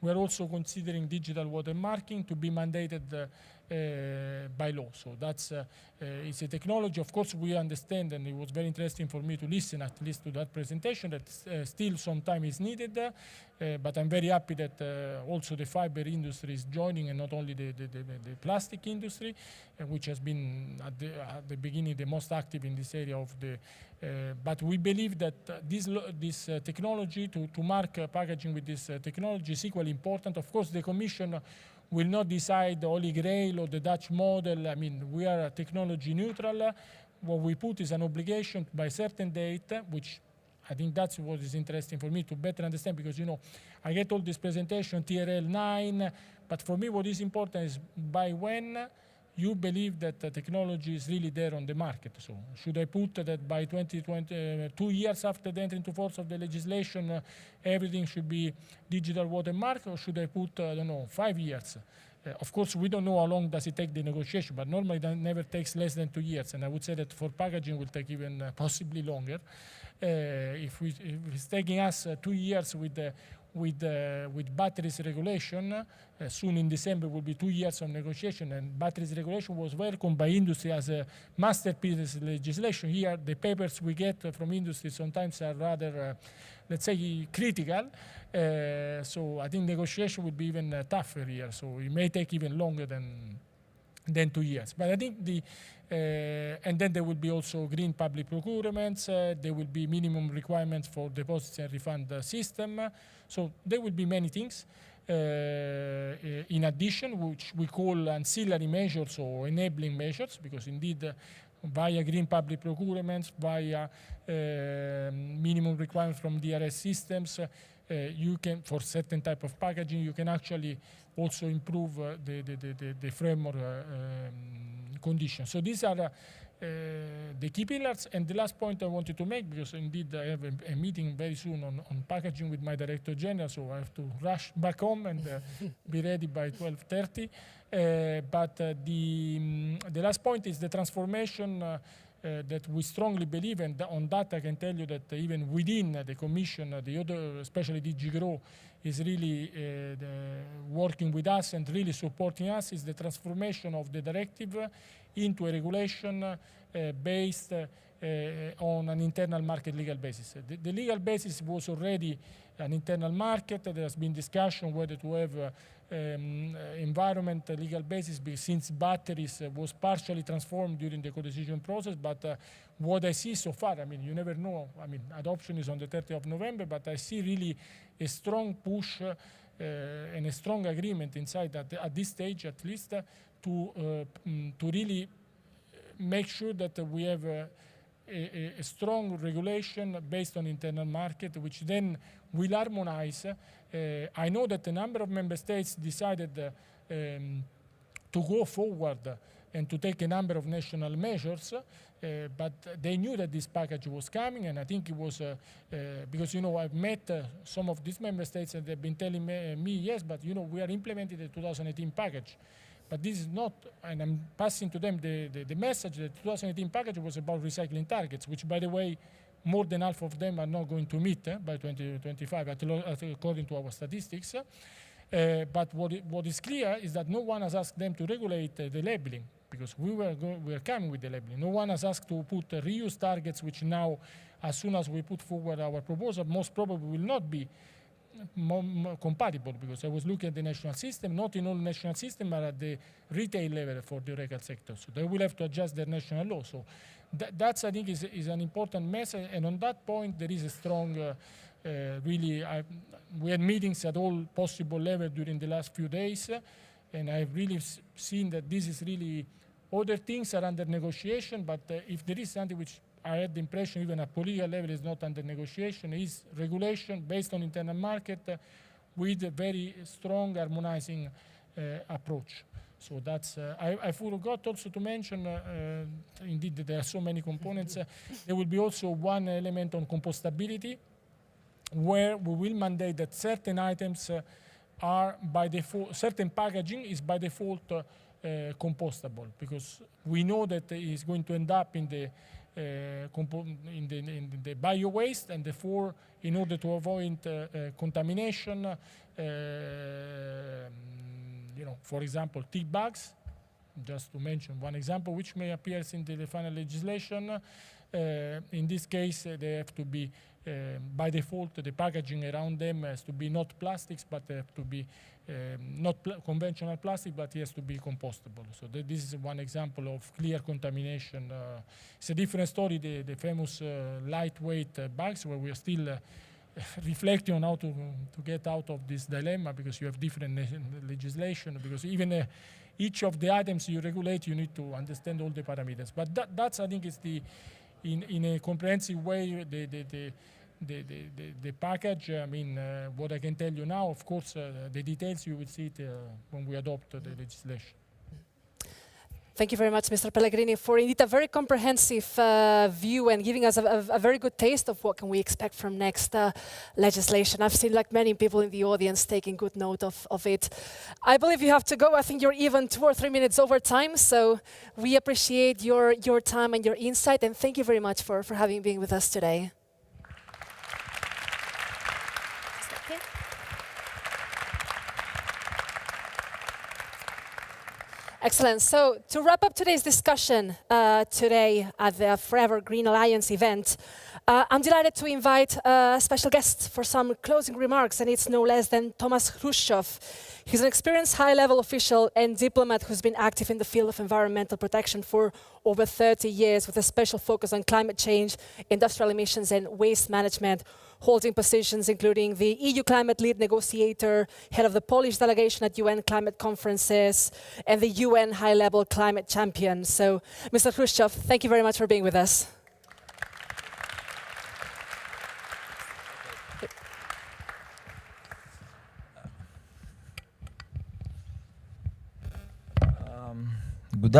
we're also considering digital watermarking to be mandated by law. So that's it's a technology. Of course, we understand, and it was very interesting for me to listen at least to that presentation, that still some time is needed. But I'm very happy that also the fiber industry is joining, and not only the plastic industry, which has been at the beginning the most active in this area of the. But we believe that this technology to mark packaging with this technology is equally important. Of course, the Commission will not decide the Holy Grail or the Dutch model. I mean, we are technology neutral. What we put is an obligation by a certain date, which I think that's what is interesting for me to better understand, because, you know, I get all this presentation, TRL 9, but for me what is important is by when you believe that the technology is really there on the market. So should I put that by 2020, 2 years after the entry into force of the legislation, everything should be digital watermark, or should I put, I don't know, 5 years? Of course, we don't know how long does it take the negotiation, but normally it never takes less than 2 years. And I would say that for packaging will take even possibly longer. If it's taking us 2 years with batteries regulation, soon in December will be 2 years of negotiation, and batteries regulation was welcomed by industry as a masterpiece legislation. Here, the papers we get from industry sometimes are rather, let's say, critical. So I think negotiation will be even tougher here. So it may take even longer than 2 years. But I think and then there will be also green public procurements. There will be minimum requirements for deposits and refund system. So there will be many things. In addition, which we call ancillary measures or enabling measures, because indeed via green public procurements, via minimum requirements from DRS systems, you can, for certain type of packaging, you can actually also improve the framework conditions. So these are the key pillars. And the last point I wanted to make, because indeed I have a meeting very soon on packaging with my Director General, so I have to rush back home and be ready by 12:30. But the last point is the transformation that we strongly believe, and on that I can tell you that even within the Commission, the other, especially DG GROW, is really working with us and really supporting us, is the transformation of the directive into a regulation based on an internal market legal basis. The legal basis was already an internal market. There has been discussion whether to have environment legal basis, since batteries was partially transformed during the co-decision process. But what I see so far, I mean, you never know. I mean, adoption is on the 30th of November, but I see really a strong push and a strong agreement inside at this stage, at least, to really make sure that we have a strong regulation based on internal market, which then will harmonize. I know that a number of member states decided to go forward and to take a number of national measures, but they knew that this package was coming, and I think it was, because, I've met some of these member states and they've been telling me, yes, but, we are implementing the 2018 package. But this is not, and I'm passing to them the message that the 2018 package was about recycling targets, which, by the way, more than half of them are not going to meet by 2025, according to our statistics. But what is clear is that no one has asked them to regulate the labeling, because we were coming with the labeling. No one has asked to put reuse targets, which now, as soon as we put forward our proposal, most probably will not be compatible, because I was looking at the national system. Not in all national systems are at the retail level for the HoReCa sector, so they will have to adjust their national law. So that's, I think, is an important message, and on that point there is a strong, we had meetings at all possible levels during the last few days, and I've really seen that this is really, other things are under negotiation, but if there is something which I had the impression even at political level is not under negotiation, is regulation based on internal market with a very strong harmonizing approach. So that's, I forgot also to mention, indeed there are so many components, there will be also one element on compostability, where we will mandate that certain items are by default, certain packaging is by default compostable, because we know that it is going to end up in the bio waste, and therefore, in order to avoid contamination, for example, tea bags, just to mention one example, which may appear in the final legislation. In this case, they have to be, by default, the packaging around them has to be not plastics, but they have to be not conventional plastic, but it has to be compostable. So this is one example of clear contamination. It's a different story, the famous lightweight bags, where we are still reflecting on how to get out of this dilemma, because you have different legislation, because even each of the items you regulate, you need to understand all the parameters. But that's, I think, is in a comprehensive way, the package. I mean, what I can tell you now, of course, the details you will see it when we adopt the legislation. Thank you very much, Mr. Pellegrini, for indeed a very comprehensive view and giving us a very good taste of what can we expect from next legislation. I've seen like many people in the audience taking good note of it. I believe you have to go. I think you're even 2 or 3 minutes over time, so we appreciate your time and your insight, and thank you very much for having been with us today. Excellent. So to wrap up today's discussion today at the Forever Green Alliance event, I'm delighted to invite a special guest for some closing remarks, and it's no less than Tomasz Hrushczow. He's an experienced high-level official and diplomat who's been active in the field of environmental protection for over 30 years, with a special focus on climate change, industrial emissions, and waste management, holding positions including the EU climate lead negotiator, head of the Polish delegation at UN climate conferences, and the UN high-level climate champion. So, Mr. Hrushczow, thank you very much for being with us. Good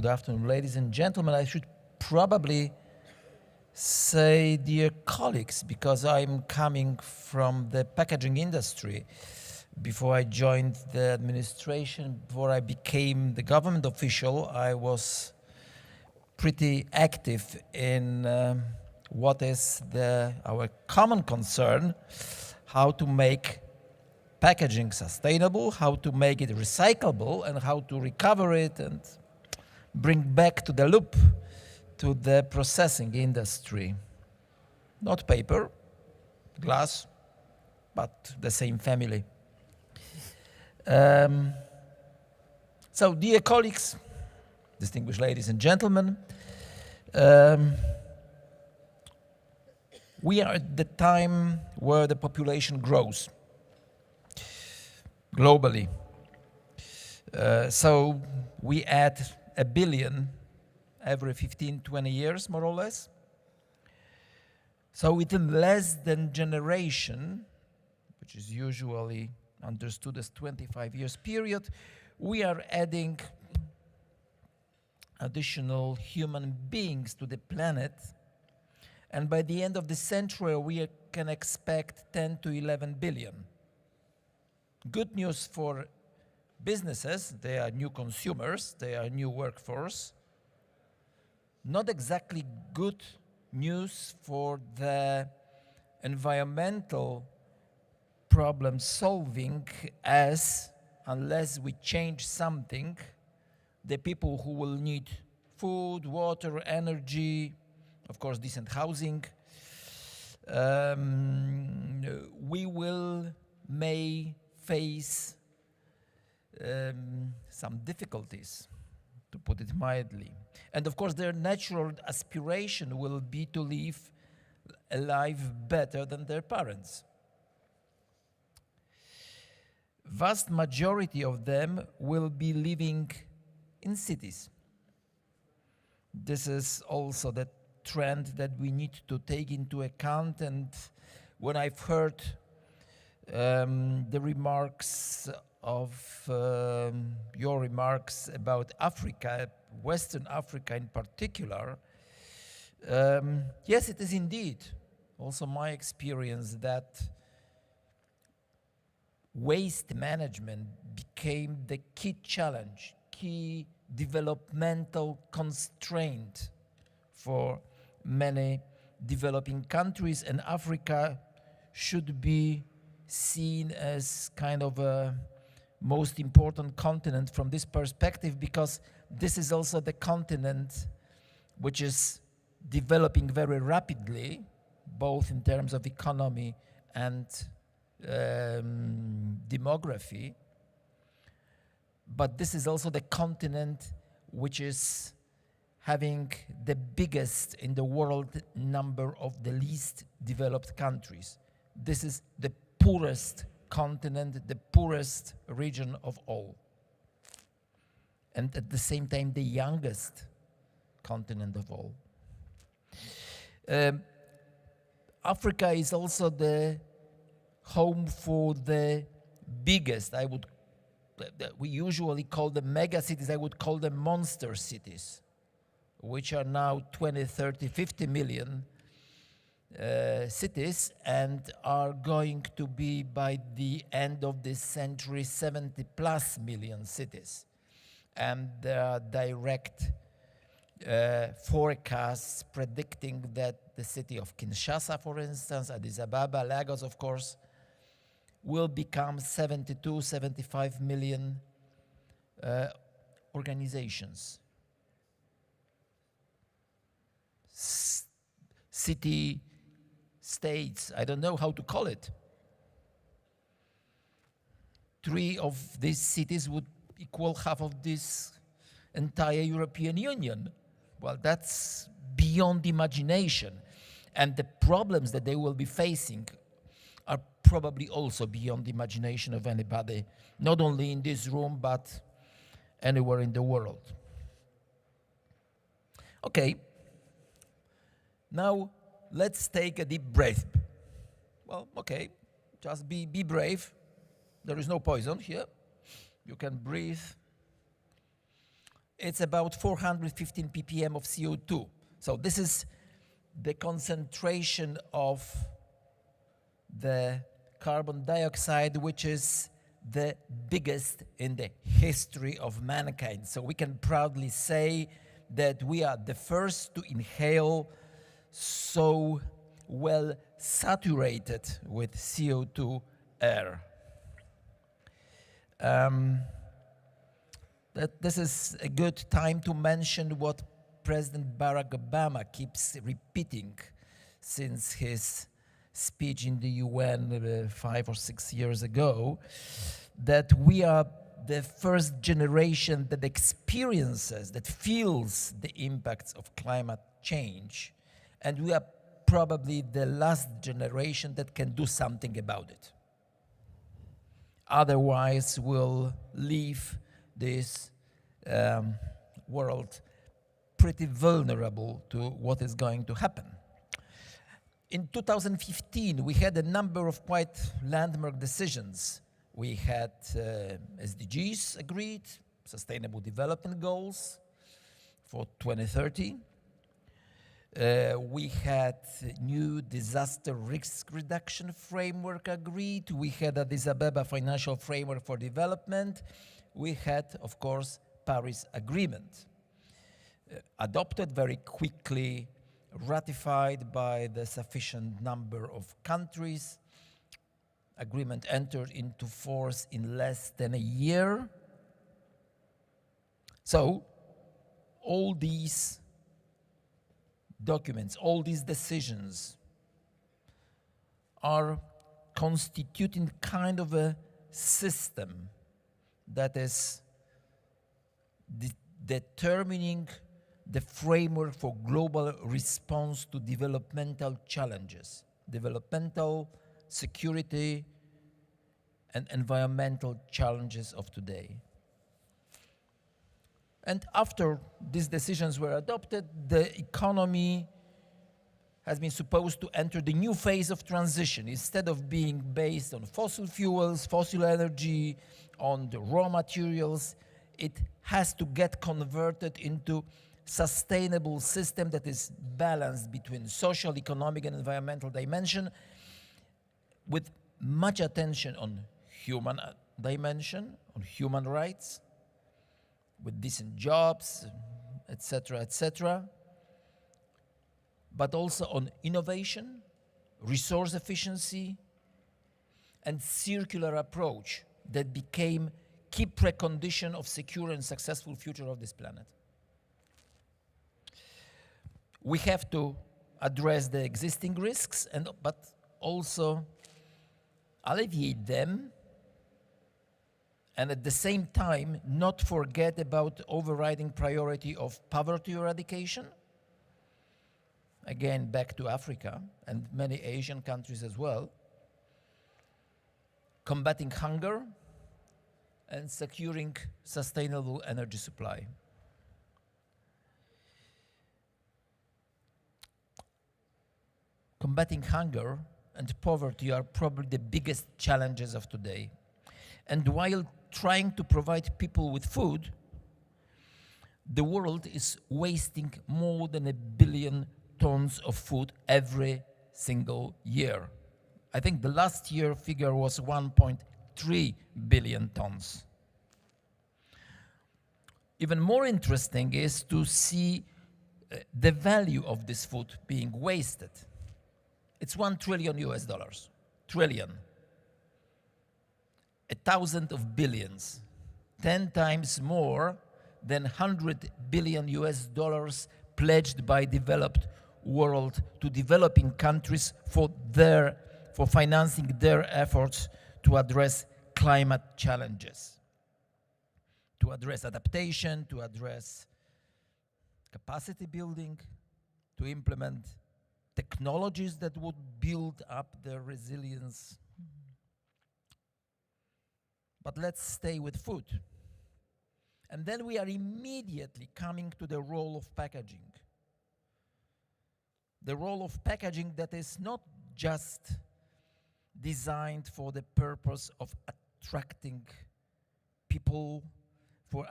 afternoon, ladies and gentlemen. I should probably say dear colleagues, because I'm coming from the packaging industry. Before I joined the administration, before I became the government official, I was pretty active in what is our common concern, how to make packaging sustainable, how to make it recyclable, and how to recover it and bring back to the loop to the processing industry. Not paper, glass, but the same family. So, dear colleagues, distinguished ladies and gentlemen, we are at the time where the population grows globally. So we add 1 billion every 15, 20 years, more or less. So within less than generation, which is usually understood as 25 years period, we are adding additional human beings to the planet. And by the end of the century, we can expect 10 to 11 billion. Good news for businesses, they are new consumers, they are new workforce. Not exactly good news for the environmental problem solving, as unless we change something, the people who will need food, water, energy, of course decent housing, we may face some difficulties, to put it mildly. And of course their natural aspiration will be to live a life better than their parents. Vast majority of them will be living in cities. This is also the trend that we need to take into account. And when I've heard the remarks of your remarks about Africa, Western Africa in particular, yes, it is indeed also my experience that waste management became the key challenge, key developmental constraint for many developing countries, and Africa should be seen as kind of a most important continent from this perspective, because this is also the continent which is developing very rapidly, both in terms of economy and demography. But this is also the continent which is having the biggest in the world number of the least developed countries. This is the poorest continent, the poorest region of all. And at the same time, the youngest continent of all. Africa is also the home for the biggest, we usually call them mega cities, I would call them monster cities, which are now 20, 30, 50 million cities, and are going to be by the end of this century 70 plus million cities. And there are direct forecasts predicting that the city of Kinshasa, for instance, Addis Ababa, Lagos, of course, will become 72, 75 million organizations. City states, I don't know how to call it. 3 of these cities would equal half of this entire European Union. Well, that's beyond imagination. And the problems that they will be facing are probably also beyond the imagination of anybody, not only in this room, but anywhere in the world. Okay, now let's take a deep breath. Well, okay, just be brave. There is no poison here. You can breathe. It's about 415 ppm of CO2. So this is the concentration of the carbon dioxide, which is the biggest in the history of mankind. So we can proudly say that we are the first to inhale so well saturated with CO2 air. That this is a good time to mention what President Barack Obama keeps repeating since his speech in the UN 5 or 6 years ago, that we are the first generation that experiences, that feels the impacts of climate change, and we are probably the last generation that can do something about it. Otherwise, we'll leave this world pretty vulnerable to what is going to happen. In 2015, we had a number of quite landmark decisions. We had SDGs agreed, Sustainable Development Goals for 2030. We had new disaster risk reduction framework agreed. We had Addis Ababa Financial Framework for Development. We had, of course, Paris Agreement, adopted very quickly, ratified by the sufficient number of countries. Agreement entered into force in less than a year. So, all these documents, all these decisions are constituting kind of a system that is determining the framework for global response to developmental challenges, developmental, security, and environmental challenges of today. And after these decisions were adopted, the economy has been supposed to enter the new phase of transition. Instead of being based on fossil fuels, fossil energy, on the raw materials, it has to get converted into sustainable system that is balanced between social, economic, and environmental dimension, with much attention on human dimension, on human rights, with decent jobs, etc., etc., but also on innovation, resource efficiency, and circular approach that became key precondition of secure and successful future of this planet. We have to address the existing risks, but also alleviate them, and at the same time not forget about overriding priority of poverty eradication. Again, back to Africa and many Asian countries as well. Combating hunger and securing sustainable energy supply. Combating hunger and poverty are probably the biggest challenges of today. And while trying to provide people with food, the world is wasting more than 1 billion tons of food every single year. I think the last year figure was 1.3 billion tons. Even more interesting is to see the value of this food being wasted. It's $1 trillion US. Trillion. 1,000 of billions. 10 times more than 100 billion US dollars pledged by developed world to developing countries for financing their efforts to address climate challenges, to address adaptation, to address capacity building, to implement technologies that would build up their resilience. But let's stay with food. And then we are immediately coming to the role of packaging. The role of packaging that is not just designed for the purpose of attracting people, for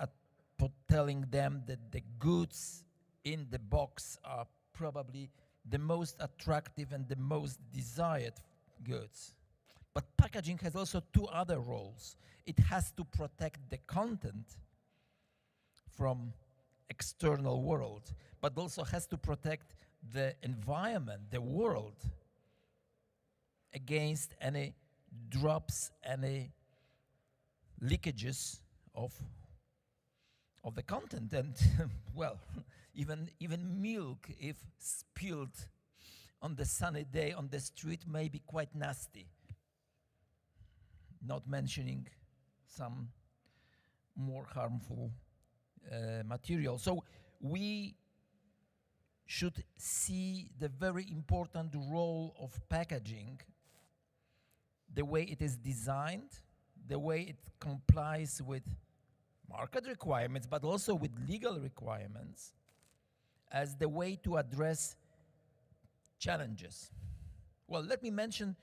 telling them that the goods in the box are probably the most attractive and the most desired goods. But packaging has also two other roles. It has to protect the content from external world, but also has to protect the environment, the world, against any drops, any leakages of the content. And well, even milk, if spilled on the sunny day on the street, may be quite nasty. Not mentioning some more harmful material. So we should see the very important role of packaging, the way it is designed, the way it complies with market requirements, but also with legal requirements, as the way to address challenges? Well, let me mention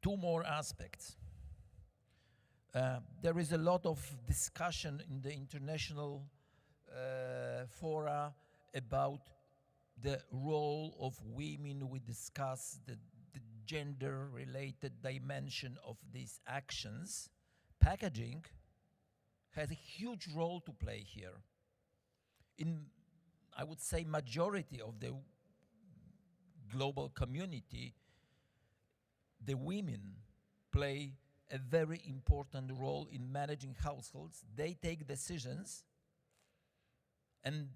two more aspects. There is a lot of discussion in the international fora about the role of women. We discuss the gender-related dimension of these actions. Packaging has a huge role to play here. In, I would say, majority of the global community, the women play a very important role in managing households. They take decisions, and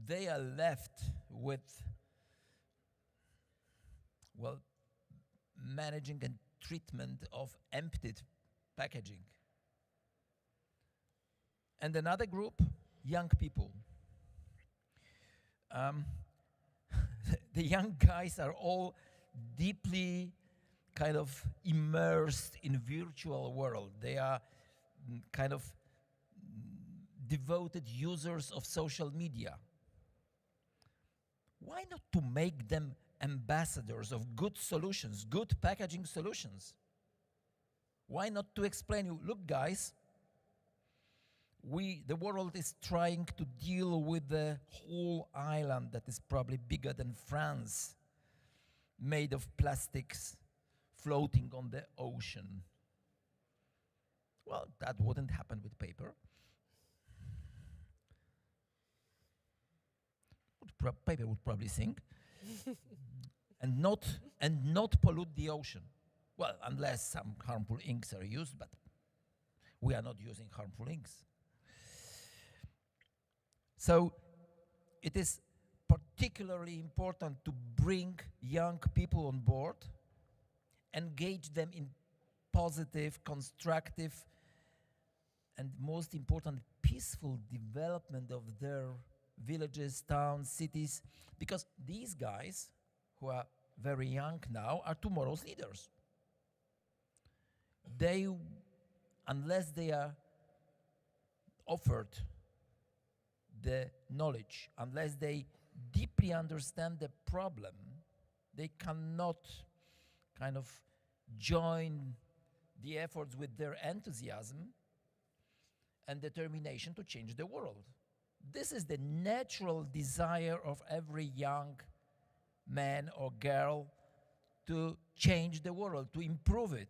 they are left with, well, managing and treatment of emptied packaging. And another group, young people. The young guys are all deeply kind of immersed in virtual world. They are kind of devoted users of social media. Why not to make them ambassadors of good solutions, good packaging solutions? Why not to explain you, look guys, the world is trying to deal with the whole island that is probably bigger than France, made of plastics floating on the ocean. Well, that wouldn't happen with paper. Paper would probably sink and not pollute the ocean. Well, unless some harmful inks are used, but we are not using harmful inks. So it is particularly important to bring young people on board, engage them in positive, constructive, and most important, peaceful development of their villages, towns, cities, because these guys, who are very young now, are tomorrow's leaders. They, unless they are offered the knowledge, unless they deeply understand the problem, they cannot kind of join the efforts with their enthusiasm and determination to change the world. This is the natural desire of every young man or girl to change the world, to improve it.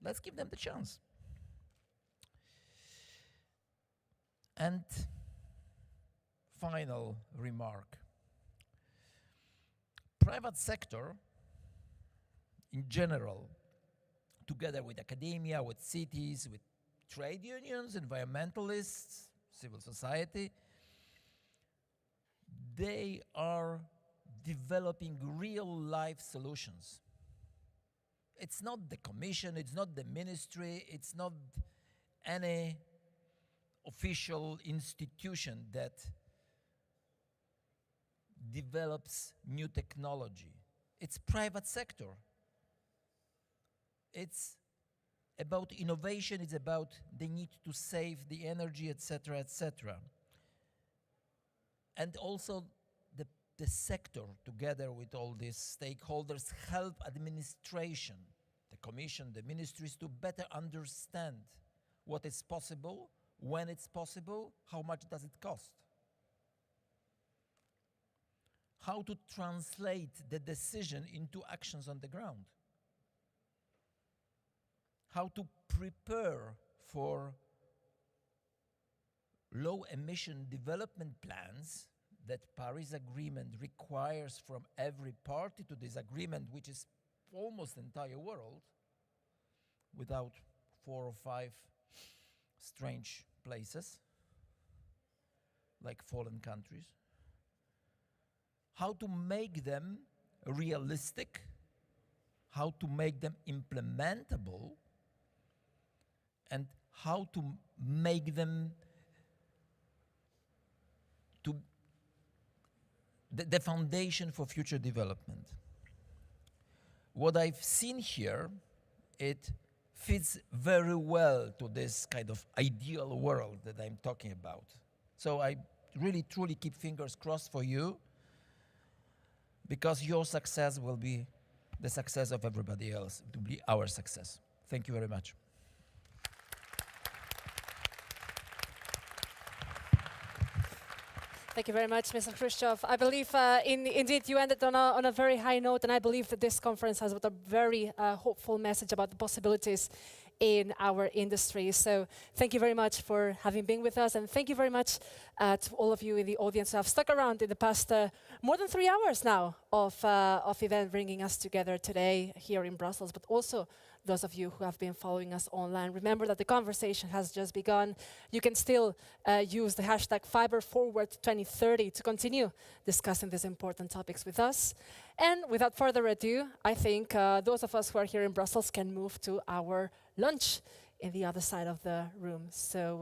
Let's give them the chance. And final remark. Private sector, in general, together with academia, with cities, with trade unions, environmentalists, civil society, they are developing real-life solutions. It's not the commission, it's not the ministry, it's not any official institution that develops new technology. It's private sector. It's about innovation, it's about the need to save the energy, etc., etc. And also the sector, together with all these stakeholders, help administration, the commission, the ministries, to better understand what is possible, when it's possible, how much does it cost. How to translate the decision into actions on the ground. How to prepare for low-emission development plans that Paris Agreement requires from every party to this agreement, which is almost the entire world, without 4 or 5 strange places, like fallen countries. How to make them realistic, how to make them implementable, and how to make them to the foundation for future development. What I've seen here, it fits very well to this kind of ideal world that I'm talking about. So I really, truly keep fingers crossed for you, because your success will be the success of everybody else. It will be our success. Thank you very much. Thank you very much, Mr. Khrushchev. I believe, indeed, you ended on a very high note, and I believe that this conference has a very hopeful message about the possibilities in our industry. So thank you very much for having been with us, and thank you very much to all of you in the audience who have stuck around in the past more than 3 hours now of event bringing us together today here in Brussels, but also those of you who have been following us online. Remember that the conversation has just begun. You can still use the hashtag FiberForward2030 to continue discussing these important topics with us. And without further ado, I think those of us who are here in Brussels can move to our lunch in the other side of the room. So.